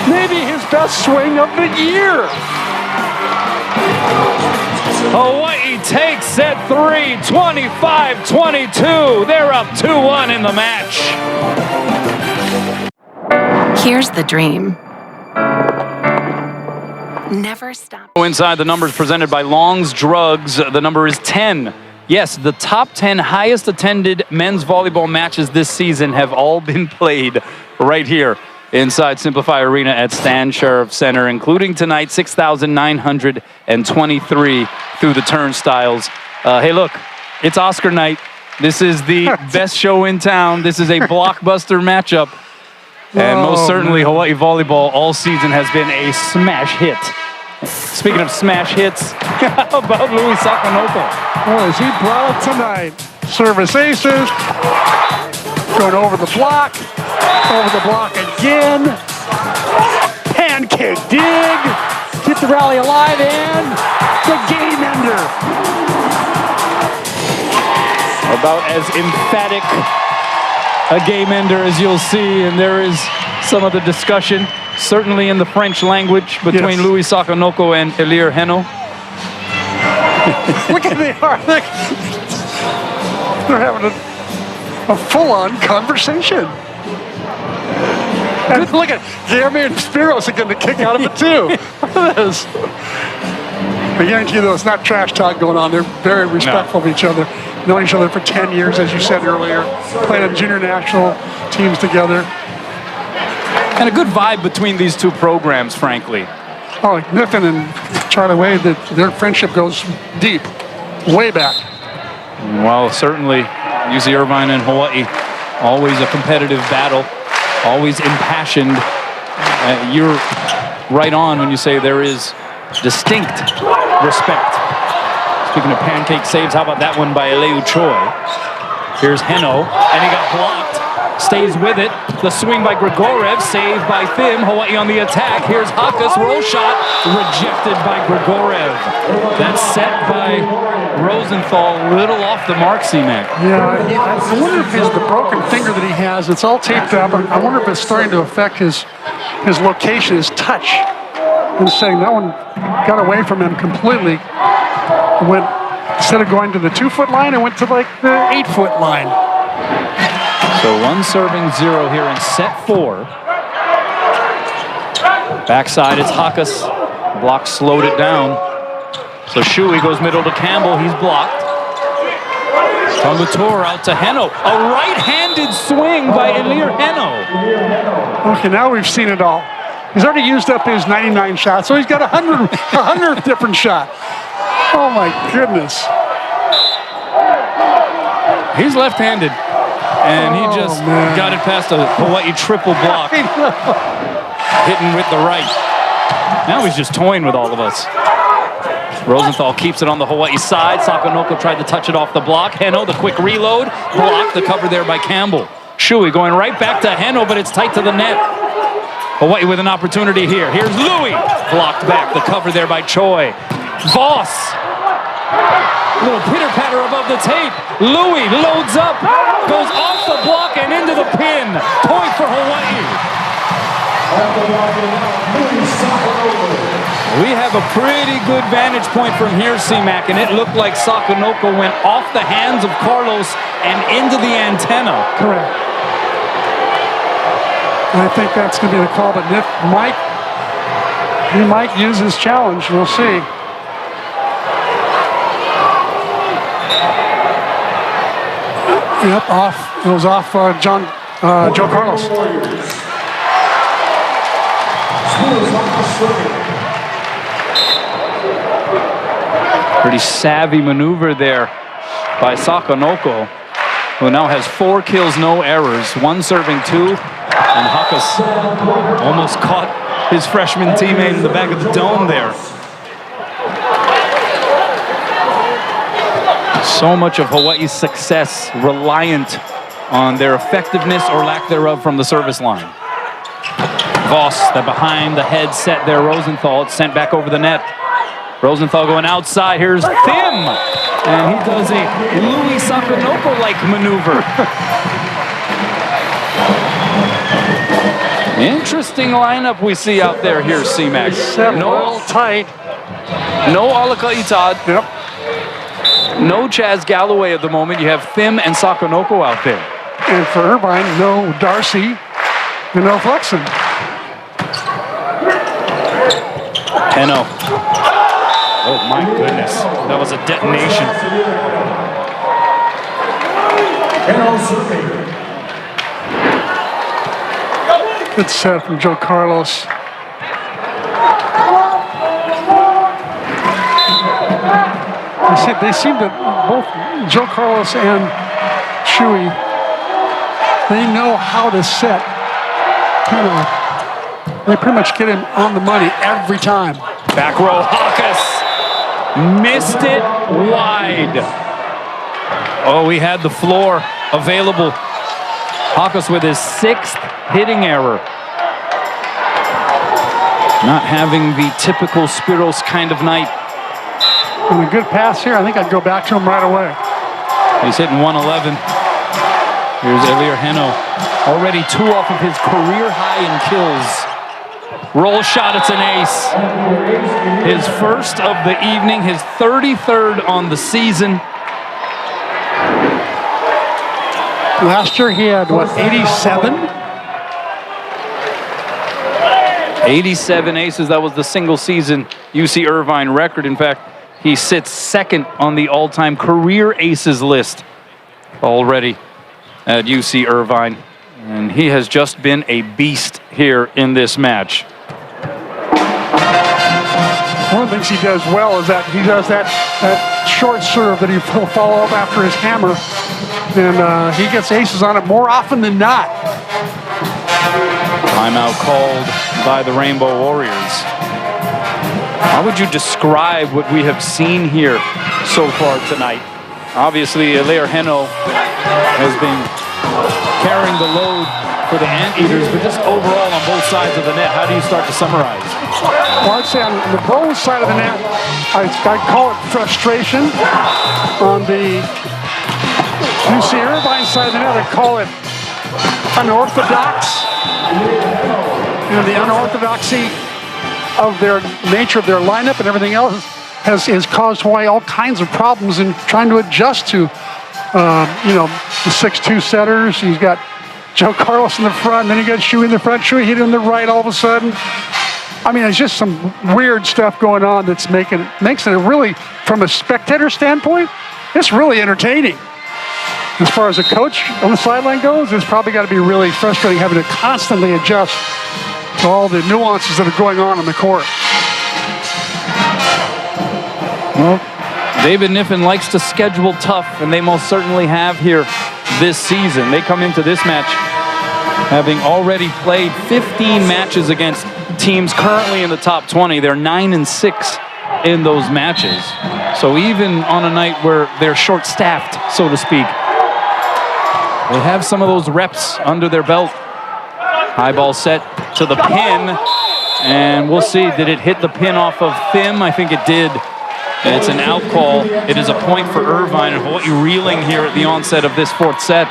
Speaker 5: maybe his best swing of the year.
Speaker 12: Hawaii takes set 3, 25-22. They're up 2-1 in the match.
Speaker 13: Here's the dream. Never stop.
Speaker 12: Inside, the numbers presented by Long's Drugs. The number is 10. Yes, the top 10 highest attended men's volleyball matches this season have all been played right here inside Simplify Arena at Stan Sheriff Center, including tonight, 6,923 through the turnstiles. Hey, look, it's Oscar night. This is the best show in town. This is a blockbuster matchup. And most certainly, Hawaii volleyball all season has been a smash hit. Speaking of smash hits, how about Louis Sakanoko?
Speaker 5: Well, as he brought it tonight. Service aces. Going over the block again. Pancake dig. Keep the rally alive, and the game ender.
Speaker 12: About as emphatic a game ender as you'll see, and there is some of the discussion, certainly in the French language, between Louis Sakanoko and Elir Heno.
Speaker 5: Look at they are. They're having a full-on conversation. And look at Jeremy and Spyros are getting a kick out of it too. Look at this. I guarantee you, though, it's not trash talk going on. They're very respectful of each other. Known each other for 10 years, as you said earlier. Played on junior national teams together.
Speaker 12: And a good vibe between these two programs, frankly.
Speaker 5: Oh, Nathan and Charlie Wade, their friendship goes deep, way back.
Speaker 12: Well, certainly, UC Irvine and Hawaii, always a competitive battle, always impassioned. You're right on when you say there is distinct respect. Speaking of pancake saves, how about that one by Eleu Choi? Here's Heno, and he got blocked. Stays with it. The swing by Grigorev, saved by Thim. Hawaii on the attack. Here's Chakas, roll shot, rejected by Grigorev. That's set by Rosenthal, little off the mark, C-Mac.
Speaker 5: Yeah, I wonder if it's the broken finger that he has. It's all taped up. I wonder if it's starting to affect his location, his touch. and saying that one got away from him completely. Went, instead of going to the 2-foot line, it went to like the 8-foot line.
Speaker 12: So 1 serving 0 here in set 4. Backside, it's Chakas. Block slowed it down. So Shui goes middle to Campbell. He's blocked. Tongator out to Heno. A right-handed swing by Ilir Heno.
Speaker 5: Okay, now we've seen it all. He's already used up his 99 shots, so he's got 100 different shot. Oh my goodness.
Speaker 12: He's left-handed, and he just got it past a Hawaii triple block. Hitting with the right. Now he's just toying with all of us. Rosenthal keeps it on the Hawaii side. Sakonoko tried to touch it off the block. Heno, the quick reload. Blocked, the cover there by Campbell. Shui going right back to Heno, but it's tight to the net. Hawaii with an opportunity here. Here's Louis. Blocked back, the cover there by Choi. Voss. A little pitter-patter above the tape. Louis loads up. Goes off the block and into the pin. Point for Hawaii. We have a pretty good vantage point from here, C-Mac, and it looked like Sakonoko went off the hands of Carlos and into the antenna.
Speaker 5: Correct. I think that's going to be the call, but if he might use his challenge. We'll see. Yep, off. It was off Joe Carlos.
Speaker 12: Pretty savvy maneuver there by Sakonoko, who now has 4 kills, no errors, 1 serving 2, and Chakas almost caught his freshman teammate in the back of the dome there. So much of Hawaii's success reliant on their effectiveness or lack thereof from the service line. Voss, the behind the head set there, Rosenthal, it's sent back over the net. Rosenthal going outside, here's Thim, and he does a Louis Sakonoko-like maneuver. Interesting lineup we see out there here, C-Mac.
Speaker 5: No tight.
Speaker 12: No Alaka Itad.
Speaker 5: Yep.
Speaker 12: No Chaz Galloway at the moment. You have Thim and Sakonoko out there.
Speaker 5: And for Irvine, no Darcy and no Flexen.
Speaker 12: Heno. Oh my goodness, that was a detonation.
Speaker 5: Good set from Joe Carlos. They seem to, both Joe Carlos and Shui, they know how to set. They pretty much get him on the money every time.
Speaker 12: Back row, Chakas. Missed it wide. Oh, he had the floor available. Chakas with his 6th hitting error. Not having the typical Spyros kind of night.
Speaker 5: And a good pass here. I think I'd go back to him right away.
Speaker 12: He's hitting 111. Here's Ilir Heno. Already 2 off of his career high in kills. Roll shot, it's an ace. His first of the evening, his 33rd on the season.
Speaker 5: Last year he had, what, 87?
Speaker 12: 87 aces, that was the single season UC Irvine record. In fact, he sits 2nd on the all-time career aces list already at UC Irvine. And he has just been a beast here in this match.
Speaker 5: One of the things he does well is that he does that short serve that he'll follow up after his hammer. And he gets aces on it more often than not.
Speaker 12: Timeout called by the Rainbow Warriors. How would you describe what we have seen here so far tonight? Obviously, Ilir Heno has been carrying the load for the Anteaters, but just overall on both sides of the net, how do you start to summarize?
Speaker 5: Well, I'd say on the both side of the net, I'd call it frustration. On the UC Irvine side of the net, I'd call it unorthodox. And the unorthodoxy of their nature of their lineup and everything else has caused Hawaii all kinds of problems in trying to adjust to, the 6'2" setters. You've got Joe Carlos in the front, and then you got Shuey in the front. Shuey hit in the right all of a sudden. I mean, it's just some weird stuff going on that's makes it really, from a spectator standpoint, it's really entertaining. As far as a coach on the sideline goes, it's probably got to be really frustrating having to constantly adjust to all the nuances that are going on the court.
Speaker 12: Well, David Niffen likes to schedule tough, and they most certainly have here this season. They come into this match having already played 15 matches against teams currently in the top 20. They're 9-6 in those matches. So even on a night where they're short-staffed, so to speak, they have some of those reps under their belt. High ball set to the pin, and we'll see. Did it hit the pin off of Thim? I think it did. It's an out call. It is a point for Irvine, and Hawaii reeling here at the onset of this fourth set.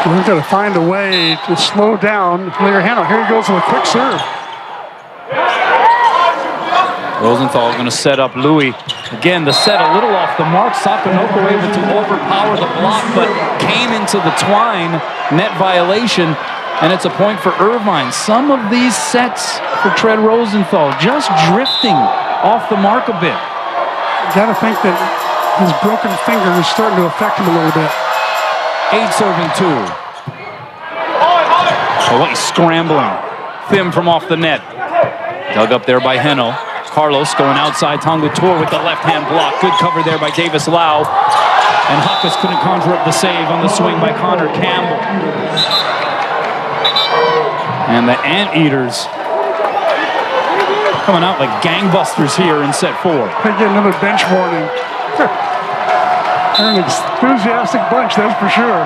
Speaker 5: We're going to find a way to slow down Lear Hanna. Here he goes with a quick serve.
Speaker 12: Rosenthal going to set up Louis. Again, the set a little off the mark. Sakonoko able to overpower the block, but came into the twine. Net violation, and it's a point for Irvine. Some of these sets for Tread Rosenthal just drifting off the mark a bit.
Speaker 5: You got to think that his broken finger is starting to affect him a little bit.
Speaker 12: 8 serving 2. Hawaii scrambling. Thim from off the net. Dug up there by Heno. Carlos going outside. Tonga Tour with the left-hand block. Good cover there by Davis Lau. And Chakas couldn't conjure up the save on the swing by Connor Campbell. And the Anteaters coming out like gangbusters here in set 4.
Speaker 5: They get another bench warning. They're an enthusiastic bunch, that's for sure.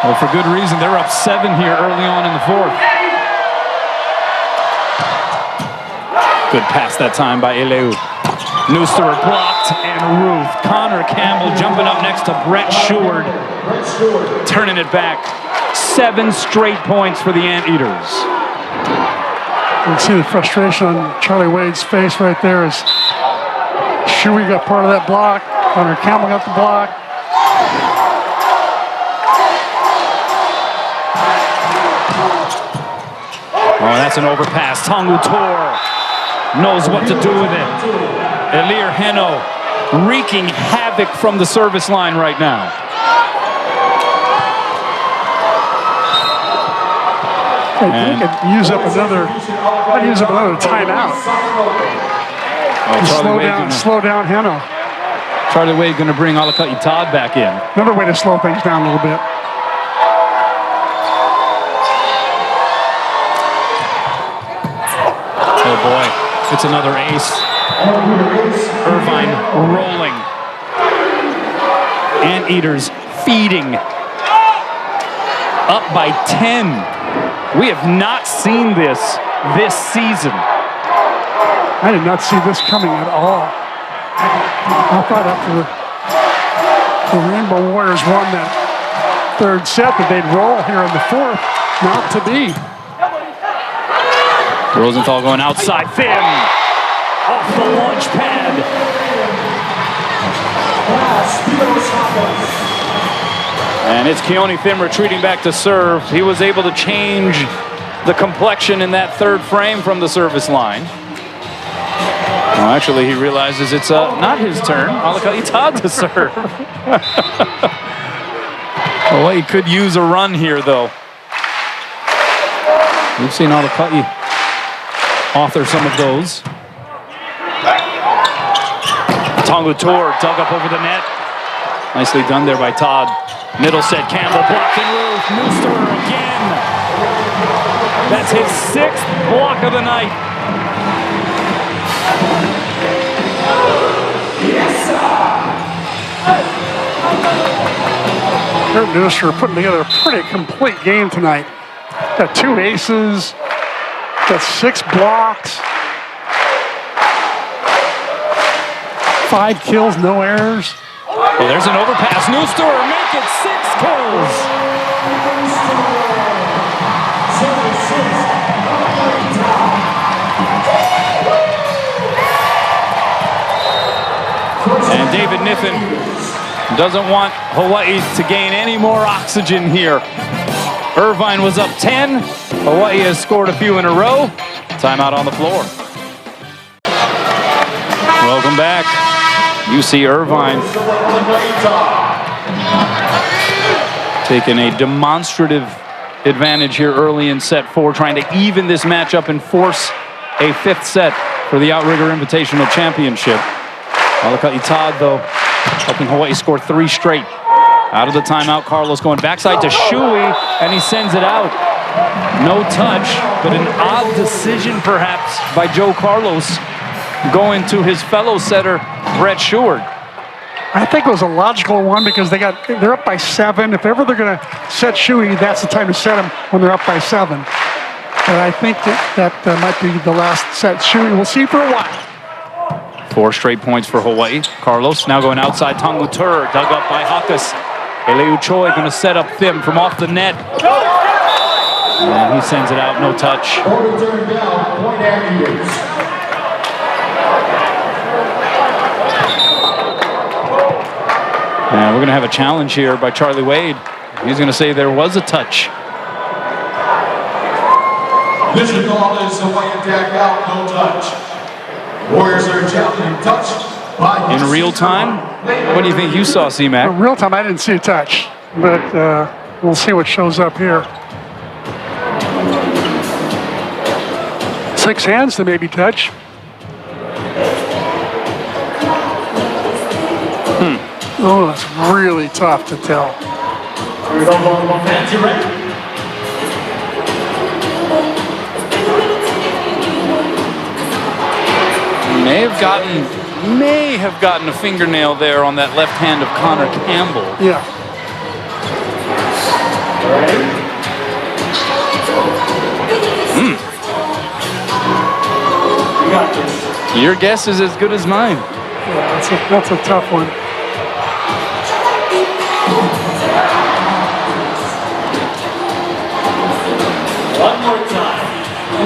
Speaker 12: Well, for good reason. They're up 7 here early on in the fourth. Good pass that time by Eleu. Neuster blocked and roofed. Connor Campbell jumping up next to Brett Sheward. Turning it back. 7 straight points for the Anteaters.
Speaker 5: You can see the frustration on Charlie Wade's face right there as Shuey got part of that block. Connor Campbell got the block.
Speaker 12: Oh, that's an overpass. Tongu Tor knows what to do with it. Elir Heno wreaking havoc from the service line right now.
Speaker 5: They could use up another timeout. Slow down Heno.
Speaker 12: Charlie Wade going to bring Alaka'i Todd back in.
Speaker 5: Another way to slow things down a little bit.
Speaker 12: Oh boy, it's another ace. Irvine rolling. Anteaters feeding. Up by 10. We have not seen this season.
Speaker 5: I did not see this coming at all. I thought after the Rainbow Warriors won that third set that they'd roll here in the fourth. Not to be.
Speaker 12: Rosenthal going outside. Thim off the launch pad. And it's Keone Thim retreating back to serve. He was able to change the complexion in that third frame from the service line. Well, actually, he realizes it's not his turn. Alaka'i Todd to serve. Well, he could use a run here, though. We've seen Alaka'i author some of those. Tongu Tor dug up over the net. Nicely done there by Todd. Middle set, Campbell blocking roof. Neuster again. That's his 6th block of the night.
Speaker 5: Kurt Neuster putting together a pretty complete game tonight. Got 2 aces, got 6 blocks, 5 kills, no errors.
Speaker 12: Well, there's an overpass. Neuster make it 6 kills. Niffen doesn't want Hawaii to gain any more oxygen here. Irvine was up 10. Hawaii has scored a few in a row. Timeout on the floor. Welcome back. UC Irvine taking a demonstrative advantage here early in set 4, trying to even this matchup and force a 5th set for the Outrigger Invitational Championship. Alaka'i Todd, though, helping Hawaii score 3 straight. Out of the timeout, Carlos going backside to Shui, and he sends it out. No touch, but an odd decision perhaps by Joe Carlos going to his fellow setter, Brett Sheward.
Speaker 5: I think it was a logical one because they're up by 7. If ever they're going to set Shui, that's the time to set him when they're up by 7. But I think that might be the last set Shui. We'll see for a while.
Speaker 12: 4 straight points for Hawaii. Carlos now going outside. Tangu Tur dug up by Chakas. Eleu Choi going to set up Thim from off the net. And he sends it out, no touch. And we're going to have a challenge here by Charlie Wade. He's going to say there was a touch.
Speaker 14: This call is Hawaii attack out, no touch. Warriors are challenging touch by
Speaker 12: in real time. What do you think you saw, C-Mac?
Speaker 5: In real time, I didn't see a touch, but we'll see what shows up here. 6 hands to maybe touch. Oh, that's really tough to tell.
Speaker 12: May have gotten a fingernail there on that left hand of Connor Campbell.
Speaker 5: Yeah.
Speaker 12: Your guess is as good as mine.
Speaker 5: Yeah, that's a tough one.
Speaker 8: One more time.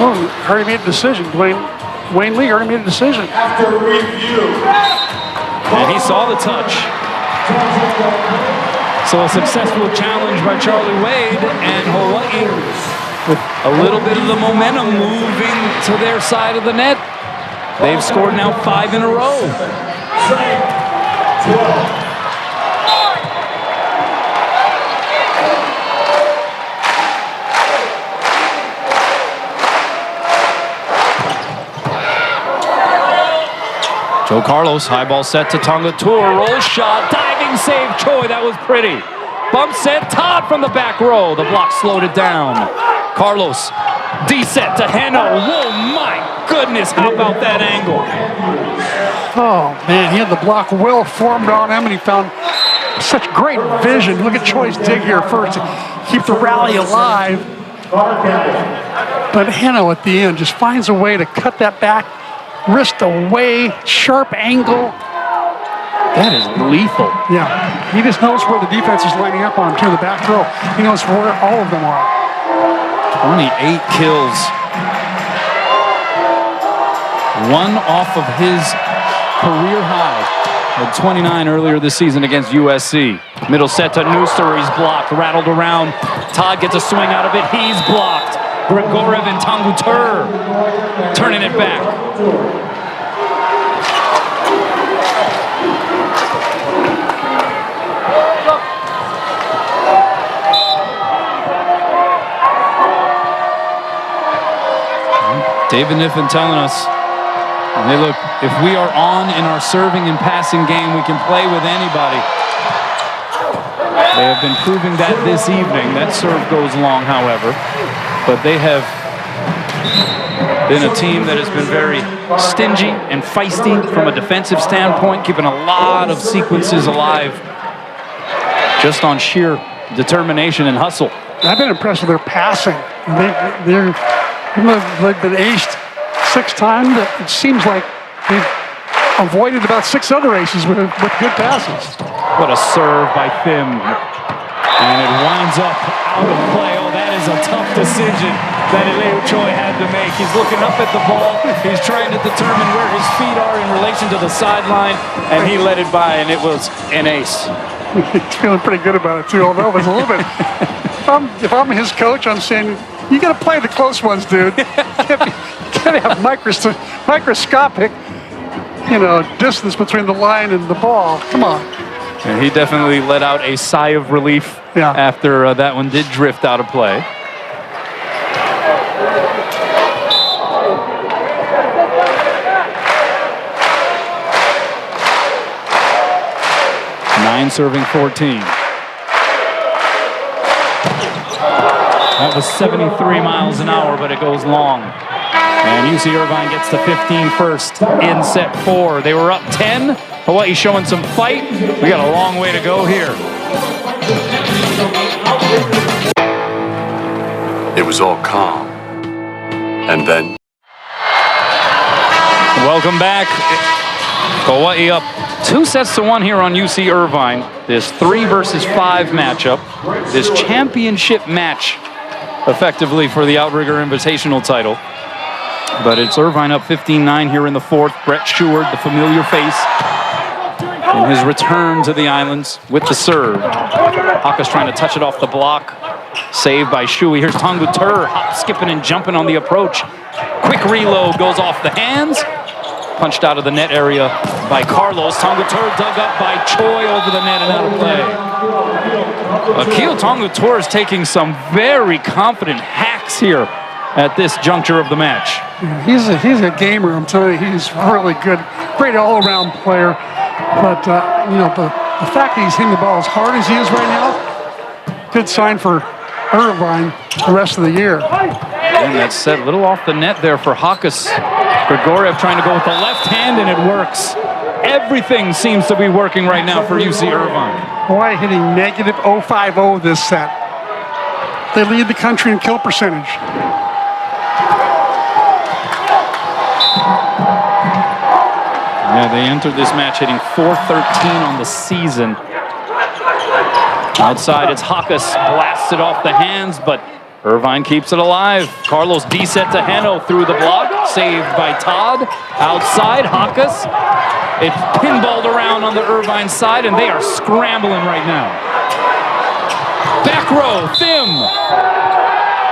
Speaker 5: Oh, already made a decision. Wayne Lee already made a decision.
Speaker 14: After review.
Speaker 12: And he saw the touch. So a successful challenge by Charlie Wade, and Hawaii with a little bit of the momentum moving to their side of the net. They've scored now 5 in a row. Joe Carlos, high ball set to Tonga Tour, roll shot, diving save, Choi, that was pretty. Bump set, Todd from the back row, the block slowed it down. Carlos, D set to Heno, whoa, my goodness, how about that angle?
Speaker 5: Oh, man, he had the block well formed on him, and he found such great vision. Look at Choi's dig here first to keep the rally alive. But Heno at the end just finds a way to cut that back wrist away, sharp angle.
Speaker 12: That is lethal.
Speaker 5: Yeah, he just knows where the defense is lining up on him, to the back row. He knows where all of them are.
Speaker 12: 28 kills. 1 off of his career high. Had 29 earlier this season against USC. Middle set to Nooster, he's blocked, rattled around. Todd gets a swing out of it, he's blocked. Grigorev and Tangu Tur turning it back. David Niffen telling us, hey, look, if we are on in our serving and passing game, we can play with anybody. They have been proving that this evening. That serve goes long, however. But they have been a team that has been very stingy and feisty from a defensive standpoint, keeping a lot of sequences alive just on sheer determination and hustle.
Speaker 5: I've been impressed with their passing. They've been aced 6 times. It seems like they've avoided about 6 other aces with good passes.
Speaker 12: What a serve by Thim. And it winds up out of play. Oh, that that is a tough decision that Eleu Choi had to make. He's looking up at the ball. He's trying to determine where his feet are in relation to the sideline, and he let it by, and it was an ace.
Speaker 5: He's feeling pretty good about it, too, although it was a little bit... If I'm his coach, I'm saying, you got to play the close ones, dude. You can't have microscopic, distance between the line and the ball. Come on.
Speaker 12: And he definitely let out a sigh of relief after that one did drift out of play. Nine serving 14. That was 73 miles an hour, but it goes long. And UC Irvine gets to 15 first in set 4. They were up 10. Hawaii showing some fight. We got a long way to go here.
Speaker 1: It was all calm. And then...
Speaker 12: Welcome back. Hawaii up 2-1 here on UC Irvine. This 3 versus 5 matchup. This championship match, effectively, for the Outrigger Invitational title. But it's Irvine up 15-9 here in the 4th. Brett Sheward, the familiar face, in his return to the islands with the serve. Chakas trying to touch it off the block. Saved by Shui. Here's Tongu Tur, hop, skipping, and jumping on the approach. Quick reload, goes off the hands. Punched out of the net area by Carlos. Tongu Tur dug up by Choi over the net and out of play. Akil Tongu Tur is taking some very confident hacks here at this juncture of the match.
Speaker 5: He's a gamer, I'm telling you. He's really good. Great all-around player. But, the fact that he's hitting the ball as hard as he is right now, good sign for Irvine the rest of the year.
Speaker 12: And that's set a little off the net there for Chakas. Grigoriev trying to go with the left hand, and it works. Everything seems to be working right now for UC Irvine.
Speaker 5: Hawaii hitting negative .050 this set. They lead the country in kill percentage.
Speaker 12: Yeah, they entered this match hitting .413 on the season. Outside, it's Chakas, blasts it off the hands, but Irvine keeps it alive. Carlos D-set to Heno through the block, saved by Todd. Outside, Chakas. It's pinballed around on the Irvine side, and they are scrambling right now. Back row, Thim.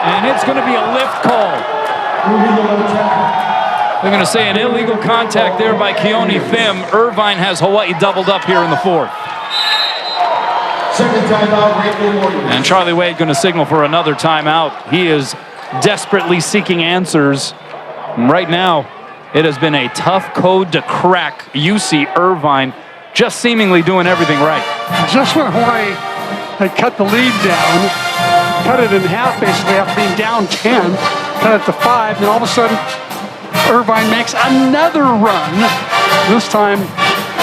Speaker 12: And it's going to be a lift call. They're going to say an illegal contact there by Keone Thim. Irvine has Hawaii doubled up here in the 4th. And Charlie Wade going to signal for another timeout. He is desperately seeking answers. Right now, it has been a tough code to crack. UC Irvine just seemingly doing everything right.
Speaker 5: Just when Hawaii had cut the lead down, cut it in half basically after being down 10, cut it to 5, and all of a sudden Irvine makes another run. This time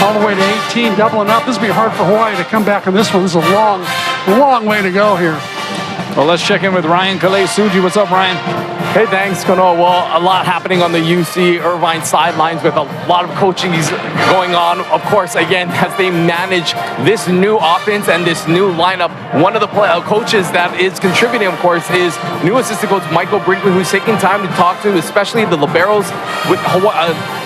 Speaker 5: all the way to 18, doubling up. This will be hard for Hawaii to come back on this one. This is a long, long way to go here.
Speaker 12: Well, let's check in with Ryan Kalei-Suji. What's up, Ryan?
Speaker 4: Hey, thanks, Kono. Well, a lot happening on the UC Irvine sidelines with a lot of coaching going on. Of course, again, as they manage this new offense and this new lineup, one of the coaches that is contributing, of course, is new assistant coach Michael Brinkley, who's taking time to talk to, especially the liberos. With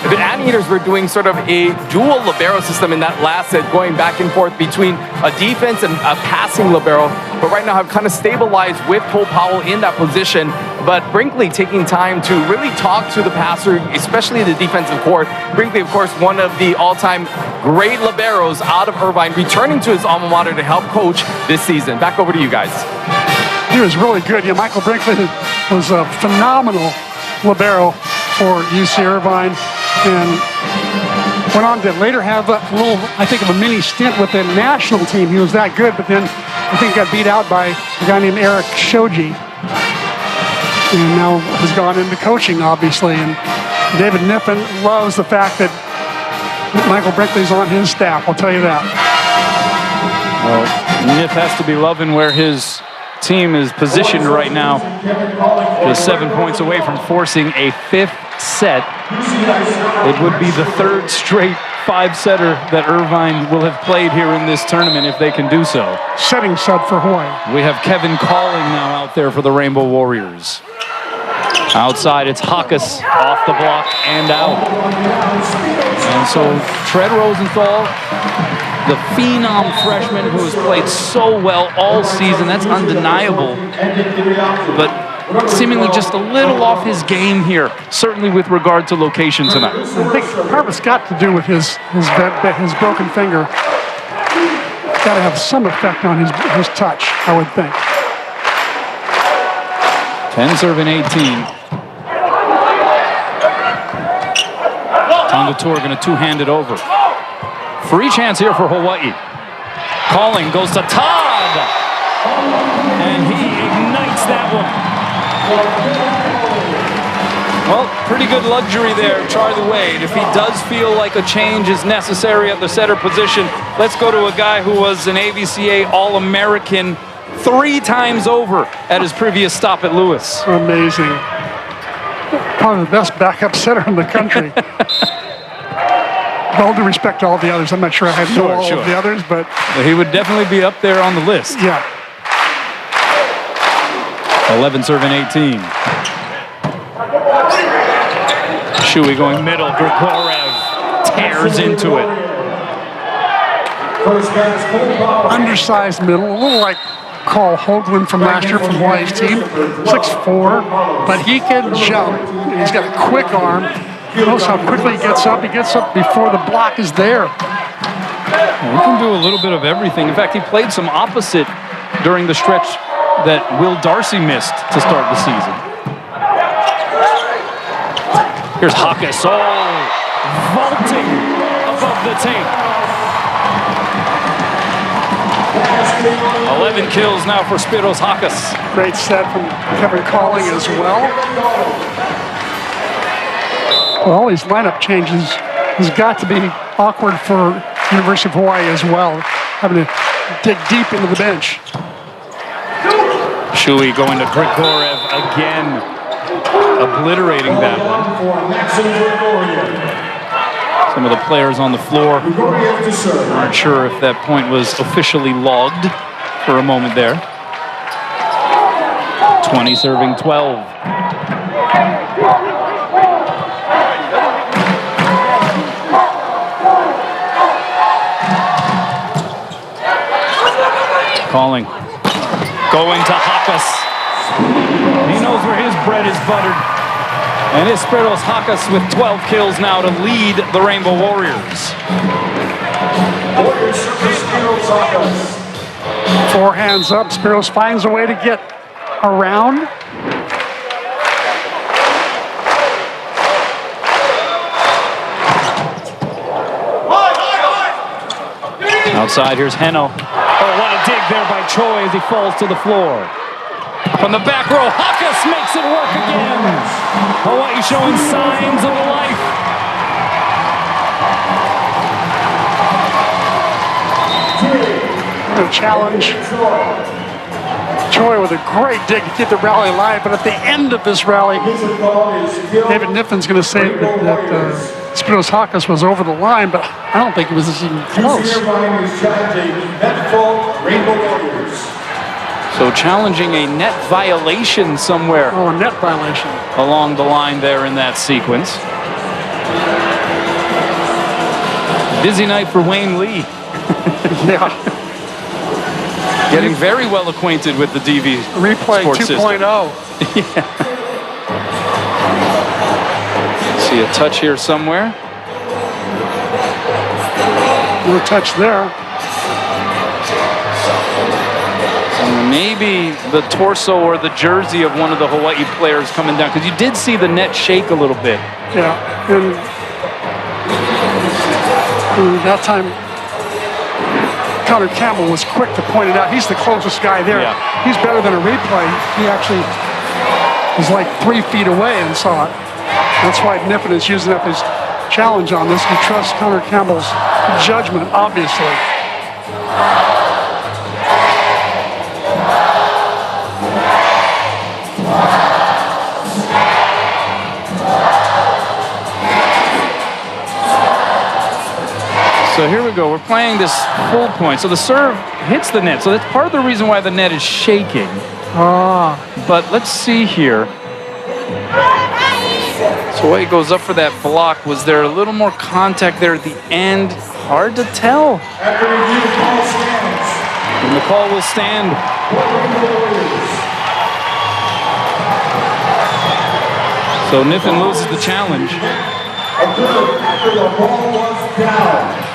Speaker 4: the Anteaters were doing sort of a dual libero system in that last set, going back and forth between a defense and a passing libero. But right now have kind of stabilized with Cole Powell in that position. But Brinkley taking time to really talk to the passer, especially the defensive court. Brinkley, of course, one of the all-time great liberos out of Irvine, returning to his alma mater to help coach this season. Back over to you guys.
Speaker 5: He was really good. Yeah, Michael Brinkley was a phenomenal libero for UC Irvine, and went on to later have a little, I think, of a mini stint with the national team. He was that good, but then I think got beat out by a guy named Eric Shoji. And now has gone into coaching, obviously. And David Niffen loves the fact that Michael Brinkley's on his staff, I'll tell you that.
Speaker 12: Well, Niff has to be loving where his team is positioned right now just 7 points away from forcing a 5th set. It would be the 3rd straight 5-setter that Irvine will have played here in this tournament if they can do so.
Speaker 5: Setting sub for Hawaii.
Speaker 12: We have Kevin Calling now out there for the Rainbow Warriors. Outside, it's Chakas off the block and out. And so Fred Rosenthal, the phenom freshman who has played so well all season, that's undeniable. But seemingly just a little off his game here, certainly with regard to location tonight.
Speaker 5: I think part of it's got to do with his broken finger. Got to have some effect on his touch, I would think.
Speaker 12: 10 serving 18. Tonga Tour going to two-hand it over. Free chance here for Hawaii. Calling goes to Todd. And he ignites that one. Well, pretty good luxury there, Charlie Wade. If he does feel like a change is necessary at the setter position, let's go to a guy who was an AVCA All-American 3 times over at his previous stop at Lewis.
Speaker 5: Amazing. Probably the best backup setter in the country. With all due respect to all the others, I'm not sure I know all of the others, but
Speaker 12: he would definitely be up there on the list.
Speaker 5: Yeah.
Speaker 12: 11 serving 18. Shui going middle. Grigorev tears into it.
Speaker 5: Undersized middle, a little like Carl Hoagland from last year from Hawaii's team. 6'4", but he can jump. He's got a quick arm. He knows how quickly he gets up. He gets up before the block is there.
Speaker 12: Well, he can do a little bit of everything. In fact, he played some opposite during the stretch that Will Darcy missed to start the season. Here's Chakas, vaulting above the tape. 11 kills now for Spyros Chakas.
Speaker 5: Great set from Kevin Calling as well. Well, all these lineup changes has got to be awkward for University of Hawaii as well, having to dig deep into the bench.
Speaker 12: Shui going to Grigorev again, obliterating that one. Some of the players on the floor aren't sure if that point was officially logged for a moment there. 20 serving 12. Calling. Going to Chakas. He knows where his bread is buttered. And it's Spyros Chakas with 12 kills now to lead the Rainbow Warriors.
Speaker 5: Four hands up. Spyros finds a way to get around.
Speaker 12: Outside, here's Heno. Oh, what a dig there by Choi as he falls to the floor. From the back row, Chakas makes it work again. Hawaii showing signs of life.
Speaker 5: A challenge. Choi with a great dig to keep the rally alive, but at the end of this rally, David Niffin's going to say that Spyros Chakas was over the line, but I don't think it was even close.
Speaker 12: So challenging a net violation somewhere.
Speaker 5: Oh, a net violation.
Speaker 12: Along the line there in that sequence. Busy night for Wayne Lee.
Speaker 5: Yeah.
Speaker 12: Getting very well acquainted with the DV
Speaker 5: Replay
Speaker 12: sports
Speaker 5: 2.0.
Speaker 12: Yeah. See a touch here somewhere.
Speaker 5: No touch there.
Speaker 12: And maybe the torso or the jersey of one of the Hawaii players coming down, because you did see the net shake a little bit.
Speaker 5: Yeah, and that time, Connor Campbell was quick to point it out. He's the closest guy there.
Speaker 12: Yeah.
Speaker 5: He's better than a replay. He actually was like 3 feet away and saw it. That's why Niffin is using up his challenge on this. He trusts Connor Campbell's judgment, obviously.
Speaker 12: So here we go. We're playing this full point. So the serve hits the net. So that's part of the reason why the net is shaking. But let's see here. So Hawaii goes up for that block. Was there a little more contact there at the end? Hard to tell. And the call will stand. So Niffen loses the challenge.
Speaker 14: After the ball was down.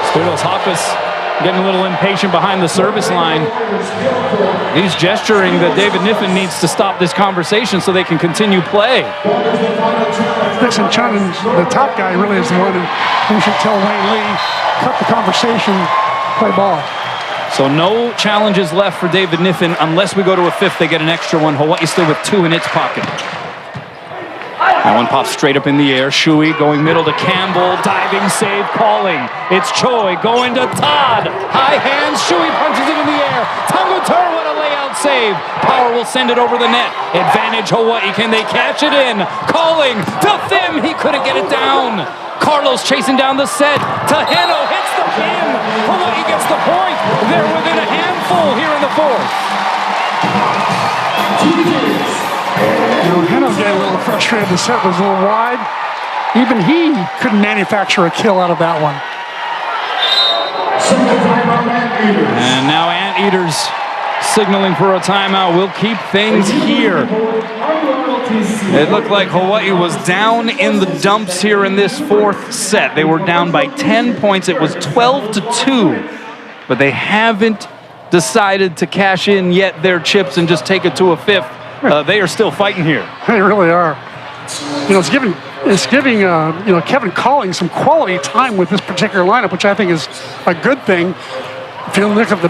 Speaker 12: Spyros Chakas getting a little impatient behind the service line. He's gesturing that David Niffen needs to stop this conversation so they can continue play.
Speaker 5: Listen, Chun, the top guy really is the one who should tell Wayne Lee, cut the conversation, play ball.
Speaker 12: So no challenges left for David Niffen unless we go to a fifth. They get an extra one. Hawaii still with 2 in its pocket. That one pops straight up in the air. Shui going middle to Campbell. Diving save calling. It's Choi going to Todd. High hands. Shui punches it in the air. Tangutur, what a layout save. Power will send it over the net. Advantage Hawaii. Can they catch it in? Calling to Thim. He couldn't get it down. Carlos chasing down the set. Taheno hits the pin. Hawaii gets the point. They're within a handful here in the fourth.
Speaker 5: Heno getting a little frustrated. The set was a little wide. Even he couldn't manufacture a kill out of that one.
Speaker 12: And now Anteaters signaling for a timeout. We'll keep things here. It looked like Hawaii was down in the dumps here in this fourth set. They were down by 10 points. It was 12-2, but they haven't decided to cash in yet their chips and just take it to a fifth. They are still fighting here.
Speaker 5: They really are. It's giving Kevin Calling some quality time with this particular lineup, which I think is a good thing. If you look at the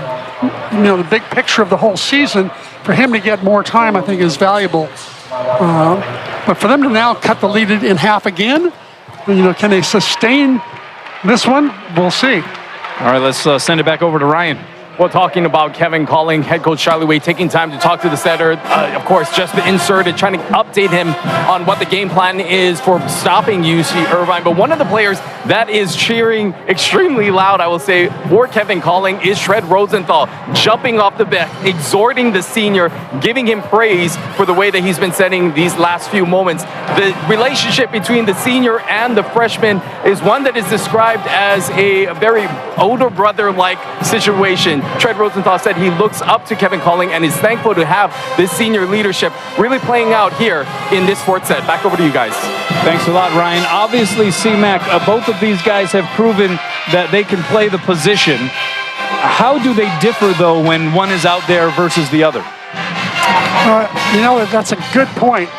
Speaker 5: big picture of the whole season, for him to get more time, I think, is valuable. But for them to now cut the lead in half again, can they sustain this one? We'll see.
Speaker 12: All right, let's send it back over to Ryan.
Speaker 4: Well, talking about Kevin Calling, head coach Charlie Way taking time to talk to the setter. Of course, just been inserted, trying to update him on what the game plan is for stopping UC Irvine. But one of the players that is cheering extremely loud, I will say, for Kevin Calling is Shred Rosenthal, jumping off the bench, exhorting the senior, giving him praise for the way that he's been setting these last few moments. The relationship between the senior and the freshman is one that is described as a very older brother-like situation. Shred Rosenthal said he looks up to Kevin Calling and is thankful to have this senior leadership really playing out here in this fourth set. Back over to you guys.
Speaker 12: Thanks a lot, Ryan. Obviously, C-Mac, both of these guys have proven that they can play the position. How do they differ, though, when one is out there versus the other?
Speaker 5: That's a good point.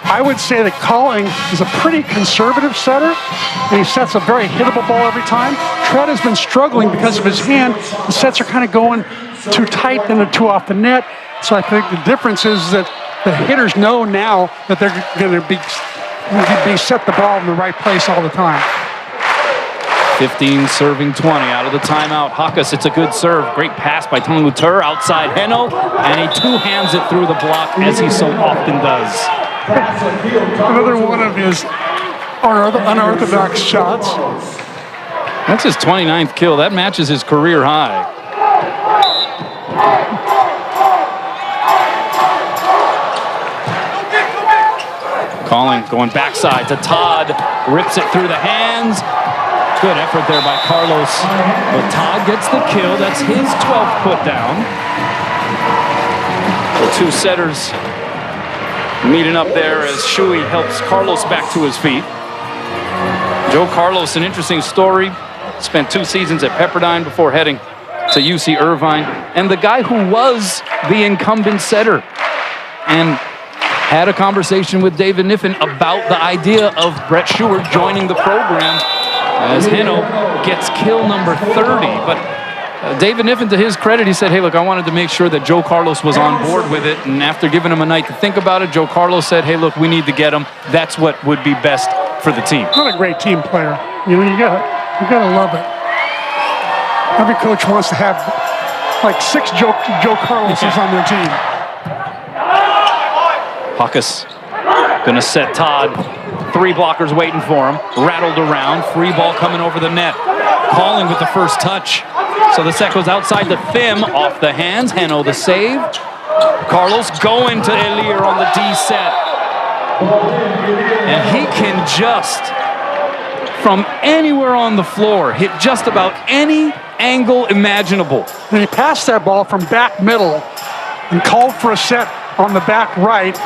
Speaker 5: I would say that Calling is a pretty conservative setter, and he sets a very hittable ball every time. Shred has been struggling because of his hand. The sets are kind of going too tight and they're too off the net. So I think the difference is that the hitters know now that they're going to be set the ball in the right place all the time.
Speaker 12: 15 serving 20 out of the timeout. Chakas, it's a good serve. Great pass by Tangutur outside Heno, and he two-hands it through the block as he so often does.
Speaker 5: Another one of his unorthodox shots.
Speaker 12: That's his 29th kill. That matches his career high. Calling, going backside to Todd. Rips it through the hands. Good effort there by Carlos. But Todd gets the kill. That's his 12th put down. The two setters meeting up there as Shui helps Carlos back to his feet. Joe Carlos, an interesting story. Spent 2 seasons at Pepperdine before heading to UC Irvine. And the guy who was the incumbent setter. And had a conversation with David Niffen about the idea of Brett Stewart joining the program as Heno gets kill number 30. But David Niffen, to his credit, he said, hey, look, I wanted to make sure that Joe Carlos was on board with it. And after giving him a night to think about it, Joe Carlos said, hey, look, we need to get him. That's what would be best for the team.
Speaker 5: What a great team player. You gotta love it. Every coach wants to have like 6 Joe Carloses on their team.
Speaker 12: Chakas Gonna set Todd. 3 blockers waiting for him. Rattled around. Free ball coming over the net. Calling with the first touch. So the set goes outside the Thim. Off the hands. Heno the save. Carlos going to Elir on the D set. And he can just, from anywhere on the floor, hit just about any angle imaginable.
Speaker 5: And he passed that ball from back middle and called for a set on the back right.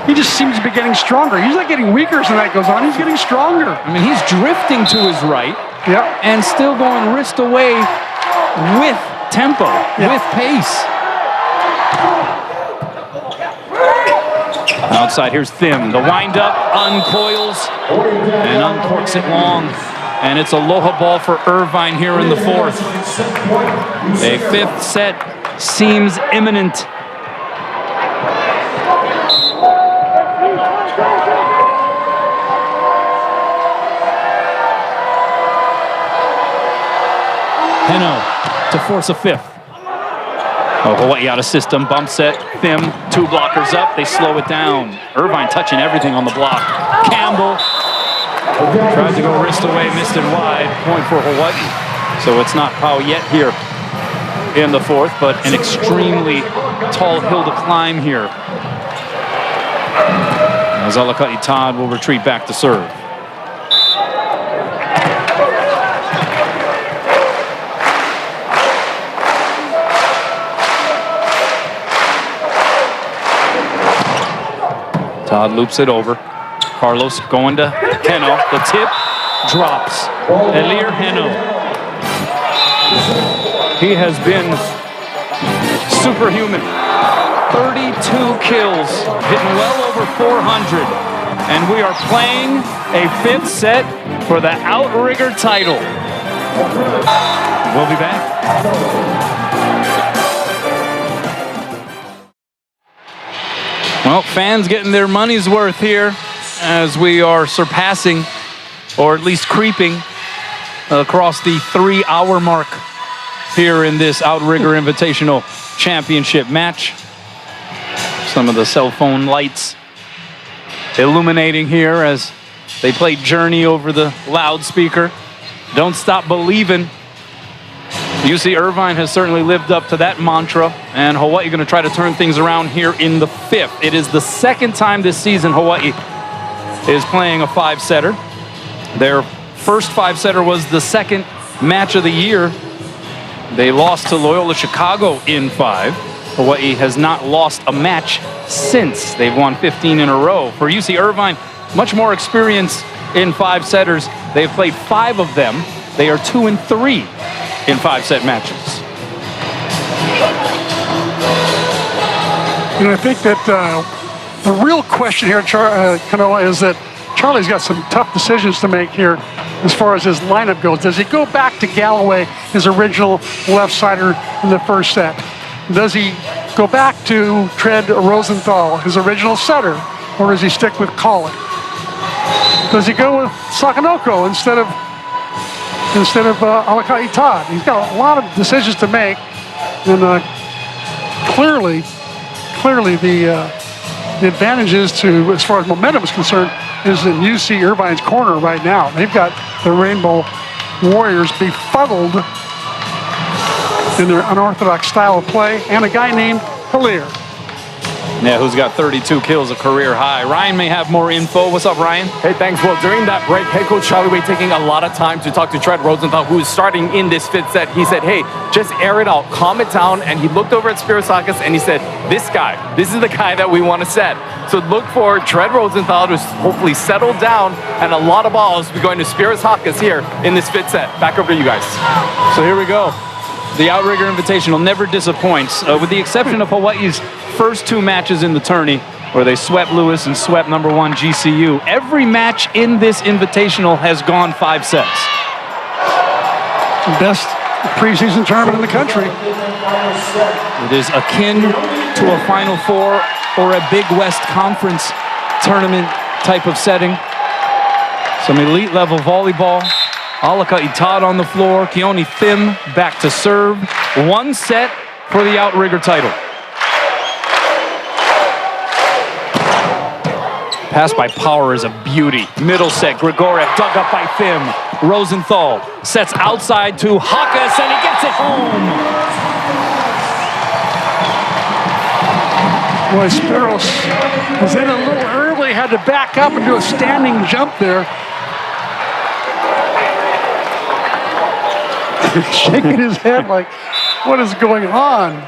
Speaker 5: He just seems to be getting stronger. He's not getting weaker as the night goes on. He's getting stronger.
Speaker 12: I mean, he's drifting to his right.
Speaker 5: Yep.
Speaker 12: And still going wrist away with tempo, with pace. Outside, here's Thim. The windup, uncoils, and uncorks it long. And it's aloha ball for Irvine here in the 4th. A 5th set seems imminent. Heno to force a 5th. Oh, Hawaii out of system, bump set, Thim, 2 blockers up, they slow it down. Irvine touching everything on the block. Campbell tried to go wrist away, missed it wide, point for Hawaii. So it's not Pau yet here in the 4th, but an extremely tall hill to climb here. As Alaka'i Todd will retreat back to serve. Todd loops it over. Carlos going to Heno. The tip drops. Elir Heno. He has been superhuman. 32 kills, hitting well over 400. And we are playing a 5th set for the Outrigger title. We'll be back. Well, fans getting their money's worth here as we are surpassing, or at least creeping, across the 3-hour mark here in this Outrigger Invitational Championship match. Some of the cell phone lights illuminating here as they play Journey over the loudspeaker. Don't stop believing. UC Irvine has certainly lived up to that mantra, and Hawaii going to try to turn things around here in the 5th. It is the 2nd time this season Hawaii is playing a 5-setter. Their first 5-setter was the 2nd match of the year. They lost to Loyola Chicago in 5. Hawaii has not lost a match since. They've won 15 in a row. For UC Irvine, much more experience in 5-setters. They've played 5 of them. They are 2-3 in 5-set matches.
Speaker 5: And I think that the real question here, Kanoa, is that Charlie's got some tough decisions to make here as far as his lineup goes. Does he go back to Galloway, his original left-sider in the first set? Does he go back to Tread Rosenthal, his original setter, or does he stick with Collin? Does he go with Sakanoko instead of Alaka'i Todd? He's got a lot of decisions to make, and clearly the advantage is to, as far as momentum is concerned, is in UC Irvine's corner right now. They've got the Rainbow Warriors befuddled in their unorthodox style of play, and a guy named Elir.
Speaker 12: Yeah, who's got 32 kills, a career high. Ryan may have more info. What's up, Ryan?
Speaker 4: Hey, thanks. Well, during that break, head coach Charlie Wade taking a lot of time to talk to Tread Rosenthal, who is starting in this 5th set. He said, hey, just air it out, calm it down. And he looked over at Spyros and he said, this is the guy that we want to set. So look for Tread Rosenthal to hopefully settle down, and a lot of balls will be going to Spyros here in this 5th set. Back over to you guys.
Speaker 12: So here we go. The Outrigger Invitational never disappoints, with the exception of Hawaii's first 2 matches in the tourney, where they swept Lewis and swept #1 GCU. Every match in this Invitational has gone 5 sets.
Speaker 5: Best preseason tournament in the country.
Speaker 12: It is akin to a Final Four or a Big West Conference tournament type of setting. Some elite level volleyball. Alaka'i Todd on the floor. Keone Thim back to serve. 1 set for the Outrigger title. Pass by Power is a beauty. Middle set, Grigoriev dug up by Thim. Rosenthal sets outside to Chakas, and he gets it home.
Speaker 5: Boy, Spyros was in a little early, had to back up and do a standing jump there. Shaking his head like, what is going on?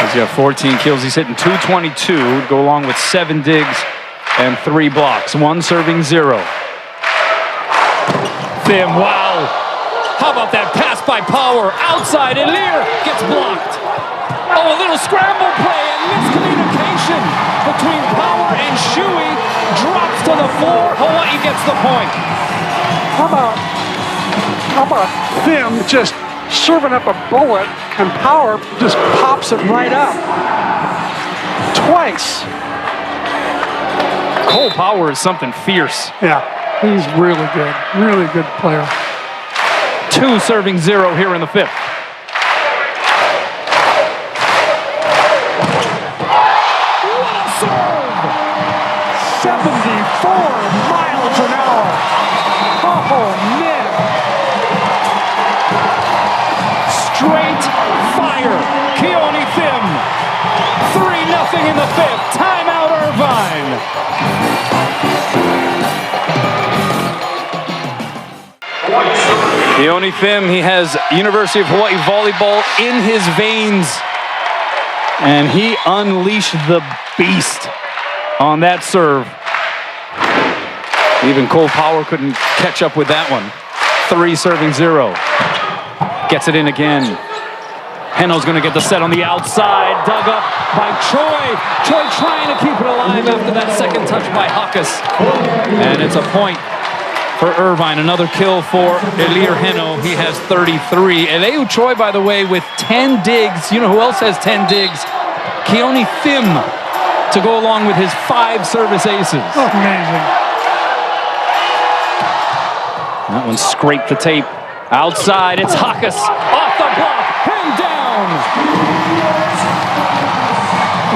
Speaker 12: He's got 14 kills. He's hitting 222, go along with 7 digs and 3 blocks. 1 serving 0. Thim, wow. How about that pass by Power? Outside, Ilir gets blocked. Oh, a little scramble play and miscommunication between Power and Shui. Drops to the floor. Hawaii gets the point.
Speaker 5: How about Thim just serving up a bullet and Power just pops it right up. Twice.
Speaker 12: Cole Power is something fierce.
Speaker 5: Yeah, he's really good player.
Speaker 12: 2 serving 0 here in the 5th.
Speaker 5: What a serve! 74 miles an hour. Oh, man.
Speaker 12: Straight fire. Keone Thim. 3-0 in the 5th. Timeout Irvine. Keone Thim, he has University of Hawaii volleyball in his veins. And he unleashed the beast on that serve. Even Cole Power couldn't catch up with that one. 3 serving 0. Gets it in again. Heno's going to get the set on the outside. Dug up by Troy. Troy trying to keep it alive after that second touch by Chakas. And it's a point for Irvine. Another kill for Ilir Heno. He has 33. Eleu Troy, by the way, with 10 digs. You know who else has 10 digs? Keone Thim to go along with his 5 service aces.
Speaker 5: Oh, amazing.
Speaker 12: That one scraped the tape. Outside, it's Chakas. Off the block, him down.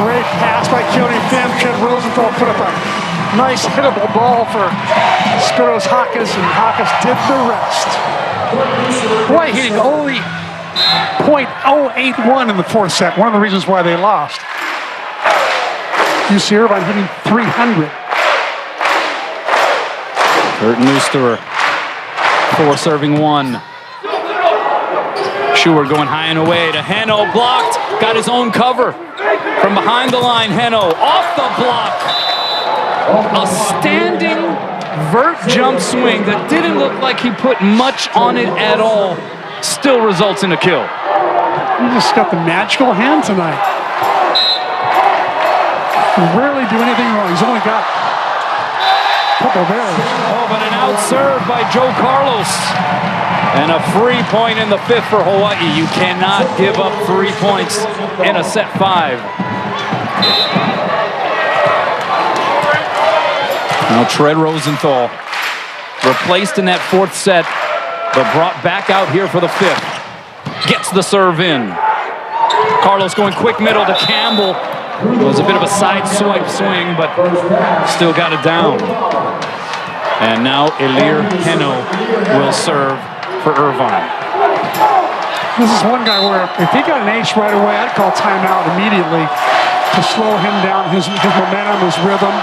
Speaker 5: Great pass by Keone Thim. Ken Rosenthal put up a nice hittable ball for Spyros Chakas, and Chakas did the rest. Hawaii hitting only .081 in the 4th set. One of the reasons why they lost. You see Irvine hitting 300.
Speaker 12: Kurt Neusterer, 4 serving 1. Schuer going high and away to Heno, blocked, got his own cover. From behind the line, Heno, off the block. A standing vert jump swing that didn't look like he put much on it at all, still results in a kill.
Speaker 5: He just got the magical hand tonight. Can rarely do anything wrong. He's only got a couple there.
Speaker 12: Oh, but an out serve by Joe Carlos. And a free point in the 5th for Hawaii. You cannot give up 3 points in a set 5. Now Tread Rosenthal, replaced in that 4th set, but brought back out here for the 5th. Gets the serve in. Carlos going quick middle to Campbell. It was a bit of a side swipe swing, but still got it down. And now Ilir Heno will serve for Irvine.
Speaker 5: This is one guy where if he got an ace right away, I'd call timeout immediately to slow him down, his momentum, his rhythm.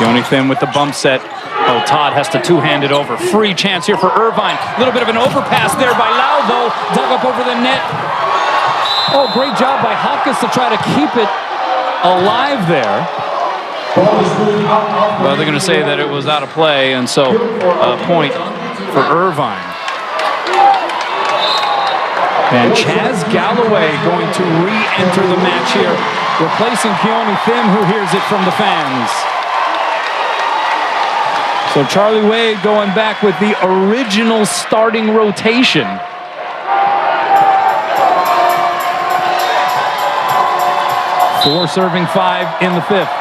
Speaker 12: Keone Thim with the bump set. Oh, Todd has to two-hand it over. Free chance here for Irvine. A little bit of an overpass there by Lau, though. Dug up over the net. Oh, great job by Chakas to try to keep it alive there. Well, they're going to say that it was out of play, and so a point for Irvine. And Chaz Galloway going to re-enter the match here, replacing Keone Thim, who hears it from the fans. So Charlie Wade going back with the original starting rotation. Four serving 5 in the 5th.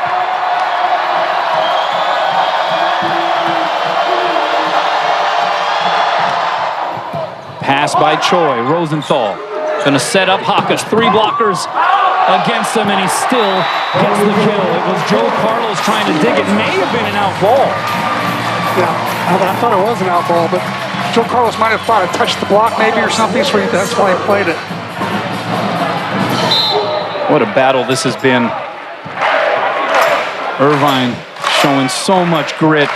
Speaker 12: Pass by Choi. Rosenthal Gonna set up Chakas. 3 blockers against him, and he still gets the kill. It was Joe Carlos trying to dig. It may have been an out ball.
Speaker 5: Yeah, I thought it was an out ball, but Joe Carlos might have thought it touched the block maybe or something, so that's why he played it.
Speaker 12: What a battle this has been. Irvine showing so much grit.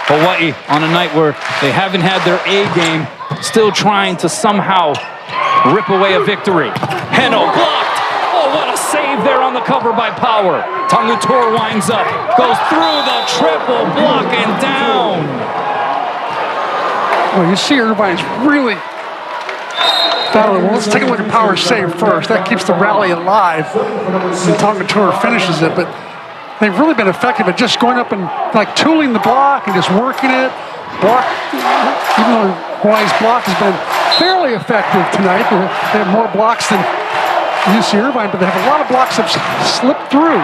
Speaker 12: Hawaii on a night where they haven't had their A game, still trying to somehow rip away a victory. Heno blocked. Oh, what a save there on the cover by Power. Tangutor winds up, goes through the triple block and down.
Speaker 5: Well, you see Irvine's really battling. Well, let's take a look at Power's save first. That keeps the rally alive. And Tangutor finishes it, but they've really been effective at just going up and like tooling the block and just working it. Block, even though Hawaii's block has been fairly effective tonight. They have more blocks than UC Irvine, but they have a lot of blocks that slipped through.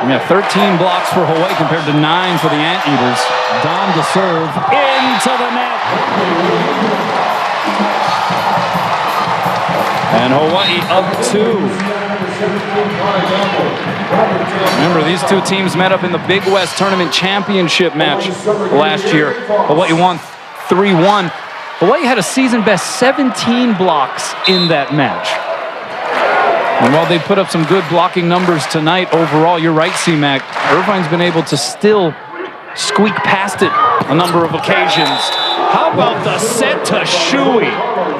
Speaker 12: Yeah, 13 blocks for Hawaii compared to 9 for the Anteaters. Dom to serve into the net. And Hawaii up 2. Remember, these two teams met up in the Big West Tournament Championship match last year. Hawaii won 3-1. Hawaii had a season-best 17 blocks in that match. And while they put up some good blocking numbers tonight overall, you're right, C-Mac, Irvine's been able to still squeak past it a number of occasions. How about the set to Shuey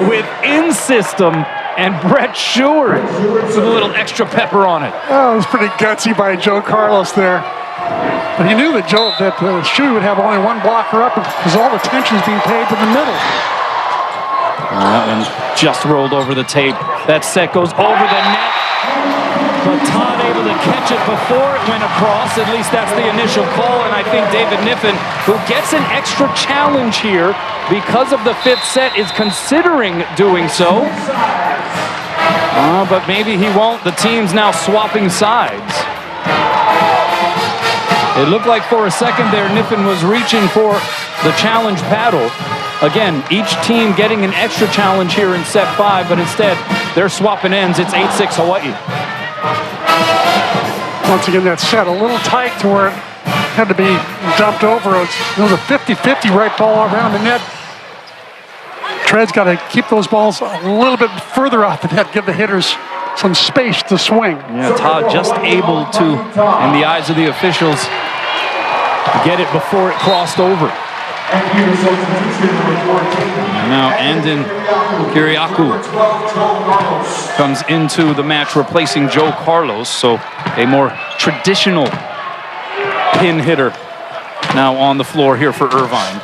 Speaker 12: with in-system and Brett Sheward with a little extra pepper on it.
Speaker 5: Oh, it was pretty gutsy by Joe Carlos there. But he knew that Shuey would have only 1 blocker up because all the tension's being paid to the middle.
Speaker 12: That one just rolled over the tape. That set goes over the net. But Todd able to catch it before it went across. At least that's the initial call. And I think David Niffen, who gets an extra challenge here because of the 5th set, is considering doing so. But maybe he won't. The team's now swapping sides. It looked like for a second there, Niffen was reaching for the challenge paddle. Again, each team getting an extra challenge here in set 5, but instead, they're swapping ends. It's 8-6 Hawaii.
Speaker 5: Once again, that set a little tight to where it had to be dumped over. It was a 50-50 right ball around the net. Tred's got to keep those balls a little bit further off the net, give the hitters some space to swing.
Speaker 12: Yeah, Todd just able to, in the eyes of the officials, get it before it crossed over. And now Andon Kiriakou comes into the match replacing Joe Carlos, so a more traditional pin hitter now on the floor here for Irvine.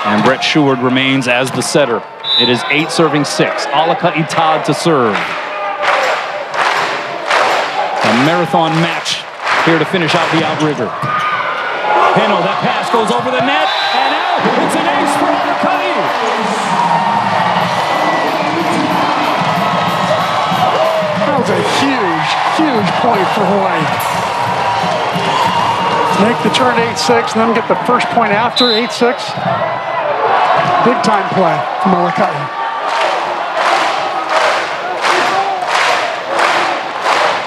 Speaker 12: And Brett Sheward remains as the setter. It is 8-6. Alaka'i Todd to serve. A marathon match here to finish out the outrigger. Heno, that pass goes over the net and out. It's an ace for Alaka'i.
Speaker 5: That was a huge, huge point for Hawaii. Make the turn 8-6 and then get the first point after 8-6. Big time play from Alaka'i.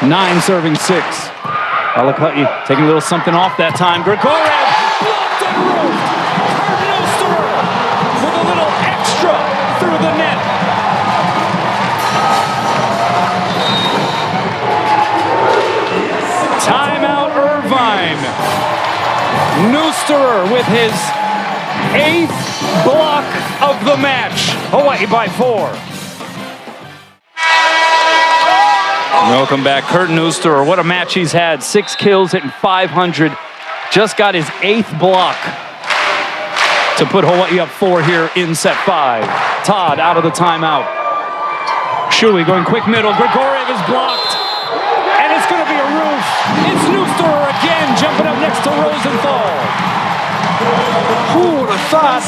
Speaker 12: Nine serving 6. Alaka'i taking a little something off that time. Grigorev blocked and roofed. Nusterer with a little extra through the net. Timeout Irvine. Nusterer with his 8th block of the match. Hawaii by 4. Welcome back, Kurt Nusterer. What a match he's had. 6 kills, hitting .500. Just got his 8th block to put Hawaii up 4 here in set 5. Todd out of the timeout. Shuey going quick middle. Grigorev is blocked. And it's going to be a roof. It's Nusterer again, jumping up next to Rosenthal.
Speaker 5: Who would have thought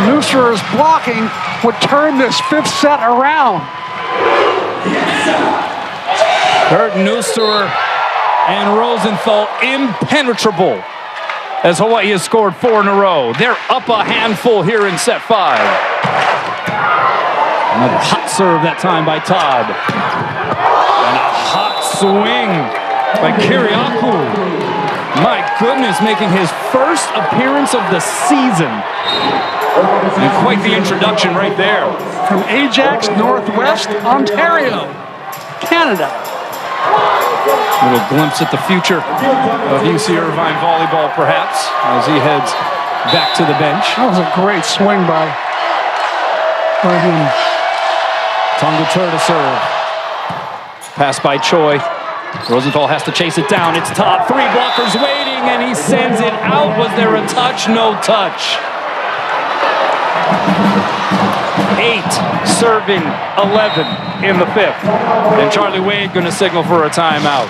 Speaker 5: Nusterer's blocking would turn this 5th set around?
Speaker 12: Kurt Nusterer and Rosenthal impenetrable as Hawaii has scored 4 in a row. They're up a handful here in set 5. Another hot serve that time by Todd. And a hot swing by Kiriakou. My goodness, making his first appearance of the season. And quite the introduction right there.
Speaker 5: From Ajax, Northwest Ontario, Canada.
Speaker 12: A little glimpse at the future of UC Irvine volleyball, perhaps, as he heads back to the bench.
Speaker 5: That was a great swing by him.
Speaker 12: Tongutur to serve. Pass by Choi. Rosenthal has to chase it down. It's Todd. 3 blockers waiting, and he sends it out. Was there a touch? No touch. 8 serving 11 in the 5th. And Charlie Wade going to signal for a timeout.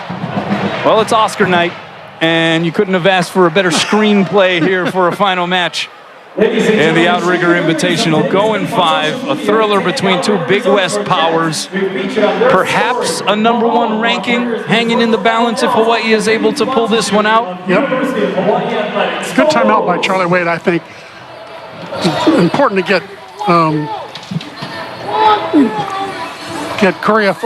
Speaker 12: Well, it's Oscar night, and you couldn't have asked for a better screenplay here for a final match in the Outrigger Invitational. Going 5, a thriller between 2 Big West powers. Perhaps a #1 ranking hanging in the balance if Hawaii is able to pull this one out.
Speaker 5: Yep. Good timeout by Charlie Wade, I think. Important to get Kuriev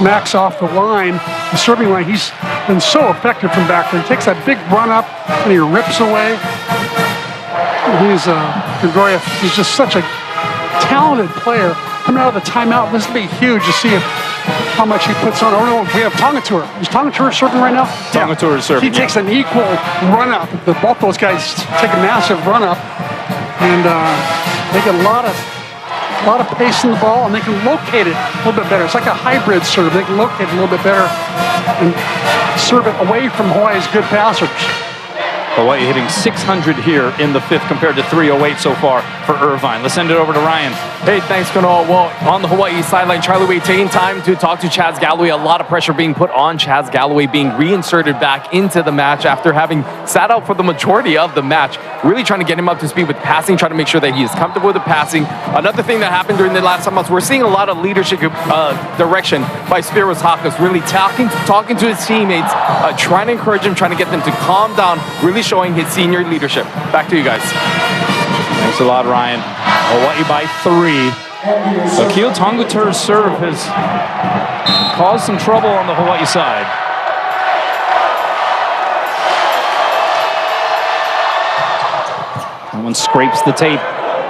Speaker 5: Max off the line, the serving line. He's been so effective from back there. He takes that big run up and he rips away. Grigoriev, he's just such a talented player. Coming out of the timeout, this will be huge to see how much he puts on. Oh no, we have Tongutur. Is Tongutur serving right now?
Speaker 12: Tongutur is serving.
Speaker 5: He takes an equal run up. Both those guys take a massive run up, and they get a lot of pace in the ball, and they can locate it a little bit better. It's like a hybrid serve. They can locate it a little bit better and serve it away from Hawaii's good passers.
Speaker 12: Hawaii hitting 600 here in the 5th compared to 308 so far for Irvine. Let's send it over to Ryan.
Speaker 4: Hey, thanks, Kanoa. Well, on the Hawaii sideline, Charlie Wade taking time to talk to Chaz Galloway. A lot of pressure being put on Chaz Galloway, being reinserted back into the match after having sat out for the majority of the match. Really trying to get him up to speed with passing, trying to make sure that he is comfortable with the passing. Another thing that happened during the last 7 months, we're seeing a lot of leadership direction by Spyros Chakas, really talking to his teammates, trying to encourage them, trying to get them to calm down, really showing his senior leadership. Back to you guys.
Speaker 12: Thanks a lot, Ryan. Hawaii by 3. Akil Tongutur's serve has caused some trouble on the Hawaii side. That one scrapes the tape.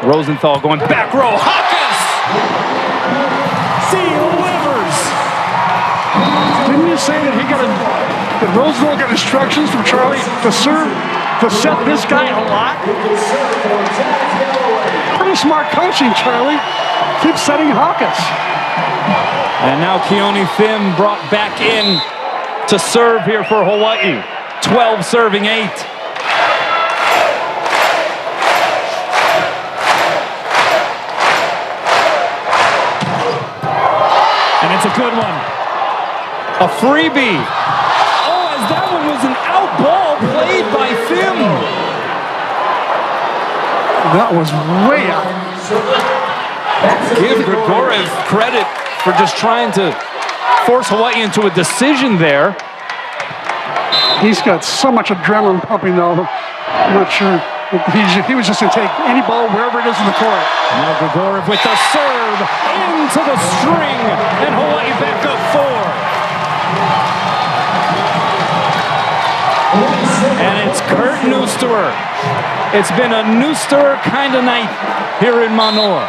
Speaker 12: Rosenthal going back row. Chakas! Delivers!
Speaker 5: Didn't you say that that Rosenthal got instructions from Charlie to serve, to set this guy a lot? Pretty smart coaching, Charlie. Keep setting Chakas.
Speaker 12: And now Keone Phim brought back in to serve here for Hawaii. 12 serving 8. And it's a good one. A freebie. Oh, as that one was an out ball played by Phim.
Speaker 5: That was way out.
Speaker 12: Give Grigoriev credit for just trying to force Hawaii into a decision there.
Speaker 5: He's got so much adrenaline pumping, though. I'm not sure. He was just going to take any ball wherever it is in the court.
Speaker 12: Now Grigoriev with the serve into the string, and Hawaii back up 4. And it's Kurt Neusterer. It's been a Neusterer kind of night here in Mānoa.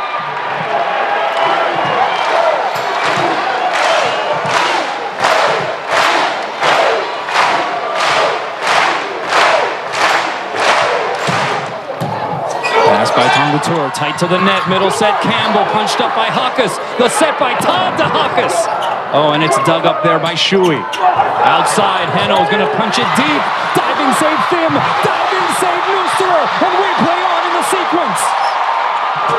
Speaker 12: Pass by Tongutur, tight to the net, middle set, Campbell, punched up by Chakas. The set by Todd to Chakas. Oh, and it's dug up there by Shui. Outside, Heno's gonna punch it deep. Diving save Phim, diving save Neusterer, and we play on in the sequence.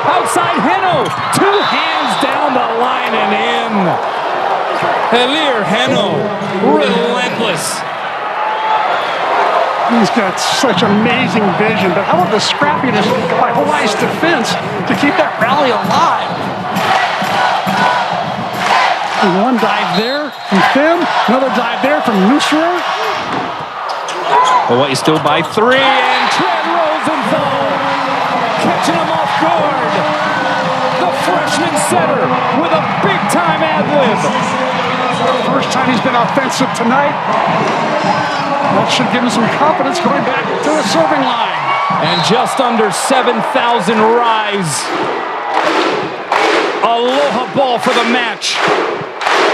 Speaker 12: Outside Heno, 2 hands down the line and in. Elir Heno, relentless.
Speaker 5: He's got such amazing vision, but how about the scrappiness by Hawaii's defense to keep that rally alive? And one dive there from Phim, another dive there from Neusterer.
Speaker 12: Hawaii still by 3, and Trent Rosenthal catching him off guard. The fresh setter with a big-time ad-lib.
Speaker 5: First time he's been offensive tonight. That should give him some confidence going back to the serving line.
Speaker 12: And just under 7,000 rise. Aloha ball for the match.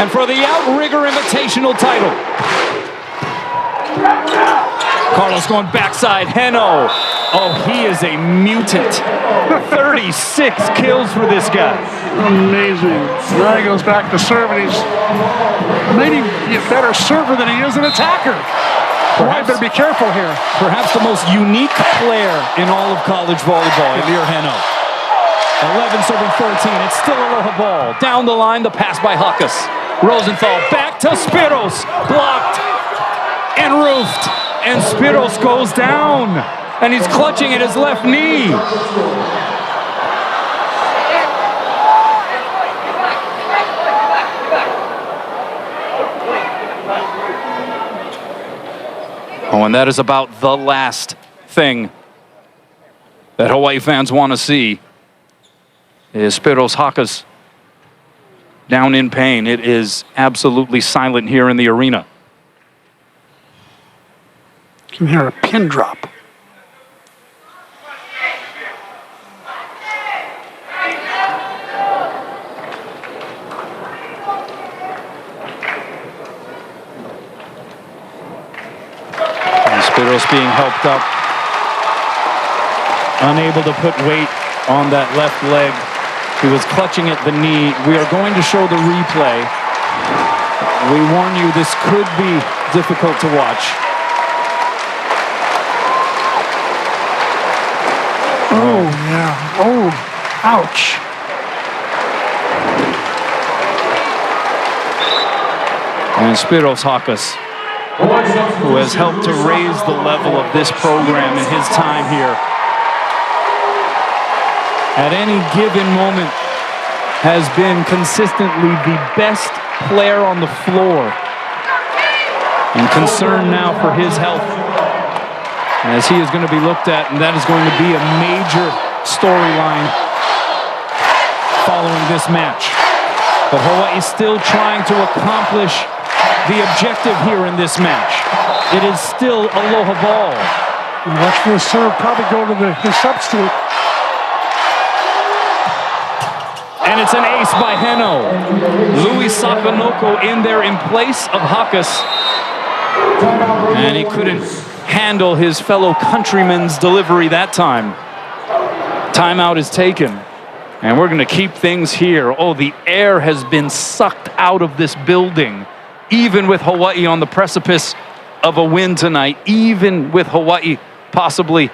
Speaker 12: And for the Outrigger Invitational title. Carlos going backside. Heno. Oh, he is a mutant. 36 kills for this guy.
Speaker 5: Amazing. Now he goes back to serving. He's maybe a better server than he is an attacker. Hawaii better be careful here.
Speaker 12: Perhaps the most unique player in all of college volleyball, Elir Heno. 11 serving 13. It's still Aloha ball. Down the line, the pass by Chakas. Rosenthal back to Spyros. Blocked and roofed. And Spyros goes down. And he's clutching at his left knee. Oh, and that is about the last thing that Hawaii fans want to see is Spyros Chakas down in pain. It is absolutely silent here in the arena.
Speaker 5: You can hear a pin drop.
Speaker 12: Spyros being helped up, unable to put weight on that left leg. He was clutching at the knee. We are going to show the replay. We warn you, this could be difficult to watch.
Speaker 5: Oh, yeah. Oh, ouch.
Speaker 12: And Spyros Chakas, who has helped to raise the level of this program in his time here, at any given moment has been consistently the best player on the floor, and concerned now for his health as he is going to be looked at, and that is going to be a major storyline following this match. But Hawaii is still trying to accomplish the objective here in this match. It is still Aloha ball.
Speaker 5: Watch for the serve, probably go to his substitute.
Speaker 12: And it's an ace by Heno. Louis Sakanoko in there in place of Chakas. And he couldn't handle his fellow countryman's delivery that time. Timeout is taken. And we're going to keep things here. Oh, the air has been sucked out of this building. Even with Hawaii on the precipice of a win tonight, even with Hawaii possibly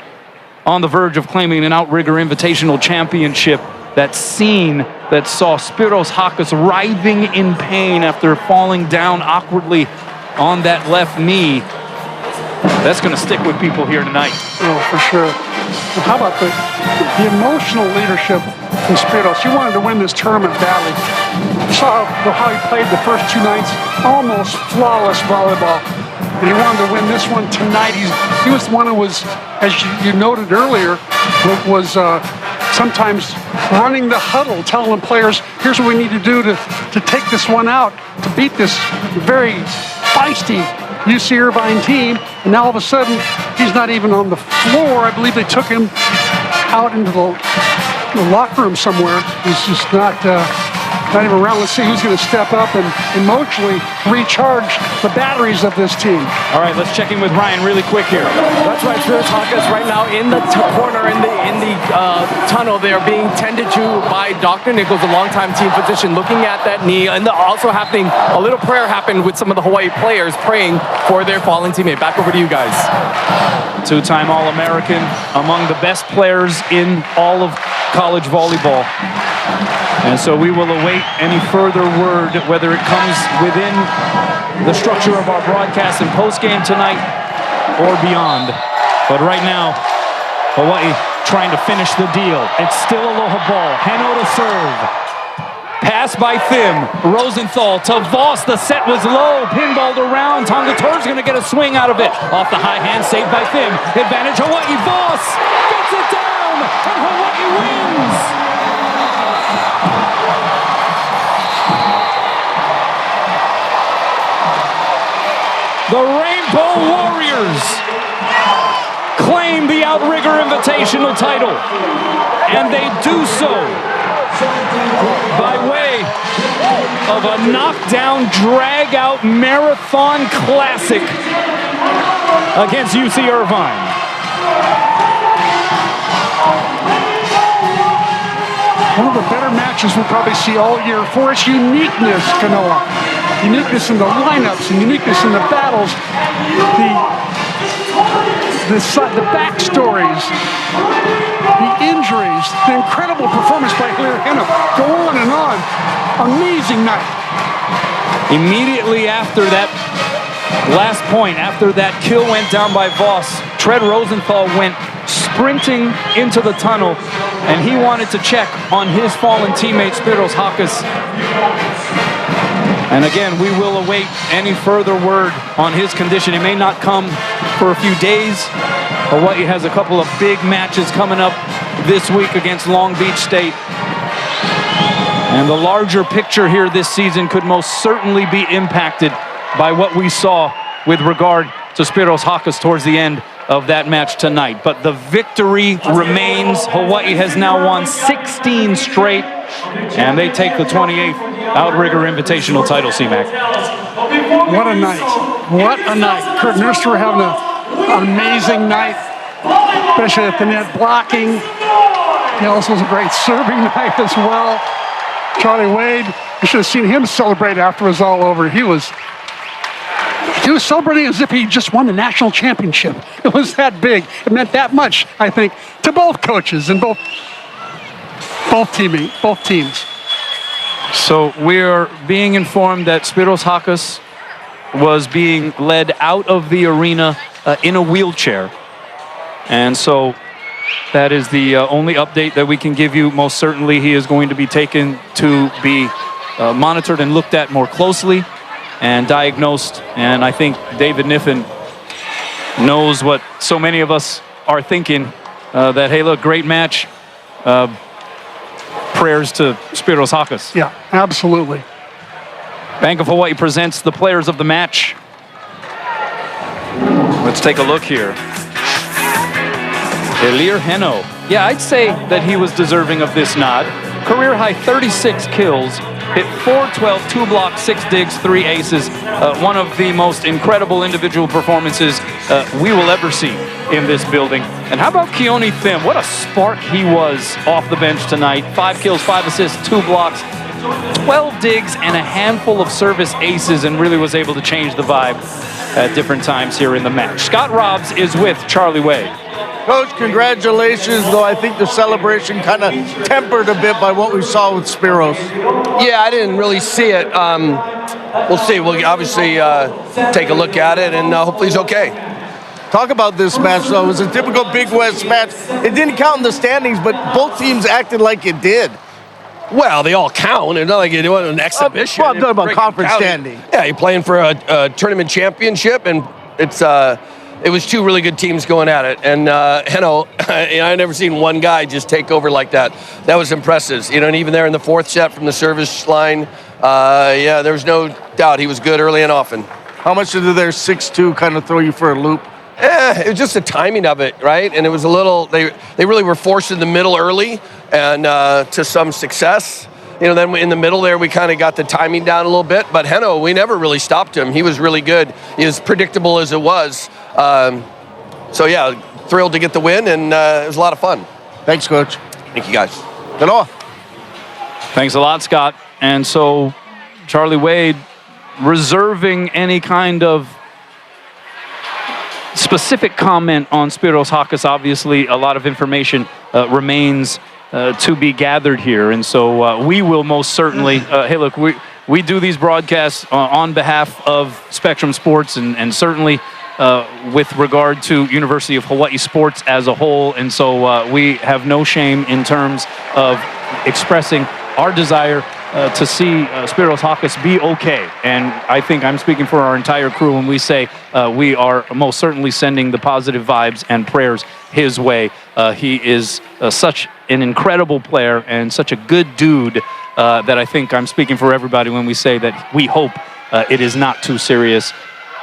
Speaker 12: on the verge of claiming an Outrigger Invitational Championship, that scene that saw Spyros Chakas writhing in pain after falling down awkwardly on that left knee, that's going to stick with people here tonight.
Speaker 5: Oh, for sure. And how about the emotional leadership from Spyros? He wanted to win this tournament badly. You saw how he played the first two nights, almost flawless volleyball. And he wanted to win this one tonight. He was one who was, as you noted earlier, was sometimes running the huddle, telling the players, here's what we need to do to take this one out, to beat this very feisty UC Irvine team. And now all of a sudden, he's not even on the floor. I believe they took him out into the locker room somewhere. He's just not even around. Let's see who's going to step up and emotionally recharge the batteries of this team.
Speaker 12: All right, let's check in with Ryan really quick here.
Speaker 4: That's right, Spyros Chakas right now in the corner in the tunnel. They are being tended to by Dr. Nichols, a longtime team physician, looking at that knee, and also happening a little prayer happened with some of the Hawaii players praying for their fallen teammate. Back over to you guys.
Speaker 12: Two-time All-American, among the best players in all of college volleyball. And so we will await any further word, whether it comes within the structure of our broadcast and post-game tonight or beyond. But right now, Hawaii trying to finish the deal. It's still Aloha ball. Heno to serve. Pass by Thim. Rosenthal to Voss. The set was low. Pinballed around. Tongator's going to get a swing out of it. Off the high hand, saved by Thim. Advantage Hawaii. Voss gets it down, and Hawaii wins. Outrigger Invitational title. And they do so by way of a knockdown, drag-out marathon classic against UC Irvine.
Speaker 5: One of the better matches we'll probably see all year for its uniqueness, Kanoa. Uniqueness in the lineups and uniqueness in the battles, the backstories, the injuries, the incredible performance by Hano. Go on and on. Amazing night.
Speaker 12: Immediately after that last point, after that kill went down by Voss, Tread Rosenthal went sprinting into the tunnel, and he wanted to check on his fallen teammate, Spyros Chakas. And again, we will await any further word on his condition. It may not come for a few days. Hawaii has a couple of big matches coming up this week against Long Beach State. And the larger picture here this season could most certainly be impacted by what we saw with regard to Spyros Chakas towards the end of that match tonight. But the victory remains. Hawaii has now won 16 straight, and they take the 28th Outrigger Invitational title, C-Mac.
Speaker 5: What a night. What a night. Kurt Nurster having an amazing night, especially at the net blocking. He also was a great serving night as well. Charlie Wade, you should have seen him celebrate after it was all over. He was celebrating as if he just won the national championship. It was that big. It meant that much, I think, to both coaches and both teams.
Speaker 12: So we're being informed that Spyros Chakas was being led out of the arena in a wheelchair. And so that is the only update that we can give you. Most certainly he is going to be taken to be monitored and looked at more closely and diagnosed. And I think David Niffen knows what so many of us are thinking, that, hey, look, great match. Prayers to Spyros Chakas.
Speaker 5: Yeah, absolutely.
Speaker 12: Bank of Hawaii presents the players of the match. Let's take a look here. Elir Heno. Yeah, I'd say that he was deserving of this nod. Career high 36 kills, hit 412, 2 blocks, 6 digs, 3 aces. One of the most incredible individual performances we will ever see in this building. And how about Keone Thim? What a spark he was off the bench tonight. 5 kills, 5 assists, 2 blocks, 12 digs, and a handful of service aces, and really was able to change the vibe at different times here in the match. Scott Robbs is with Charlie Wade.
Speaker 2: Coach, congratulations, though I think the celebration kind of tempered a bit by what we saw with Spyros.
Speaker 7: Yeah, I didn't really see it. We'll see. We'll obviously take a look at it, and hopefully he's okay.
Speaker 2: Talk about this match, though. It was a typical Big West match. It didn't count in the standings, but both teams acted like it did.
Speaker 7: Well, they all count. It's not like it was an exhibition.
Speaker 2: Well, I'm talking about conference standing.
Speaker 7: Yeah, you're playing for a tournament championship, and it was 2 really good teams going at it. And, I've never seen one guy just take over like that. That was impressive. And even there in the 4th set from the service line, there was no doubt he was good early and often.
Speaker 2: How much did their 6-2 kind of throw you for a loop?
Speaker 7: It was just the timing of it, right? And it was a little, they really were forced in the middle early and to some success. Then in the middle there, we kind of got the timing down a little bit. But Heno, we never really stopped him. He was really good. He was predictable as it was. Thrilled to get the win, and it was a lot of fun.
Speaker 2: Thanks, Coach.
Speaker 7: Thank you, guys.
Speaker 2: Hello.
Speaker 12: Thanks a lot, Scott. And so Charlie Wade reserving any kind of specific comment on Spyros Chakas. Obviously, a lot of information remains to be gathered here. And so we will most certainly, hey, look, we do these broadcasts on behalf of Spectrum Sports and certainly with regard to University of Hawaii sports as a whole. And so we have no shame in terms of expressing our desire to see Spyros Chakas be okay. And I think I'm speaking for our entire crew when we say we are most certainly sending the positive vibes and prayers his way. He is such an incredible player and such a good dude that I think I'm speaking for everybody when we say that we hope it is not too serious.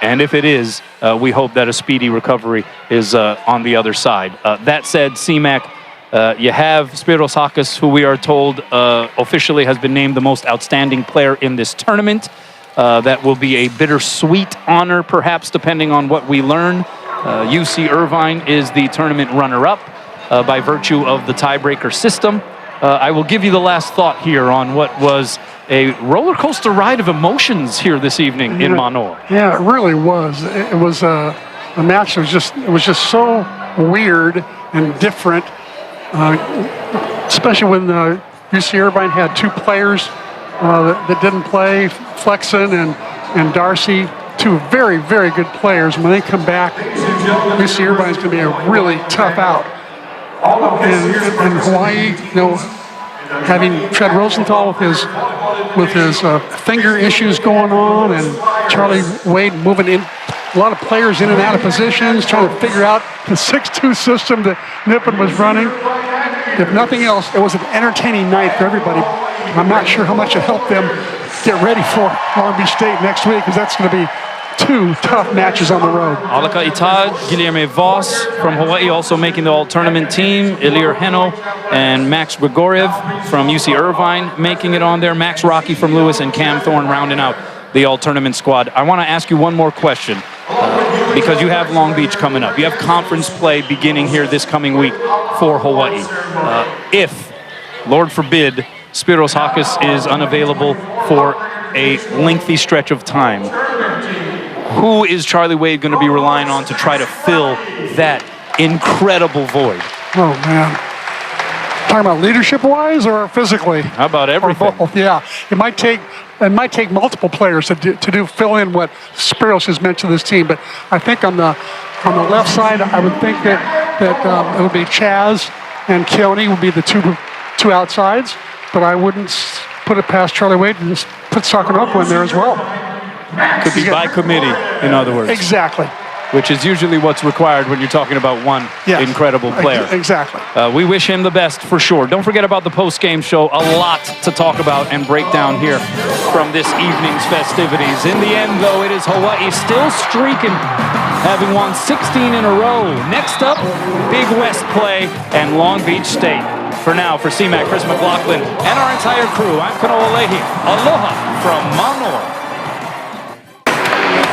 Speaker 12: And if it is, we hope that a speedy recovery is on the other side. That said, CMAC, you have Spyros Chakas, who we are told officially has been named the most outstanding player in this tournament. That will be a bittersweet honor, perhaps, depending on what we learn. UC Irvine is the tournament runner-up by virtue of the tiebreaker system. I will give you the last thought here on what was a roller coaster ride of emotions here this evening in Mānoa.
Speaker 5: Yeah, it really was. It was a match that was just so weird and different, especially when UC Irvine had two players that didn't play, Flexen and Darcy, two very, very good players. When they come back, UC Irvine is going to be a really tough out. And Hawai'i, having Fred Rosenthal with his finger issues going on, and Charlie Wade moving in, a lot of players in and out of positions, trying to figure out the 6-2 system that Nippon was running. If nothing else, it was an entertaining night for everybody. I'm not sure how much it helped them get ready for Long Beach State next week, because that's going to be two tough matches on the road.
Speaker 12: Alaka Itad, Guilherme Voss from Hawaii also making the all-tournament team. Ilir Heno and Max Grigoriev from UC Irvine making it on there. Max Rocky from Lewis and Cam Thorne rounding out the all-tournament squad. I want to ask you one more question because you have Long Beach coming up. You have conference play beginning here this coming week for Hawaii. If, Lord forbid, Spyros Chakas is unavailable for a lengthy stretch of time, who is Charlie Wade going to be relying on to try to fill that incredible void?
Speaker 5: Oh, man. Talking about leadership-wise or physically?
Speaker 12: How about everything?
Speaker 5: Yeah. It might take multiple players to fill in what Spyros has meant to this team. But I think on the left side, I would think that it would be Chaz and Keone would be the two outsides. But I wouldn't put it past Charlie Wade to just put Sakanoko in there as well.
Speaker 12: Could be by committee, in other words.
Speaker 5: Exactly.
Speaker 12: Which is usually what's required when you're talking about one incredible player.
Speaker 5: Exactly.
Speaker 12: We wish him the best for sure. Don't forget about the post-game show. A lot to talk about and break down here from this evening's festivities. In the end, though, it is Hawaii still streaking, having won 16 in a row. Next up, Big West play and Long Beach State. For now, for CMAC, Chris McLaughlin, and our entire crew, I'm Kanoa Leahy. Aloha from Mānoa.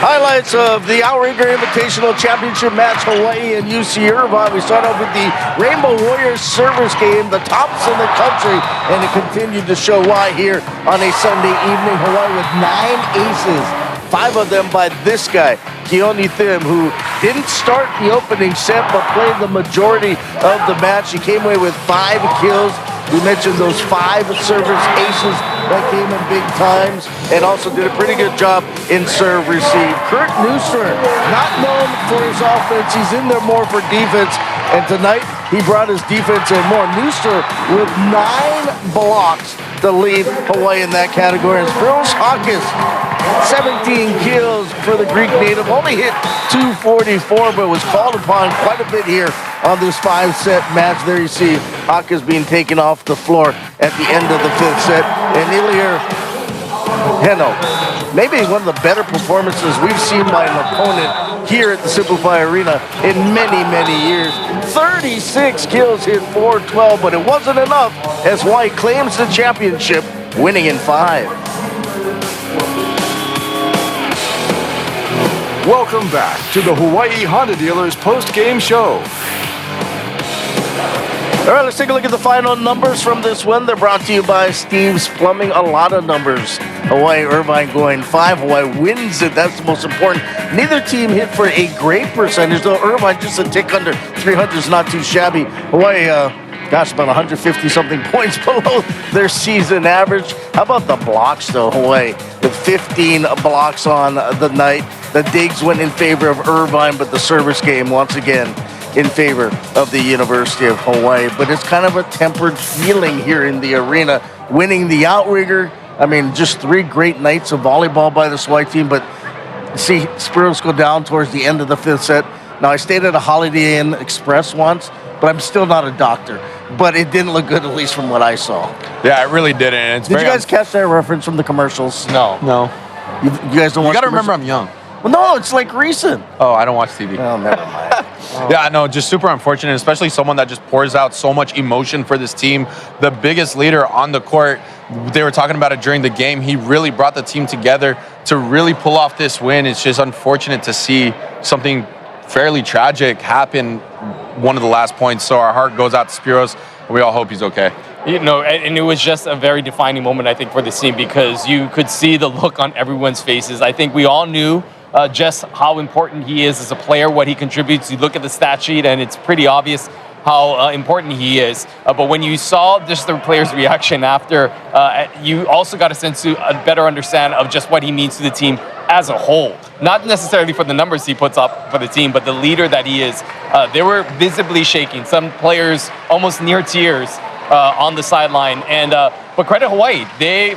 Speaker 2: Highlights of the Outrigger Invitational Championship match, Hawaii and UC Irvine. We start off with the Rainbow Warriors service game, the tops in the country, and it continued to show why here on a Sunday evening. Hawaii with 9 aces, 5 of them by this guy, Keone Thim, who didn't start the opening set but played the majority of the match. He came away with 5 kills. We mentioned those 5 service aces that came in big times, and also did a pretty good job in serve receive. Kurt Neuster, not known for his offense, he's in there more for defense, and tonight he brought his defense in more. Neuster with 9 blocks to lead Hawaii in that category. And Spyros Chakas, 17 kills for the Greek native, only hit 244, but was called upon quite a bit here on this 5-set match. There you see Chakas being taken off the floor at the end of the 5th set. And Ilir Heno, maybe one of the better performances we've seen by an opponent here at the Simplify Arena in many, many years. 36 kills, hit 412, but it wasn't enough as Hawaii claims the championship, winning in 5.
Speaker 14: Welcome back to the Hawaii Honda Dealers post-game show.
Speaker 2: All right, let's take a look at the final numbers from this one. They're brought to you by Steve's Plumbing. A lot of numbers. Hawaii Irvine going 5. Hawaii wins it. That's the most important. Neither team hit for a great percentage, though Irvine just a tick under 300 is not too shabby. Hawaii, about 150-something points below their season average. How about the blocks, though? Hawaii with 15 blocks on the night. The digs went in favor of Irvine, but the service game, once again, in favor of the University of Hawaii. But it's kind of a tempered feeling here in the arena. Winning the Outrigger, I mean, just 3 great nights of volleyball by this Hawaii team, but see Spyros go down towards the end of the 5th set. Now, I stayed at a Holiday Inn Express once, but I'm still not a doctor. But it didn't look good, at least from what I saw.
Speaker 3: Yeah, it really didn't.
Speaker 2: Did you guys catch that reference from the commercials?
Speaker 3: No.
Speaker 2: You guys don't watch
Speaker 3: You got to
Speaker 2: commercials?
Speaker 3: remember I'm young.
Speaker 2: Well, no, it's like recent.
Speaker 3: Oh, I don't watch TV.
Speaker 2: Oh, never mind.
Speaker 3: Yeah, no, just super unfortunate, especially someone that just pours out so much emotion for this team. The biggest leader on the court, they were talking about it during the game. He really brought the team together to really pull off this win. It's just unfortunate to see something fairly tragic happen one of the last points. So our heart goes out to Spyros. We all hope he's okay.
Speaker 4: You know, and it was just a very defining moment, I think, for this team because you could see the look on everyone's faces. I think we all knew just how important he is as a player, what he contributes. You look at the stat sheet, and it's pretty obvious how important he is. But when you saw just the players' reaction after, you also got a sense to better understand of just what he means to the team as a whole. Not necessarily for the numbers he puts up for the team, but the leader that he is. They were visibly shaking. Some players almost near tears on the sideline. But credit Hawaii. They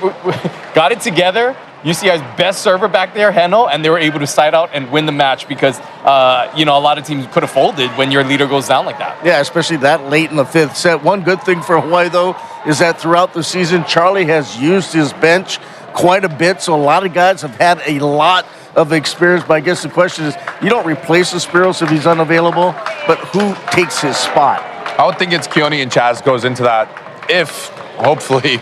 Speaker 4: got it together. UCI's best server back there, Heno, and they were able to side out and win the match because, a lot of teams could have folded when your leader goes down like that.
Speaker 2: Yeah, especially that late in the fifth set. One good thing for Hawaii, though, is that throughout the season, Charlie has used his bench quite a bit, so a lot of guys have had a lot of experience. But I guess the question is, you don't replace the Spyros if he's unavailable, but who takes his spot?
Speaker 3: I would think it's Keone and Chaz goes into that if, hopefully,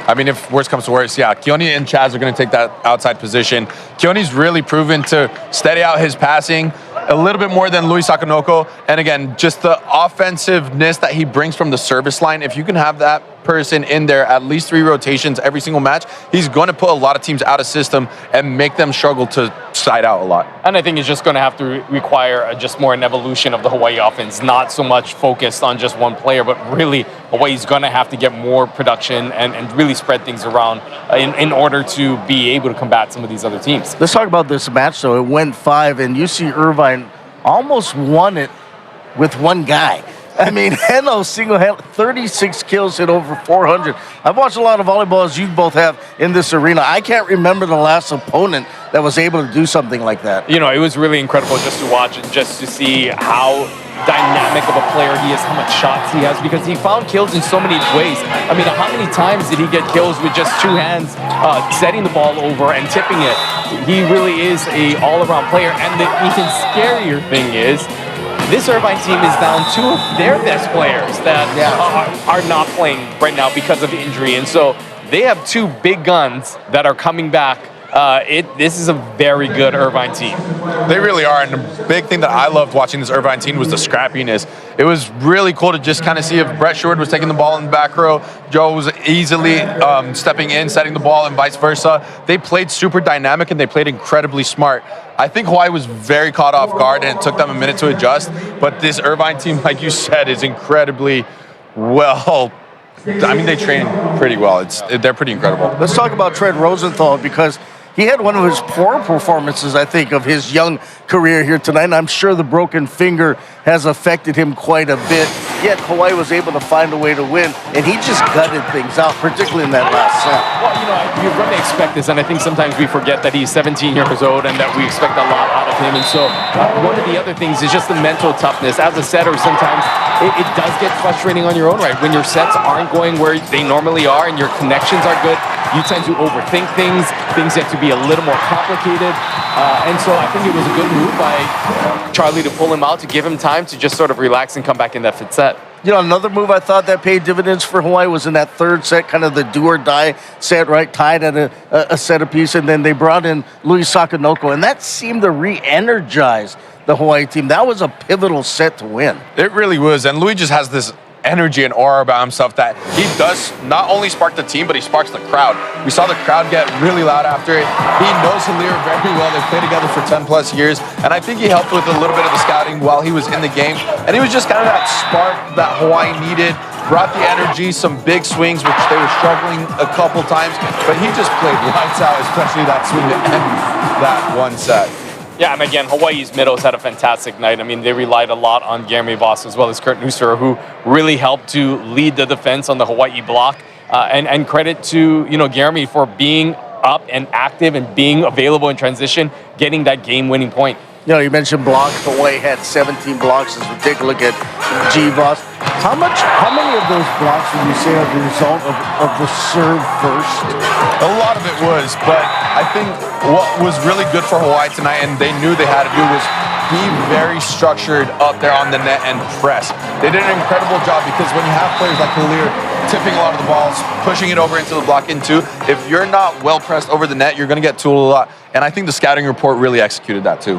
Speaker 3: if worse comes to worse, yeah, Keone and Chaz are going to take that outside position. Keone's really proven to steady out his passing a little bit more than Luis Sakanoko. And again, just the offensiveness that he brings from the service line. If you can have that person in there at least 3 rotations every single match, he's going to put a lot of teams out of system and make them struggle to side out a lot.
Speaker 4: And I think it's just going to have to require just more an evolution of the Hawaii offense, not so much focused on just one player, but really Hawaii's going to have to get more production and really spread things around in order to be able to combat some of these other teams.
Speaker 2: Let's talk about this match, though. It went 5, and UC Irvine almost won it with one guy. Heno single-handed 36 kills, hit over 400. I've watched a lot of volleyball, as you both have, in this arena. I can't remember the last opponent that was able to do something like that.
Speaker 4: It was really incredible just to watch and just to see how dynamic of a player he is, how much shots he has, because he found kills in so many ways. How many times did he get kills with just 2 hands, setting the ball over and tipping it? He really is a all-around player, and the even scarier thing is, this Irvine team is down 2 of their best players that are not playing right now because of injury. And so they have 2 big guns that are coming back. This is a very good Irvine team.
Speaker 3: They really are. And the big thing that I loved watching this Irvine team was the scrappiness. It was really cool to just kind of see if Brett Short was taking the ball in the back row, Joe was easily stepping in, setting the ball, and vice versa. They played super dynamic, and they played incredibly smart. I think Hawaii was very caught off guard, and it took them a minute to adjust. But this Irvine team, like you said, is incredibly well. They train pretty well. They're pretty incredible.
Speaker 2: Let's talk about Trent Rosenthal, because he had one of his poor performances, I think, of his young career here tonight. And I'm sure the broken finger has affected him quite a bit. Yet Hawaii was able to find a way to win, and he just gutted things out, particularly in that last set.
Speaker 4: Well, you're going to expect this, and I think sometimes we forget that he's 17 years old and that we expect a lot out of him. And so one of the other things is just the mental toughness. As a setter, sometimes it does get frustrating on your own right. When your sets aren't going where they normally are and your connections are good, you tend to overthink things. Things have to be a little more complicated. And so I think it was a good move by Charlie to pull him out, to give him time to just sort of relax and come back in that 5th set.
Speaker 2: Another move I thought that paid dividends for Hawaii was in that 3rd set, kind of the do-or-die set, right? Tied at a set apiece, and then they brought in Luis Sakanoko, and that seemed to re-energize the Hawaii team. That was a pivotal set to win.
Speaker 3: It really was, and Luis just has this energy and aura about himself that he does not only spark the team, but he sparks the crowd. We saw the crowd get really loud after it. He knows Hilir very well. They've played together for 10 plus years, and I think he helped with a little bit of the scouting while he was in the game, and he was just kind of that spark that Hawaii needed, brought the energy, some big swings, which they were struggling a couple times, but he just played lights out, especially that swing to end that 1 set.
Speaker 4: Yeah, and again, Hawaii's middles had a fantastic night. They relied a lot on Jeremy Voss as well as Kurt Nusser, who really helped to lead the defense on the Hawaii block. And credit to, Jeremy for being up and active and being available in transition, getting that game-winning point.
Speaker 2: You mentioned blocks. Hawaii had 17 blocks. As we take a look at G. Voss, How many of those blocks would you say are the result of the serve first?
Speaker 3: A lot of it was, but I think what was really good for Hawaii tonight, and they knew they had to do, was be very structured up there on the net and press. They did an incredible job because when you have players like Kalir tipping a lot of the balls, pushing it over into the block in two, if you're not well pressed over the net, you're going to get tooled a lot. And I think the scouting report really executed that too.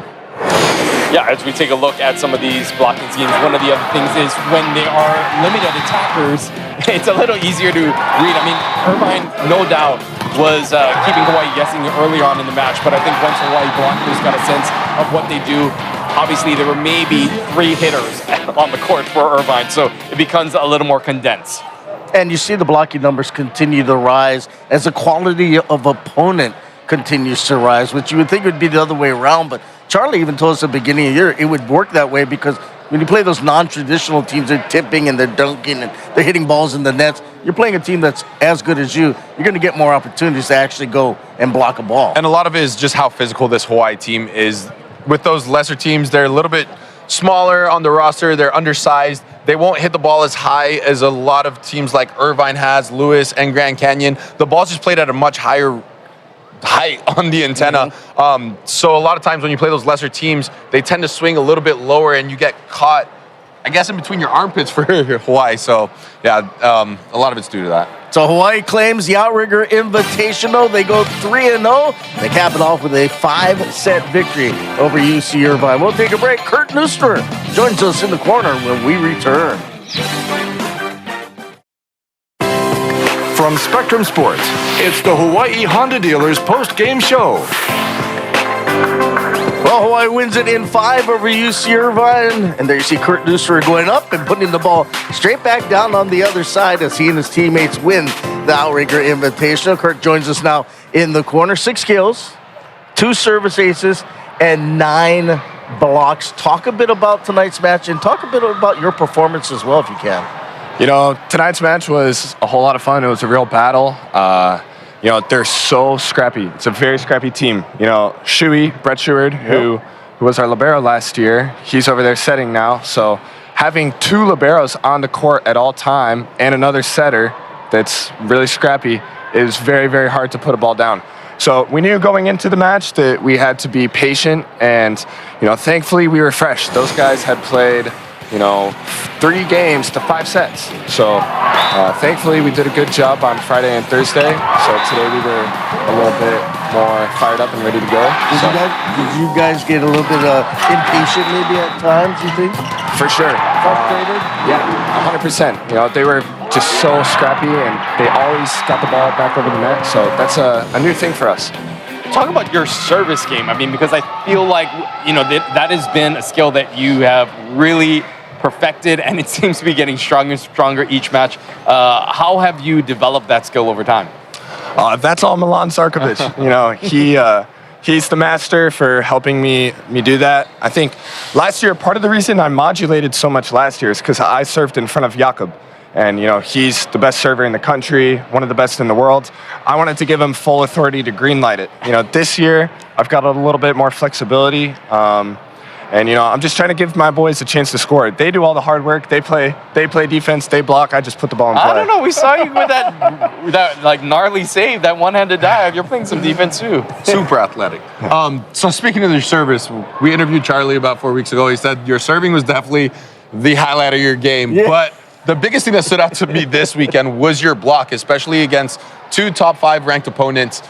Speaker 4: Yeah, as we take a look at some of these blocking schemes, one of the other things is when they are limited attackers, it's a little easier to read. I mean, Irvine, no doubt, was keeping Hawaii guessing earlier on in the match, but I think once Hawaii blockers got a sense of what they do, obviously there were maybe 3 hitters on the court for Irvine, so it becomes a little more condensed.
Speaker 2: And you see the blocking numbers continue to rise as the quality of opponent continues to rise, which you would think would be the other way around, but Charlie even told us at the beginning of the year it would work that way because when you play those non-traditional teams, they're tipping and they're dunking and they're hitting balls in the nets. You're playing a team that's as good as you're going to get more opportunities to actually go and block a ball.
Speaker 3: And a lot of it is just how physical this Hawaii team is. With those lesser teams, they're a little bit smaller on the roster. They're undersized. They won't hit the ball as high as a lot of teams like Irvine has, Lewis, and Grand Canyon. The ball's just played at a much higher height on the antenna. So a lot of times when you play those lesser teams, they tend to swing a little bit lower and you get caught, I guess, in between your armpits for Hawaii. So, yeah, a lot of it's due to that.
Speaker 2: So Hawaii claims the Outrigger Invitational. They go 3-0. They cap it off with a 5-set victory over UC Irvine. We'll take a break. Kurt Neustrer joins us in the corner when we return.
Speaker 15: From Spectrum Sports, it's the Hawaii Honda Dealers post-game show.
Speaker 2: Well, Hawaii wins it in 5 over UC Irvine. And there you see Kurt Neustrer going up and putting the ball straight back down on the other side as he and his teammates win the Outrigger Invitational. Kurt joins us now in the corner. 6 kills, 2 service aces, and 9 blocks. Talk a bit about tonight's match and talk a bit about your performance as well if you can.
Speaker 16: You know, tonight's match was a whole lot of fun. It was a real battle. You know, they're so scrappy. It's a very scrappy team. You know, Brett Shuard, who was our libero last year, he's over there setting now. So having 2 liberos on the court at all time and another setter that's really scrappy is very, very hard to put a ball down. So we knew going into the match that we had to be patient, and, you know, thankfully we were fresh. Those guys had played, you know, 3 games to 5 sets. So thankfully we did a good job on Friday and Thursday. So today we were a little bit more fired up and ready to go.
Speaker 2: Did you guys get a little bit impatient maybe at times, you think?
Speaker 16: For sure.
Speaker 2: Frustrated?
Speaker 16: Yeah, 100%. You know, they were just so scrappy and they always got the ball back over the net. So that's a new thing for us.
Speaker 4: Talk about your service game. I mean, because I feel like, you know, that has been a skill that you have really perfected, and it seems to be getting stronger and stronger each match. How have you developed that skill over time?
Speaker 16: That's all Milan Sarkovic. You know, he's the master for helping me do that. I think last year, part of the reason I modulated so much last year is because I served in front of Jakob. And, you know, he's the best server in the country, one of the best in the world. I wanted to give him full authority to greenlight it. You know, this year, I've got a little bit more flexibility. And, you know, I'm just trying to give my boys a chance to score. They do all the hard work. They play defense. They block. I just put the ball in play.
Speaker 4: I don't know. We saw you with that like gnarly save, that one-handed dive. You're playing some defense too.
Speaker 3: Super athletic. So speaking of your service, we interviewed Charlie about 4 weeks ago. He said your serving was definitely the highlight of your game. Yeah. But the biggest thing that stood out to me this weekend was your block, especially against 2 top 5 ranked opponents.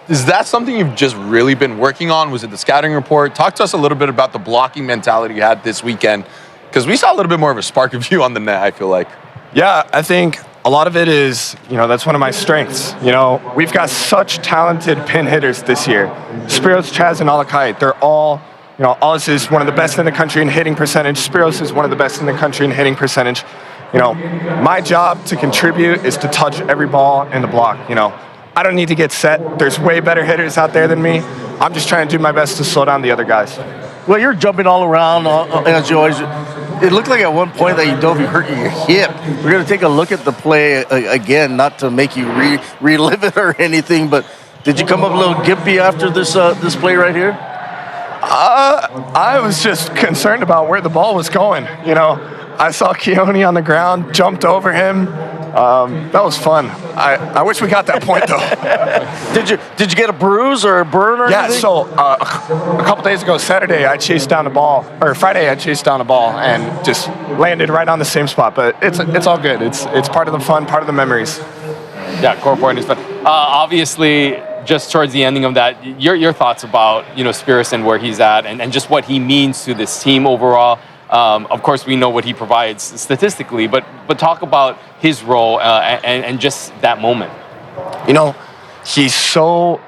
Speaker 3: Is that something you've just really been working on? Was it the scouting report? Talk to us a little bit about the blocking mentality you had this weekend, because we saw a little bit more of a spark of you on the net, I feel like.
Speaker 16: Yeah, I think a lot of it is, you know, that's one of my strengths. You know, we've got such talented pin hitters this year. Spyros, Chaz, and Alakai, they're all, you know, Alice is one of the best in the country in hitting percentage. Spyros is one of the best in the country in hitting percentage. You know, my job to contribute is to touch every ball in the block, you know. I don't need to get set. There's way better hitters out there than me. I'm just trying to do my best to slow down the other guys.
Speaker 2: Well, you're jumping all around, as you always. It looked like at one point that you dove, you hurt your hip. We're going to take a look at the play again, not to make you relive it or anything, but did you come up a little gimpy after this play right here?
Speaker 16: I was just concerned about where the ball was going. You know, I saw Keone on the ground, jumped over him. That was fun. I wish we got that point though.
Speaker 2: Did you get a bruise or a burn or anything?
Speaker 16: Yeah, so a couple days ago, Saturday, I chased down the ball, or Friday, I chased down the ball and just landed right on the same spot. But it's all good. It's part of the fun, part of the memories.
Speaker 4: Yeah, core point is fun. Obviously, just towards the ending of that, your thoughts about Spyros and where he's at, and just what he means to this team overall. Of course, we know what he provides statistically, but talk about his role and just that moment.
Speaker 16: He's so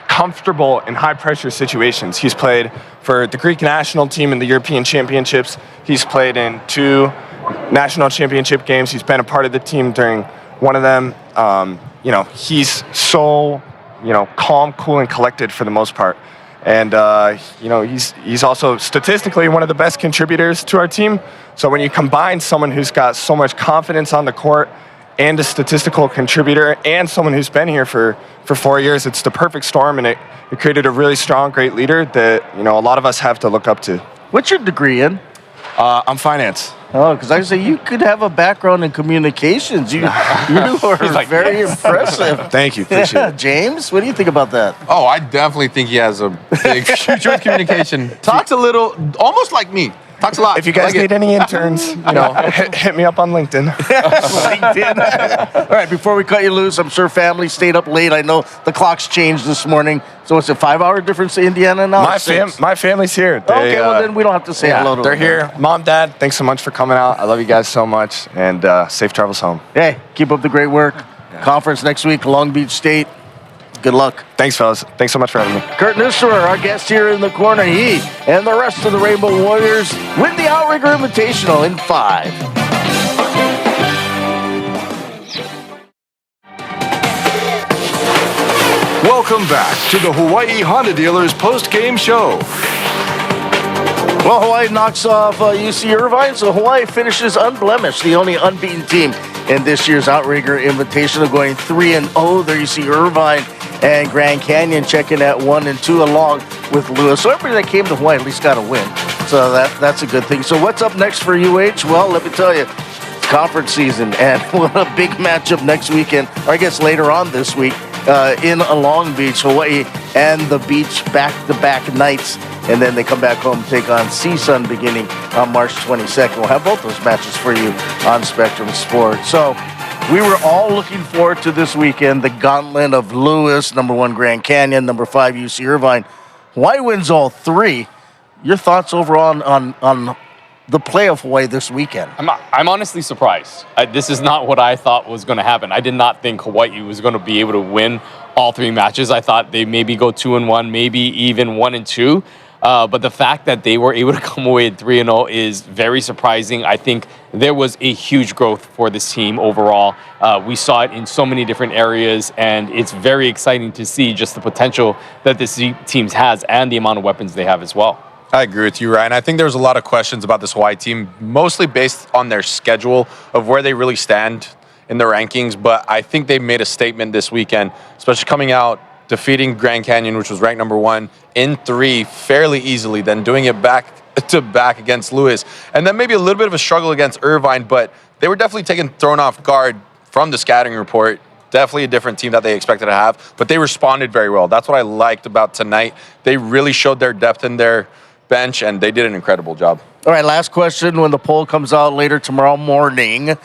Speaker 16: comfortable in high-pressure situations. He's played for the Greek national team in the European Championships. He's played in 2 national championship games. He's been a part of the team during one of them. He's so, calm, cool, and collected for the most part. And, he's also statistically one of the best contributors to our team. So when you combine someone who's got so much confidence on the court and a statistical contributor and someone who's been here for 4 years, it's the perfect storm, and it created a really strong, great leader that, a lot of us have to look up to.
Speaker 2: What's your degree in?
Speaker 16: I'm finance.
Speaker 2: Oh, because I say you could have a background in communications. You are very impressive.
Speaker 16: Thank you. Appreciate it.
Speaker 2: James, what do you think about that?
Speaker 3: Oh, I definitely think he has a big future with communication. Talks a little, almost like me. Talks a lot.
Speaker 16: If you guys need any interns, hit me up on LinkedIn.
Speaker 2: All right, before we cut you loose, I'm sure family stayed up late. I know the clock's changed this morning. So it's a 5-hour difference to Indiana now?
Speaker 16: My family's here.
Speaker 2: Okay, well then we don't have to say hello to
Speaker 16: They're
Speaker 2: them.
Speaker 16: here. Mom, Dad, thanks so much for coming out. I love you guys so much, and safe travels home.
Speaker 2: Hey, keep up the great work. Conference next week, Long Beach State. Good luck.
Speaker 16: Thanks, fellas. Thanks so much for having me.
Speaker 2: Kurt Nisserer, our guest here in the corner. He and the rest of the Rainbow Warriors win the Outrigger Invitational in 5.
Speaker 15: Welcome back to the Hawai'i Honda Dealers post-game show.
Speaker 2: Well, Hawaii knocks off UC Irvine, so Hawaii finishes unblemished, the only unbeaten team in this year's Outrigger Invitational, going 3-0. There you see Irvine and Grand Canyon checking at 1-2 along with Lewis. So everybody that came to Hawaii at least got a win. So that's a good thing. So what's up next for UH? Well, let me tell you, it's conference season, and what a big matchup next weekend, or I guess later on this week, in Long Beach, Hawaii and the Beach back-to-back nights. And then they come back home and take on CSUN beginning on March 22nd. We'll have both those matches for you on Spectrum Sports. So we were all looking forward to this weekend, the gauntlet of Lewis, number 1 Grand Canyon, number 5 UC Irvine. Hawaii wins all 3. Your thoughts overall on the play of Hawaii this weekend?
Speaker 4: I'm honestly surprised. This is not what I thought was going to happen. I did not think Hawaii was going to be able to win all 3 matches. I thought they maybe go 2-1, maybe even 1-2. But the fact that they were able to come away at 3-0 is very surprising. I think there was a huge growth for this team overall. We saw it in so many different areas, and it's very exciting to see just the potential that this team has and the amount of weapons they have as well.
Speaker 3: I agree with you, Ryan. I think there's a lot of questions about this Hawaii team, mostly based on their schedule of where they really stand in the rankings. But I think they made a statement this weekend, especially coming out, defeating Grand Canyon, which was ranked number 1, in 3 fairly easily, then doing it back-to-back against Lewis. And then maybe a little bit of a struggle against Irvine, but they were definitely thrown off guard from the scouting report. Definitely a different team that they expected to have, but they responded very well. That's what I liked about tonight. They really showed their depth in their bench, and they did an incredible job.
Speaker 2: All right, last question. When the poll comes out later tomorrow morning,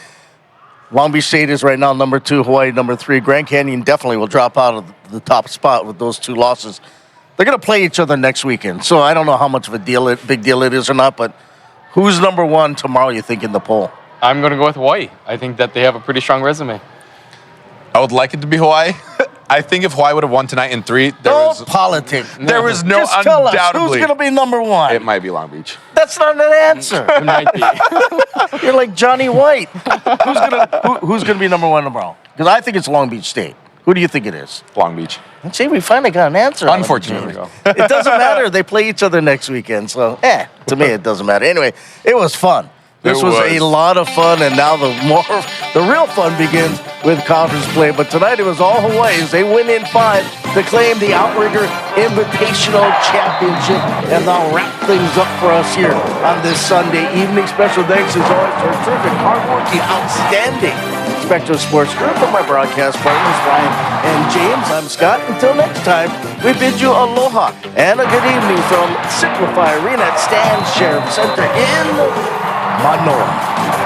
Speaker 2: Long Beach State is right now number 2, Hawaii number 3. Grand Canyon definitely will drop out of the top spot with those 2 losses. They're going to play each other next weekend, so I don't know how much of a big deal it is or not, but who's number 1 tomorrow, you think, in the poll?
Speaker 4: I'm going to go with Hawaii. I think that they have a pretty strong resume.
Speaker 3: I would like it to be Hawaii. I think if Hawaii would have won tonight in 3, there was no
Speaker 2: Just tell us,
Speaker 3: undoubtedly.
Speaker 2: who's going to be number 1?
Speaker 3: It might be Long Beach.
Speaker 2: That's not an answer.
Speaker 4: It might be.
Speaker 2: You're like Johnny White. Who's gonna be number 1 tomorrow? Because I think it's Long Beach State. Who do you think it is?
Speaker 3: Long Beach.
Speaker 2: See, we finally got an answer.
Speaker 3: Unfortunately.
Speaker 2: It doesn't matter. They play each other next weekend. So, to me, it doesn't matter. Anyway, it was fun. This was a lot of fun, and now the real fun begins with conference play. But tonight it was all Hawaii's. They win in 5 to claim the Outrigger Invitational Championship, and they'll wrap things up for us here on this Sunday evening. Special thanks as always to our terrific, hardworking, outstanding Spectrum Sports Group and my broadcast partners, Ryan and James. I'm Scott. Until next time, we bid you aloha and a good evening from Simplify Arena at Stan Sheriff Center in Mānoa.